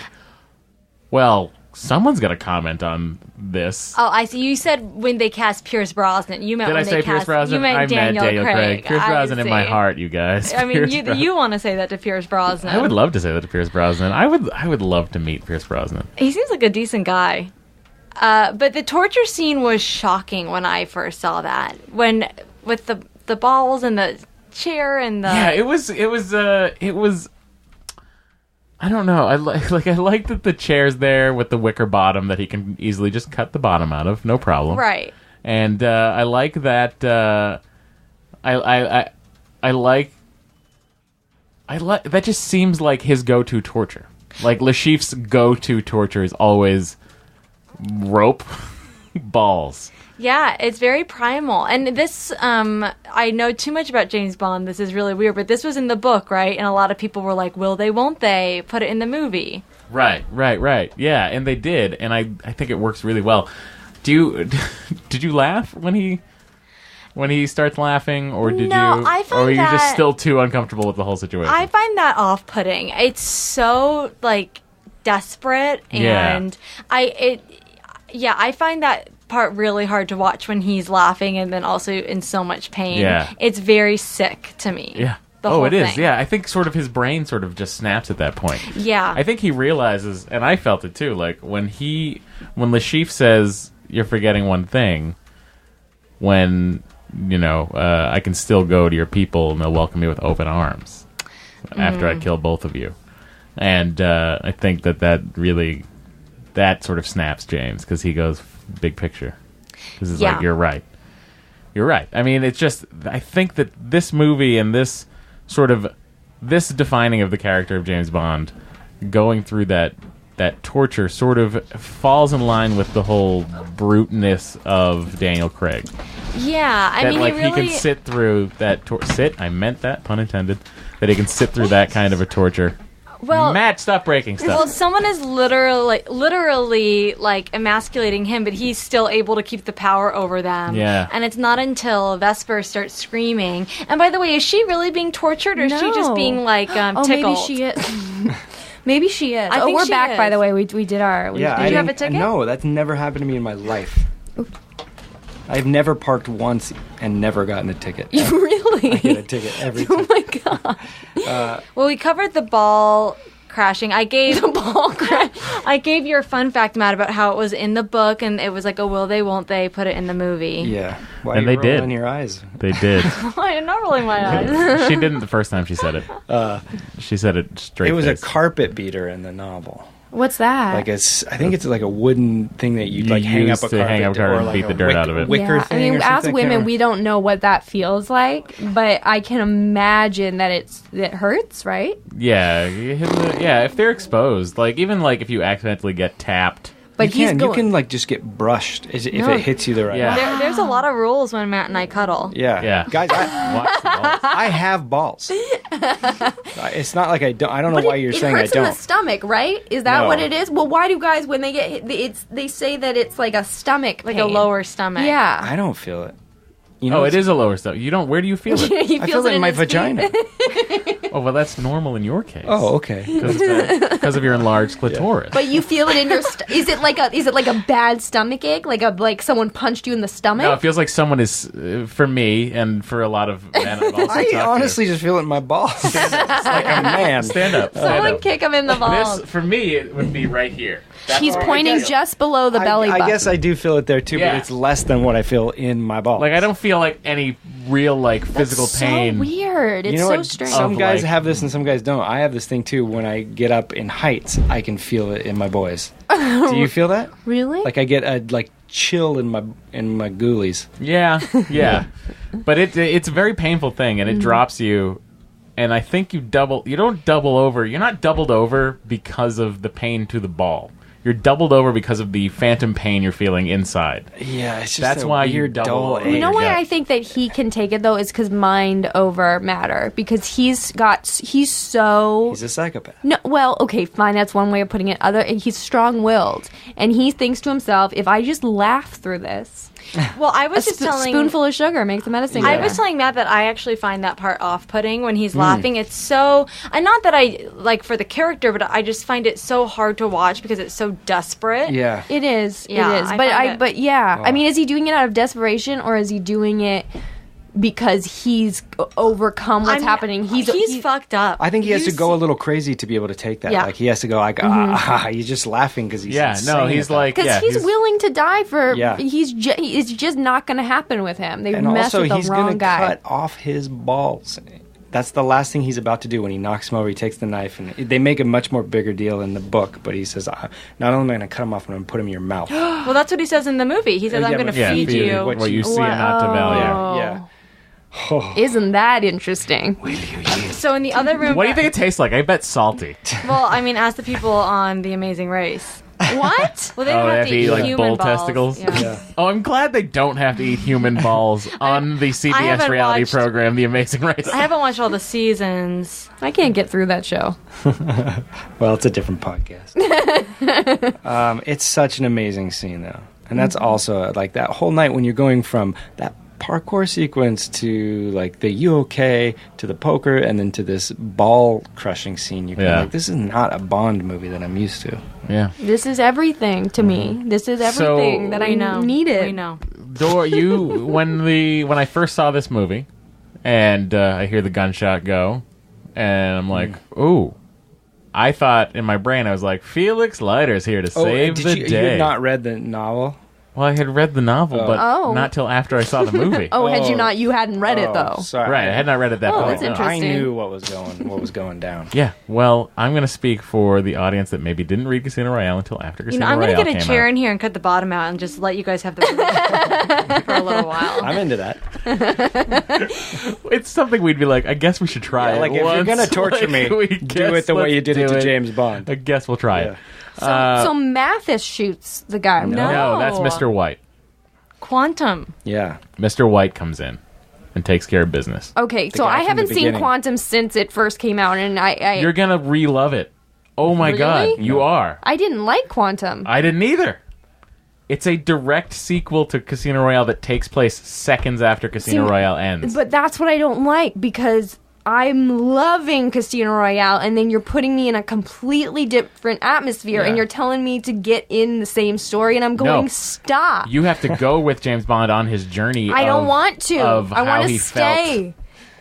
well, someone's got to comment on this. Oh, I see. You said when they cast Pierce Brosnan. You meant Did when I say they Pierce cast. Brosnan? You meant I Daniel meant Daniel Craig. Pierce I Brosnan in my see. heart, you guys. I mean, Pierce you Brosnan. want to say that to Pierce Brosnan. I would love to say that to Pierce Brosnan. I would love to meet Pierce Brosnan. He seems like a decent guy. But the torture scene was shocking when I first saw that. With the balls and the chair and the... Yeah, it was I don't know. I like that the chair's there with the wicker bottom that he can easily just cut the bottom out of, no problem. Right. And I like that. I that just seems like his go-to torture. Like Lashif's go-to torture is always rope, balls. Yeah, it's very primal. And this, I know too much about James Bond. This is really weird, but this was in the book, right? And a lot of people were like, will they, won't they put it in the movie? Right. Yeah, and they did, and I think it works really well. Did you laugh when he starts laughing, or did No, you? I find or are you just that- still too uncomfortable with the whole situation? I find that off-putting. It's so, like, desperate, and I find that part really hard to watch when he's laughing and then also in so much pain. Yeah. It's very sick to me. Yeah. The whole it is. thing. Yeah, I think sort of his brain sort of just snaps at that point. Yeah. I think he realizes, and I felt it too, like when Lashif says, "You're forgetting one thing," when, I can still go to your people and they'll welcome me with open arms after I kill both of you. And I think that really, that sort of snaps James, because he goes, big picture. Because it's like, you're right. I mean, it's just, I think that this movie and this defining of the character of James Bond, going through that torture sort of falls in line with the whole bruteness of Daniel Craig. Yeah, I mean, he really... can sit through that I meant that, pun intended, that he can sit through that kind of a torture. Well, Matt, stop breaking stuff. Well, someone is literally like emasculating him, but he's still able to keep the power over them. Yeah. And it's not until Vesper starts screaming. And by the way, is she really being tortured, or is she just being like tickled? Maybe she is. Maybe she is. I think we're she back, is. by the way. We did our. Yeah, did you have a ticket? No, that's never happened to me in my life. I've never parked once and never gotten a ticket. Really? I get a ticket every time. Oh my god. Well, we covered the ball crashing. I gave The ball crash. I gave your fun fact, Matt, about how it was in the book, and it was like a will they, won't they put it in the movie. Yeah. Why And are you they did. rolling your eyes? They did. I'm not rolling my eyes. She didn't the first time she said it. She said it straight. It was a face. carpet beater in the novel. What's that? I think it's like a wooden thing that you'd like hang use up a to carpet, hang up a carpet or and like beat a the dirt out of it. wicker yeah. thing. I mean, or as something. I can't women, remember. we don't know what that feels like, but I can imagine that it hurts, right? Yeah, if they're exposed, like even like if you accidentally get tapped. But you can like just get brushed if it hits you the right way. Yeah. There's a lot of rules when Matt and I cuddle. Yeah. Guys, Watch the balls. I have balls. It's not like I don't. I don't know But why you're saying I it hurts in the don't. stomach, right? Is that No. what it is? Well, why do guys when they get hit, they say that it's like a stomach Like pain. a lower stomach. Yeah. I don't feel it. It is a lower stuff. You don't. Where do you feel it? He I feels feel it in my his feet. vagina. Oh, well, that's normal in your case. Oh, okay. Because of your enlarged clitoris. But you feel it in your. Is it like a bad stomach ache? Like someone punched you in the stomach? No, it feels like someone is, for me and for a lot of men I've also I talked honestly just feel it in my balls. It's like a man. Stand up. Someone kick him in the balls. This, for me, it would be right here. That's He's where I pointing feel. just below the belly button. I guess I do feel it there too, Yeah. but it's less than what I feel in my balls. Like, I don't feel like any real, like, physical That's pain. so weird. It's You know so what? strange. Some Of, guys like- have this and some guys don't. I have this thing too. When I get up in heights, I can feel it in my boys. Do you feel that? Really? Like I get a chill in my ghoulies. Yeah. But it's a very painful thing, and it drops you. And I think you don't double over. You're not doubled over because of the pain to the ball. You're doubled over because of the phantom pain you're feeling inside. Yeah, it's just That's a why you weird double dull over. ache. You know why Yeah. I think that he can take it though is because mind over matter, because he's so He's a psychopath. no, well, okay, fine, that's one way of putting it. He's strong-willed, and he thinks to himself, if I just laugh through this, Well, I a was just telling spoonful of sugar makes the medicine. I go was down. telling Matt that I actually find that part off-putting when he's laughing. It's so, and not that I like for the character, but I just find it so hard to watch because it's so desperate. Yeah. It is. Yeah, it is. I But find it- but yeah. Oh. I mean, is he doing it out of desperation, or is he doing it because he's overcome what's I'm- happening? He's fucked up. I think he has to You go a see- little crazy to be able to take that. Yeah. Like he has to go like, he's just laughing because he's Yeah, insane no, he's at that. like, because yeah, he's willing to die for. Yeah. It's just not going to happen with him. They and messed also with the he's wrong gonna guy. cut off his balls. That's the last thing he's about to do when he knocks him over. He takes the knife, and they make a much more bigger deal in the book. But he says, "Not only am I going to cut him off, I'm going to put him in your mouth." Well, that's what he says in the movie. He says, Yeah, "I'm going but to Yeah, feed feed you." what you see and not to value. Yeah. Isn't that interesting? So in the other room, What do you think it tastes like? I bet salty. Well, I mean, ask the people on The Amazing Race. What? Well, they don't have to eat like human bull balls. testicles. Yeah. Oh, I'm glad they don't have to eat human balls on the CBS haven't reality watched- program, The Amazing Race. I haven't watched all the seasons. I can't get through that show. Well, it's a different podcast. It's such an amazing scene, though. And that's also, like, that whole night when you're going from that parkour sequence to, like, the "you okay" to the poker and then to this ball crushing scene. You're Yeah. like, this is not a Bond movie that I'm used to. Yeah. This is everything to me. This is everything that I We know. needed. We know. Dor, you when I first saw this movie, and I hear the gunshot go, and I'm like, ooh. I thought in my brain, I was like, Felix Leiter's here to save the you day. had not read the novel? Well, I had read the novel, but Oh. not till after I saw the movie. Had you not? You hadn't read it though. Sorry. Right, I had not read it that Oh, point. that's no. interesting. I knew what was going down. Yeah, well, I'm going to speak for the audience that maybe didn't read Casino Royale until after Casino I'm Royale going to get a came chair out. in here and cut the bottom out and just let you guys have the for a little while. I'm into that. It's something we'd be like, I guess we should try it. Like, if you're once. gonna torture me, we do guess it the way let's you did it do to James Bond. I guess we'll try Yeah. it. So Mathis shoots the guy. No, that's Mr. White. Quantum. Yeah. Mr. White comes in and takes care of business. Okay, so guy I from haven't the seen beginning. Quantum since it first came out, and I You're going to re-love it. Oh my Really? God, you are. I didn't like Quantum. I didn't either. It's a direct sequel to Casino Royale that takes place seconds after Casino Royale ends. But that's what I don't like, because I'm loving Casino Royale, and then you're putting me in a completely different atmosphere, Yeah. and you're telling me to get in the same story, and I'm going, No. stop. You have to go with James Bond on his journey. I don't of- want to. Of I how want to he stay.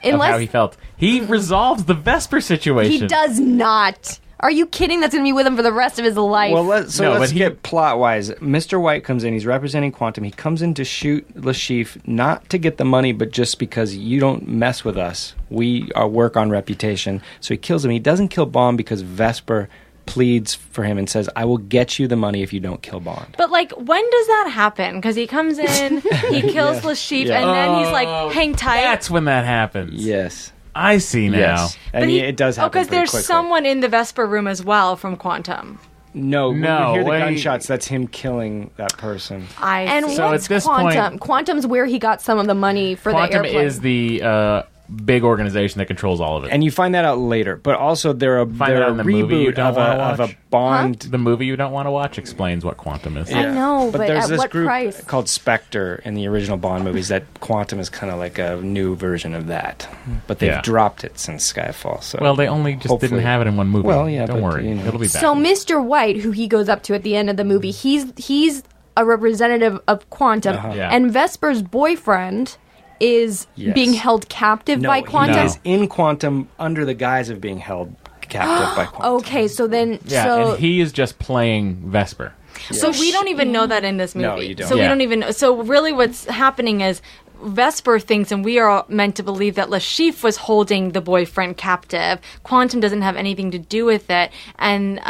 Felt, of how he felt. He resolves the Vesper situation. He does not. Are you kidding? That's going to be with him for the rest of his life. Well, let's No, but get plot-wise. Mr. White comes in. He's representing Quantum. He comes in to shoot Lashif, not to get the money, but just because you don't mess with us. We work on reputation. So he kills him. He doesn't kill Bond because Vesper pleads for him and says, I will get you the money if you don't kill Bond. But, like, when does that happen? Because he comes in, he kills the sheep, Yeah. and then he's like, hang tight. That's when that happens. Yes. I see now. Yes. And it does happen because pretty there's quickly. someone in the Vesper room as well from Quantum. No, when No, we hear the wait. gunshots, that's him killing that person. and see. So what's at this Quantum? point- Quantum's where he got some of the money for Quantum the airplane. is the big organization that controls all of it. And you find that out later. But also, they're a Find it out in the movie you reboot don't of wanna a watch? Bond. The movie you don't want to watch explains what Quantum is. I know, but there's at this what group price? called Spectre in the original Bond movies that Quantum is kind of like a new version of that. But they've Yeah. dropped it since Skyfall. So Well, they only just hopefully- didn't have it in one movie. Well, yeah, don't but, worry, you know. it'll be back. So Mr. White, who he goes up to at the end of the movie, he's a representative of Quantum, Yeah. and Vesper's boyfriend is Yes. being held captive by Quantum. He is in Quantum under the guise of being held captive by Quantum. Okay, so then yeah, so and he is just playing Vesper. So we don't even know that in this movie. No, you don't. So we Yeah. don't even. So really, what's happening is Vesper thinks, and we are meant to believe that Lashif was holding the boyfriend captive. Quantum doesn't have anything to do with it, and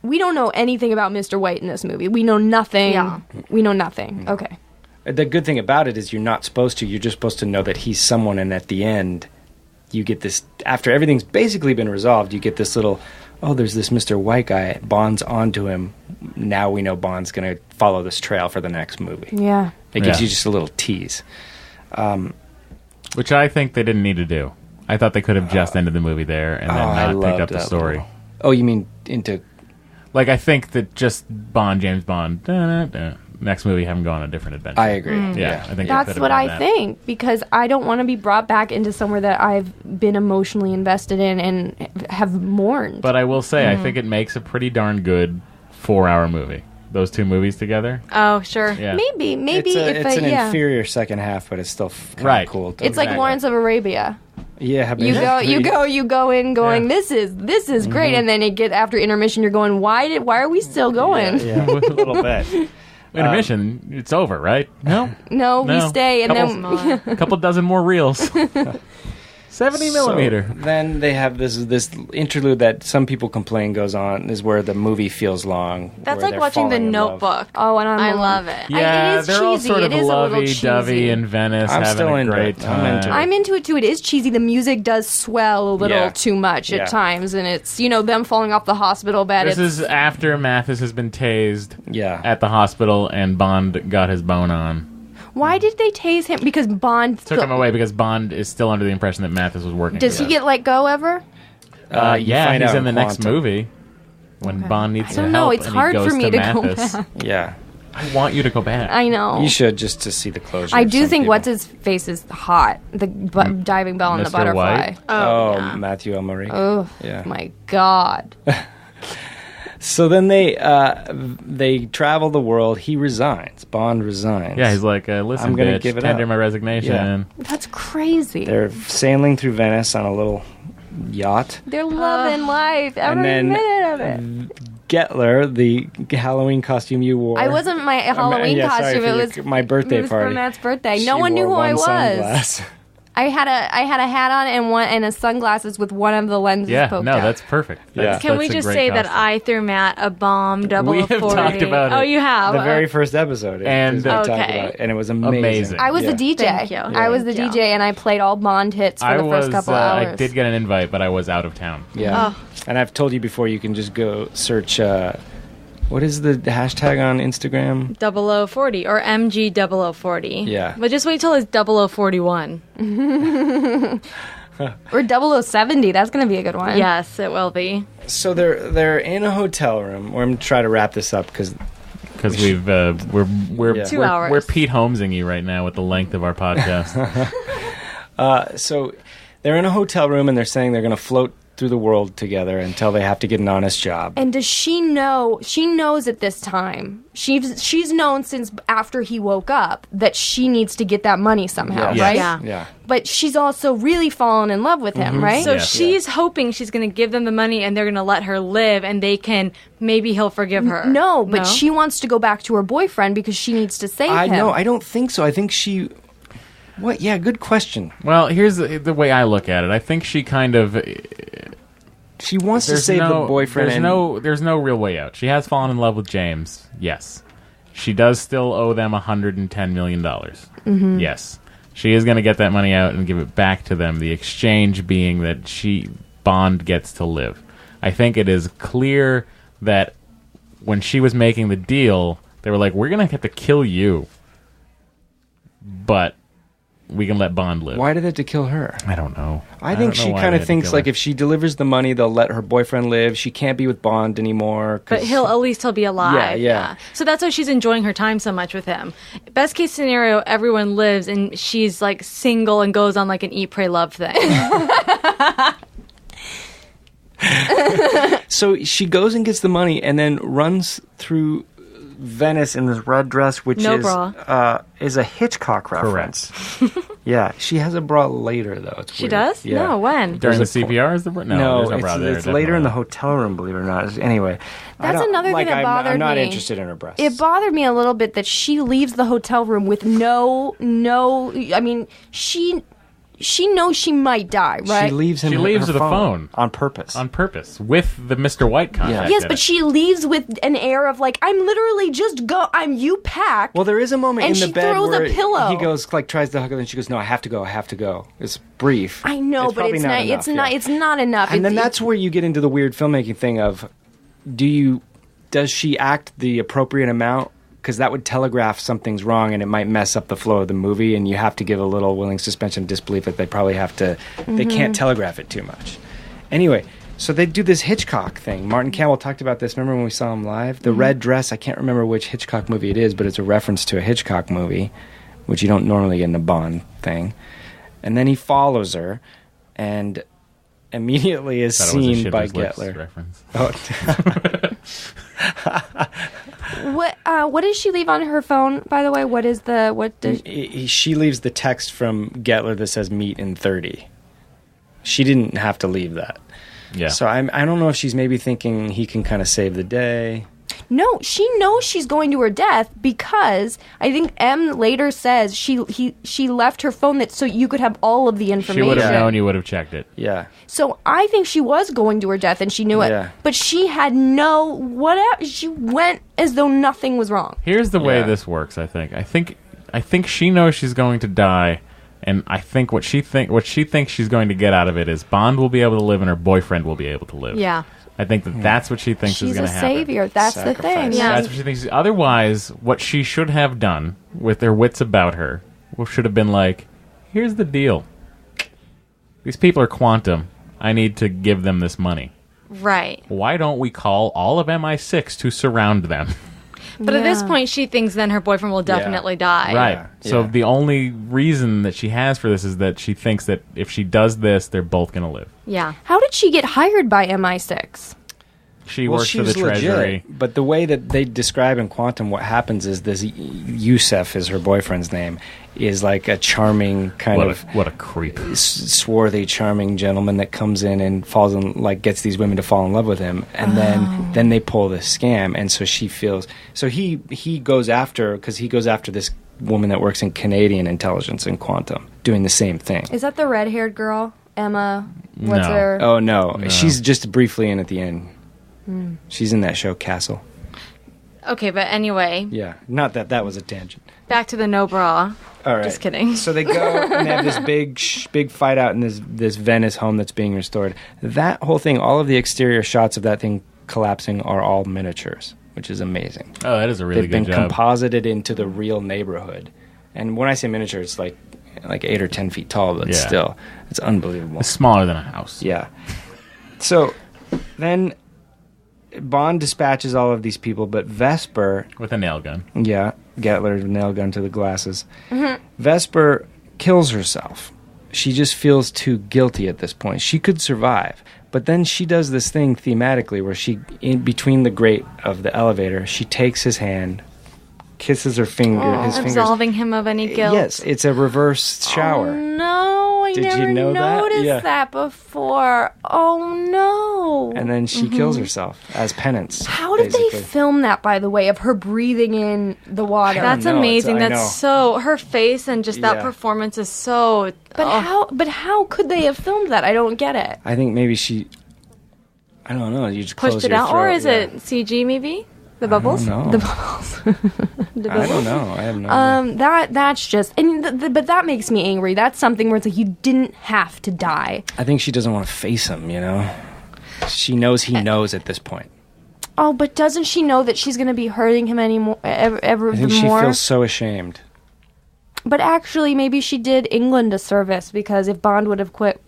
we don't know anything about Mr. White in this movie. We know nothing. Yeah. We know nothing. Okay. The good thing about it is you're not supposed to. You're just supposed to know that he's someone, and at the end, you get this. After everything's basically been resolved, you get this little. Oh, there's this Mr. White guy. Bond's onto him. Now we know Bond's going to follow this trail for the next movie. Yeah. It gives Yeah. you just a little tease. Which I think they didn't need to do. I thought they could have just ended the movie there and then I not picked loved up the that story. little- Oh, you mean into? Like, I think that just James Bond, next movie, have him go on a different adventure. I agree. Yeah, I think they could That's have what done I that. think, because I don't want to be brought back into somewhere that I've been emotionally invested in and have mourned. But I will say, I think it makes a pretty darn good 4-hour movie. Those two movies together. oh sure, Yeah. maybe It's, if it's I, an yeah. inferior second half, but it's still kind Right. of cool. It's like Exactly. Lawrence of Arabia. Yeah, but You go in going, Yeah. this is great, and then it get after intermission, you're going, why are we still going? Yeah, a little bit. Intermission, it's over, right? No? No, we No. stay, and Couple- then A couple dozen more reels. 70 millimeter. So then they have this interlude that some people complain goes on, is where the movie feels long. That's where like they're watching The falling in love. Notebook. Oh, and I love it. Yeah, it is they're all cheesy. sort of It is a little lovey-dovey cheesy. in Venice, I'm having still a into great it. time. I'm into it too. It is cheesy. The music does swell a little Yeah. too much Yeah. at times, and it's them falling off the hospital bed. This It's is after Mathis has been tased Yeah. at the hospital and Bond got his bone on. why did they tase him? Because Bond Took him away because Bond is still under the impression that Mathis was working. Does for he them. get let go ever? You Yeah, find he's out in the next Quantum. movie when Bond needs I some don't know. help. It's and hard he goes for me to go Mathis. back. Yeah. I want you to go back. I know. You should, just to see the closure. I of do some think people. what's his face is hot. The diving bell and the Mr. butterfly. White? Oh, yeah. Matthew Elmerick. Oh Yeah. my God. So then they travel the world. He resigns. Bond resigns. Yeah, he's like, listen, I'm gonna bitch, give it tender up. my resignation. Yeah. That's crazy. They're sailing through Venice on a little yacht. They're loving life. Every then- minute of it. Gettler, the Halloween costume you wore. I wasn't my Halloween yeah, sorry, costume. for It your- was my birthday it was party. for Matt's birthday. She No one knew wore who I one was. sunglass. I had a hat on and a sunglasses with one of the lenses Yeah, poked no, out. that's perfect. Yeah. That's, Can we that's a just great say that costume. I threw Matt a bomb 0040? We have talked about it. Oh, you have? The very first episode. And- we talked Okay. about it, and it was amazing. Amazing. I was Yeah. the DJ. Thank you. I was the Thank DJ, and I played all Bond hits for I the first was, couple hours. I did get an invite, but I was out of town. Yeah. Oh. And I've told you before, you can just go search, what is the hashtag on Instagram? 0040 or MG 0040. Yeah. But just wait till it's 0041. Or 0070. That's going to be a good one. Yes, it will be. So they're in a hotel room. We're going to try to wrap this up because Because we're Yeah. 2 we're- hours. We're Pete Holmesing you right now with the length of our podcast. so they're in a hotel room and they're saying they're going to float through the world together until they have to get an honest job. And does she know? She knows at this time. She's known since after he woke up that she needs to get that money somehow, Yes. right? Yeah. Yeah. But she's also really fallen in love with him, right? So Yeah. she's hoping she's going to give them the money and they're going to let her live and maybe he'll forgive her. No, but she wants to go back to her boyfriend because she needs to save him. No, I don't think so. I think she... What? Yeah, good question. Well, here's the way I look at it. I think she kind of She wants to there's save no the boyfriend. there's no real way out. She has fallen in love with James. Yes, she does still owe them $110 million. Mm-hmm. Yes, she is going to get that money out and give it back to them. The exchange being that Bond gets to live. I think it is clear that when she was making the deal, they were like, "We're going to have to kill you, but we can let Bond live." Why did they have to kill her? I don't know. I think don't know she why kind they of had to thinks kill like her. if she delivers the money, they'll let her boyfriend live. She can't be with Bond anymore. 'cause- But at least he'll be alive. Yeah. So that's why she's enjoying her time so much with him. Best case scenario, everyone lives and she's like single and goes on like an eat, pray, love thing. So she goes and gets the money and then runs through Venice in this red dress, which No is bra. Is a Hitchcock reference. Yeah, she has a bra later though. It's She weird. does? Yeah. No, when? During the There's a point- CPR is the no, there's no bra there. it's later in the definitely hotel room. Believe it or not. Anyway, I That's don't- another like, thing that bothered I'm not me. interested in her breasts. It bothered me a little bit that she leaves the hotel room with no. I mean, she knows she might die, right? She leaves him. She her leaves with a phone. on purpose. on purpose with the Mr. White contact. Yes, in but it. she leaves with an air of like, I'm literally just you pack. Well, there is a moment And in the she bed throws a where pillow. he goes like tries to hug her, and she goes, "No, I have to go. I have to go." It's brief. I know, It's but probably it's not. enough, It's not. yeah. It's not enough. And then It's- that's where you get into the weird filmmaking thing of, does she act the appropriate amount? Because that would telegraph something's wrong, and it might mess up the flow of the movie. And you have to give a little willing suspension of disbelief that they probably have to. They can't telegraph it too much. Anyway, so they do this Hitchcock thing. Martin Campbell talked about this. Remember when we saw him live? The red dress. I can't remember which Hitchcock movie it is, but it's a reference to a Hitchcock movie, which you don't normally get in a Bond thing. And then he follows her, and immediately is Thought it was a seen by Schindler's List Gettler. reference. what does she leave on her phone? By the way, what does She leaves the text from Gettler that says "meet in 30." She didn't have to leave that. Yeah. So I don't know if she's maybe thinking he can kind of save the day. No, she knows she's going to her death because I think M later says she left her phone that so you could have all of the information. She would have known, you would have checked it. Yeah. So I think she was going to her death and she knew it. Yeah. But she had no whatever. She went as though nothing was wrong. Here's the way this works, I think. I think she knows she's going to die, and I think what she thinks she's going to get out of it is Bond will be able to live and her boyfriend will be able to live. Yeah. I think that's what she thinks is She's going a to happen. savior. That's the thing. Yeah. That's what she thinks. Otherwise, what she should have done with their wits about her should have been like, here's the deal. These people are quantum. I need to give them this money. Right. Why don't we call all of MI6 to surround them? But at this point, she thinks then her boyfriend will definitely die. Right. Yeah. So Yeah. the only reason that she has for this is that she thinks that if she does this, they're both going to live. Yeah. How did she get hired by MI6? She works for the was Treasury. legit, but the way that they describe in Quantum what happens is this Yusef is her boyfriend's name, is like a charming kind of What a creep. swarthy, charming gentleman that comes in and falls in, like gets these women to fall in love with him, and then they pull this scam, and so she feels so he goes after this woman that works in Canadian intelligence in Quantum, doing the same thing. Is that the red-haired girl, Emma? What's No. her? Oh no, she's just briefly in at the end. She's in that show Castle. Okay, but anyway, Yeah, not that was a tangent. back to the no bra. All right. Just kidding. So they go and they have this big fight out in this Venice home that's being restored. That whole thing, all of the exterior shots of that thing collapsing are all miniatures, which is amazing. Oh, that is a really They've good been job. composited into the real neighborhood. And when I say miniature, it's like 8 or 10 feet tall, but Yeah. still, it's unbelievable. It's smaller than a house. Yeah. So then Bond dispatches all of these people, but Vesper, With a nail gun. yeah, Gatler nail gun to the glasses. Vesper kills herself. She just feels too guilty at this point. She could survive, but then she does this thing thematically where she, in between the grate of the elevator, she takes his hand, kisses her finger, his fingers. Absolving him of any guilt. Yes, it's a reverse shower. No, I Did you never know that? noticed Yeah. that before. Oh no! And then she kills herself as penance. How did basically. they film that, by the way, of her breathing in the water? That's know, amazing. I That's know. so her face and just that Yeah. performance is so. But how could they have filmed that? I don't get it. I think maybe she. I don't know. You just pushed close it your out, throat, or is yeah. it CG? Maybe the bubbles. No, The bubbles. I don't know. I have no idea. That's just, and but that makes me angry. That's something where it's like you didn't have to die. I think she doesn't want to face him. You know, she knows he knows at this point. Oh, but doesn't she know that she's going to be hurting him anymore? Ever I think the she more? feels so ashamed. But actually, maybe she did England a service because if Bond would have quit,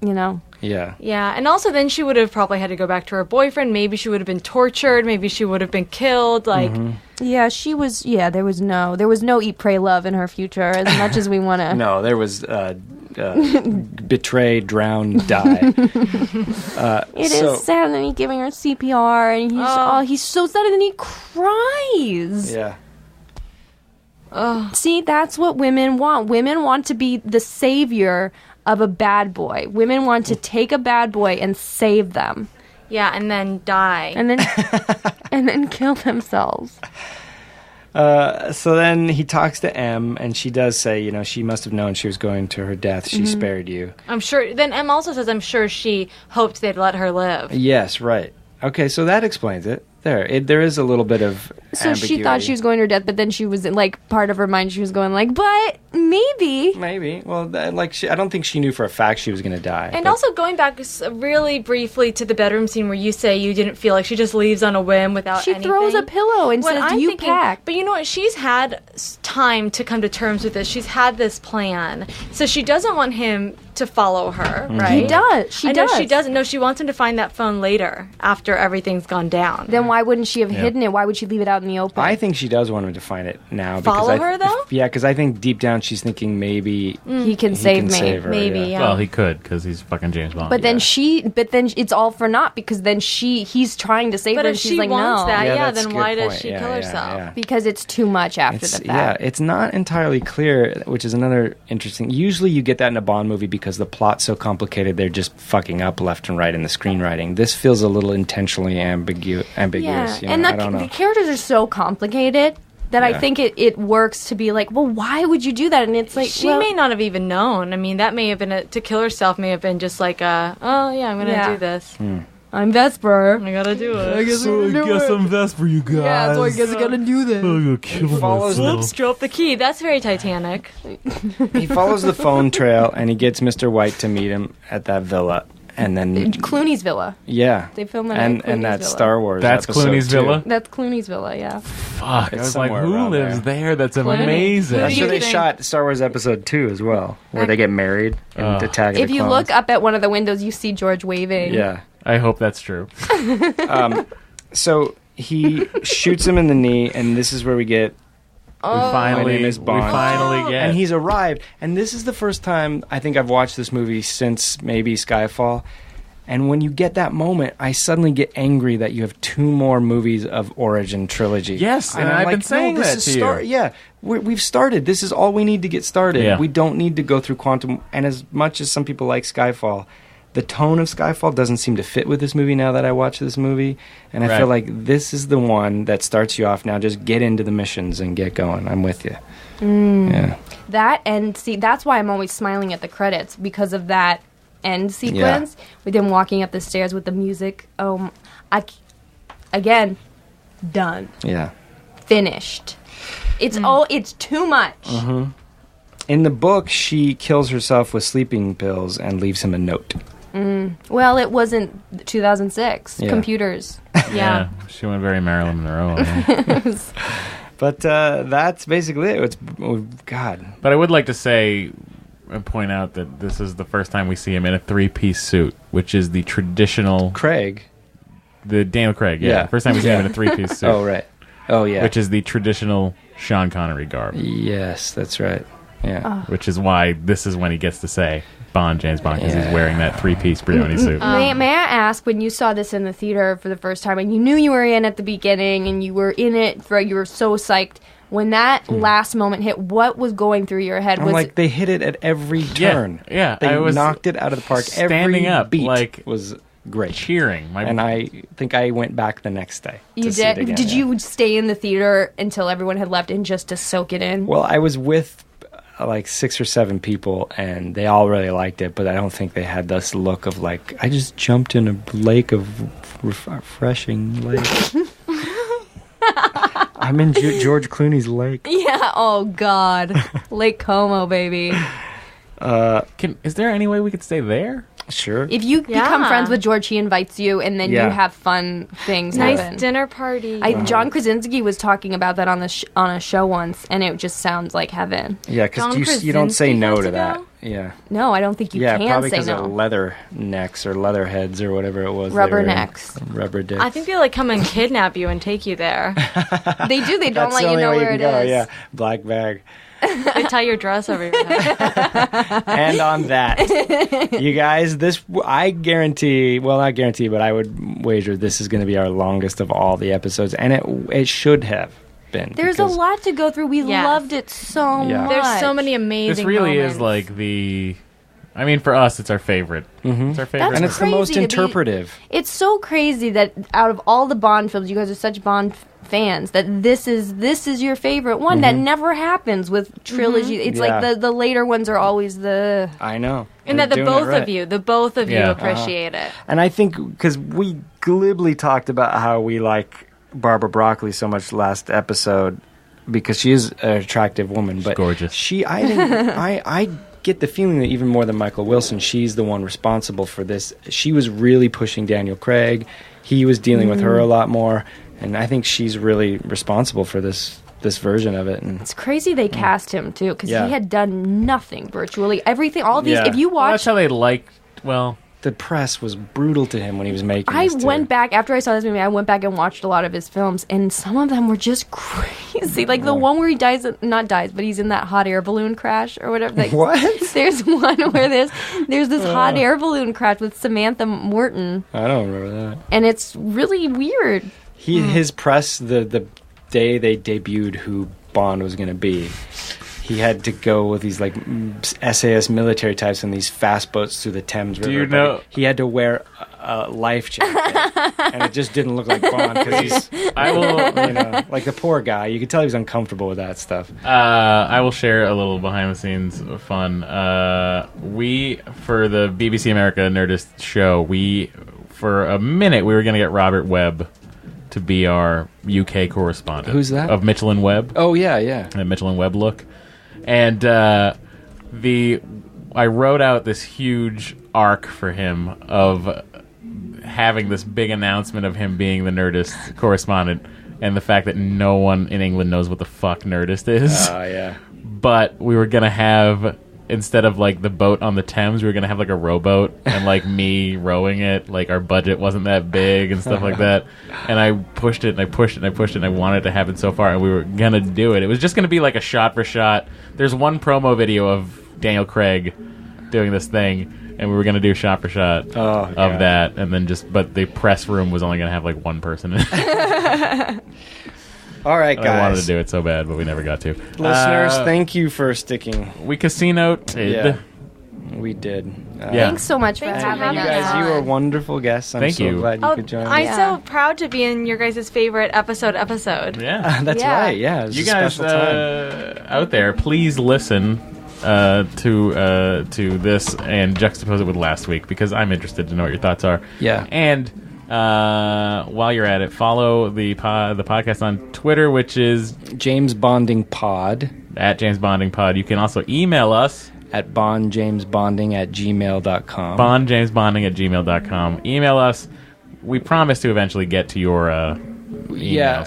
you know. Yeah. Yeah, and also then she would have probably had to go back to her boyfriend. Maybe she would have been tortured. Maybe she would have been killed. Like, Yeah, she was. Yeah, there was no eat, pray, love in her future. As much as we want to. No, there was betray, drown, die. It is sad, and then he's giving her CPR, and he's so sad, and then he cries. Yeah. See, that's what women want. Women want to be the savior of a bad boy. Women want to take a bad boy and save them, yeah, and then die. and then and then kill themselves. So then he talks to M, and she does say, you know, she must have known she was going to her death. She spared you. I'm sure. Then M also says, I'm sure she hoped they'd let her live. Yes, right. Okay, so that explains it. There is a little bit of So ambiguity. she thought she was going to her death, but then she was like, part of her mind, she was going like, but maybe. Maybe. Well, I don't think she knew for a fact she was going to die. And but- also going back really briefly to the bedroom scene where you say you didn't feel like she just leaves on a whim without She anything. throws a pillow and What says, I'm "You thinking- pack." But you know what? She's had time to come to terms with this. She's had this plan. So she doesn't want him to follow her, right? He does. She I know does. she doesn't. No, she wants him to find that phone later after everything's gone down. Then why wouldn't she have hidden it? Why would she leave it out in the open? I think she does want him to find it now. Follow because her, though? Yeah, because I think deep down she's thinking maybe he can save me. save her. Maybe, yeah. yeah. Well, he could, because he's fucking James Bond. But then it's all for naught because then he's trying to save But her if and she's she like, wants no. that, Yeah, yeah, that's a then good why does point. she Yeah, kill yeah, herself? yeah. Because it's too much after the fact. It's not entirely clear, which is another interesting. Usually you get that in a Bond movie because the plot's so complicated they're just fucking up left and right in the screenwriting. This feels a little intentionally ambiguous. ambiguous. and I don't know. the characters are so complicated that I Yeah. think it works to be like, well, why would you do that? And it's like, She well, may not have even known. I mean, that may have been to kill herself. May have been just like, oh yeah, I'm gonna Yeah. do this. I'm Vesper. I gotta do it. I'm Vesper, you guys. Yeah, so I guess I gotta do this. I'm gonna kill follows myself. Oops, drop the key. That's very Titanic. He follows the phone trail and he gets Mr. White to meet him at that villa, and then Clooney's villa. yeah, They filmed that and at Clooney's that villa. Star Wars. That's episode Clooney's too. villa? That's Clooney's villa, yeah. Fuck, I It's was like, somewhere who around lives there? That's Clooney. amazing. That's do where you they think? shot Star Wars Episode 2 as well, where they get married and Attack of the If you Clones. look up at one of the windows, you see George waving. yeah. I hope that's true. So he shoots him in the knee, and this is where we get. we finally, My name is Bond. we finally get. And he's arrived, and this is the first time I think I've watched this movie since maybe Skyfall. And when you get that moment, I suddenly get angry that you have 2 more movies of Origin trilogy. Yes, and I'm I've been saying this that is to you. Yeah, we've started. This is all we need to get started. Yeah. We don't need to go through Quantum. And as much as some people like Skyfall, the tone of Skyfall doesn't seem to fit with this movie now that I watch this movie. And I Right. feel like this is the one that starts you off now. Just get into the missions and get going. I'm with you. Yeah. That, and see, that's why I'm always smiling at the credits, because of that end sequence with him walking up the stairs with the music. Again, done. Yeah. Finished. It's it's too much. In the book, she kills herself with sleeping pills and leaves him a note. Well, it wasn't 2006. Yeah. Computers. Yeah. She went very Marilyn Monroe. But that's basically it. It's God. But I would like to say and point out that this is the first time we see him in a 3-piece suit, which is the traditional Craig. the Daniel Craig. Yeah, Yeah. first time we see him in a 3-piece suit. Oh, right. Oh, yeah. Which is the traditional Sean Connery garb. Yes, that's right. Yeah. Which is why this is when he gets to say James Bond, because Yeah. he's wearing that 3-piece Brioni suit. May I ask, when you saw this in the theater for the first time, and you knew you were in at the beginning, and you were in it, you were so psyched. When that last moment hit, what was going through your head? I'm Was like, they hit it at every turn. Yeah, They I was knocked it out of the park. standing Every up, beat like, was great. cheering. And I think I went back the next day. you to see it did? again, Did yeah. you stay in the theater until everyone had left and just to soak it in? Well, I was with like 6 or 7 people, and they all really liked it, but I don't think they had this look of like, I just jumped in a lake of refreshing lake. I'm in George Clooney's lake. Yeah. Oh God, Lake Como, baby. Is there any way we could stay there? Sure. If you become friends with George, he invites you, and then Yeah. you have fun things Nice happen. dinner party. John Krasinski was talking about that on the on a show once, and it just sounds like heaven. Yeah, John because you don't say Krasinski no has to to that. go? Yeah. No, I don't think you Yeah, can probably say because no. of leather necks or leather heads or whatever it was. Rubber they were in. necks. Rubber dicks. I think they like come and kidnap you and take you there. They do. They don't That's let the you only know way where you it can go. is. Yeah, black bag. They tie your dress over your head. And on that, you guys, I guarantee, well, not guarantee, but I would wager this is going to be our longest of all the episodes, and it should have been. There's a because- lot to go through. We Yes. loved it so Yeah. much. There's so many amazing This really moments. is like the. I mean, for us, it's our favorite. It's our favorite. And it's the most crazy to be- interpretive. It's so crazy that out of all the Bond films, you guys are such Bond fans, that this is your favorite one. That never happens with trilogy. It's Yeah. like the later ones are always the. I know. and They're that the doing it both right. of you, you Yeah. appreciate it. And I think because we glibly talked about how we like Barbara Broccoli so much last episode because she is an attractive woman, but gorgeous. I think I get the feeling that even more than Michael Wilson, she's the one responsible for this. She was really pushing Daniel Craig. He was dealing with her a lot more, and I think she's really responsible for this version of it. And It's crazy they cast him too, because Yeah. he had done nothing virtually. Everything, all these. Yeah. If you Well, watch, that's how they like. Well, the press was brutal to him when he was making. I this, too. went back after I saw this movie. I went back and watched a lot of his films, and some of them were just crazy. Like the one where he not dies, but he's in that hot air balloon crash or whatever. Like, What? There's one where there's this hot air balloon crash with Samantha Morton, I don't remember that. and it's really weird. His press the day they debuted who Bond was going to be, he had to go with these like SAS military types on these fast boats through the Thames River. you but know- he had to wear life jacket, and it just didn't look like Bond because he's, I will. like the poor guy. You could tell he was uncomfortable with that stuff. I will share a little behind the scenes fun. We, for the BBC America Nerdist show, for a minute we were going to get Robert Webb to be our UK correspondent. Who's that? Of Mitchell and Webb. Oh yeah. The Mitchell and Webb look. And I wrote out this huge arc for him of having this big announcement of him being the Nerdist correspondent, and the fact that no one in England knows what the fuck Nerdist is. Oh yeah. But we were gonna have, instead of like the boat on the Thames, we were gonna have like a rowboat and like me rowing it. Like our budget wasn't that big and stuff like that. And I pushed it and I pushed it and I pushed it and I wanted it to happen so far, and we were gonna do it. It was just gonna be like a shot for shot. There's one promo video of Daniel Craig doing this thing, and we were going to do shot for shot of that, and then but the press room was only going to have like one person in it. All right, guys. I wanted to do it so bad, but we never got to. Listeners, thank you for sticking. We casinoed. Yeah, we did. Thanks so much for Thanks for having You having us. guys, you were wonderful guests. I'm Thank so you. glad you could join I'm us. so proud to be in your guys' favorite episode. Yeah. That's Yeah. right. Yeah, it was You a guys special time. out there, please listen to this and juxtapose it with last week, because I'm interested to know what your thoughts are. Yeah. And while you're at it, follow the podcast on Twitter, which is James Bonding Pod at James Bonding Pod. You can also email us at bondjamesbonding@gmail.com. bondjamesbonding@gmail.com. Email us. We promise to eventually get to your emails.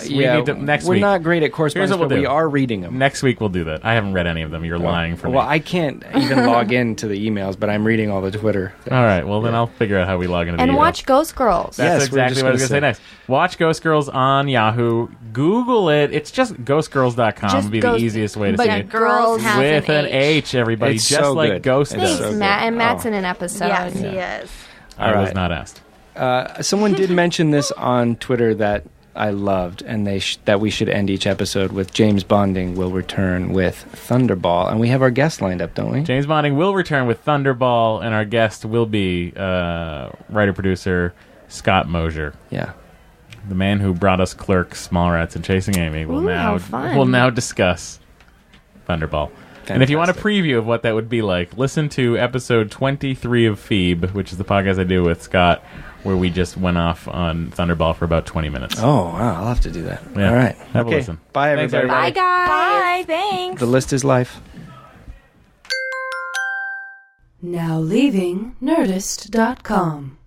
We need to, next We're week. not great at correspondence, Here's what but we'll we do. are reading them. Next week we'll do that. I haven't read any of them. You're lying for me. Well, I can't even log into the emails, but I'm reading all the Twitter. All right. Well, then I'll figure out how we log into the And emails. watch Ghost Girls. That's Yes, we were exactly just what I was gonna going to say next. Watch Ghost Girls on Yahoo. Google it. It's just ghostgirls.com Just would be Ghost- the easiest way to but see it. girls has With an an H, everybody. It's just so like good. Ghost It's does. Thanks, so Matt. good. And Matt's in an episode. Yes, he is. I was right. not asked. Someone did mention this on Twitter that I loved, and that we should end each episode with James Bonding will return with Thunderball, and we have our guest lined up, don't we? James Bonding will return with Thunderball, and our guest will be writer-producer Scott Mosier. Yeah. The man who brought us Clerks, Mallrats, and Chasing Amy will Ooh, how fun. will now discuss Thunderball. And if you want a preview of what that would be like, listen to episode 23 of Phoebe, which is the podcast I do with Scott, where we just went off on Thunderball for about 20 minutes. Oh, wow. I'll have to do that. Yeah. All right. Have a Okay. listen. Bye, Thanks, everybody. Bye, guys. Bye. Thanks. The list is life. Now leaving Nerdist.com.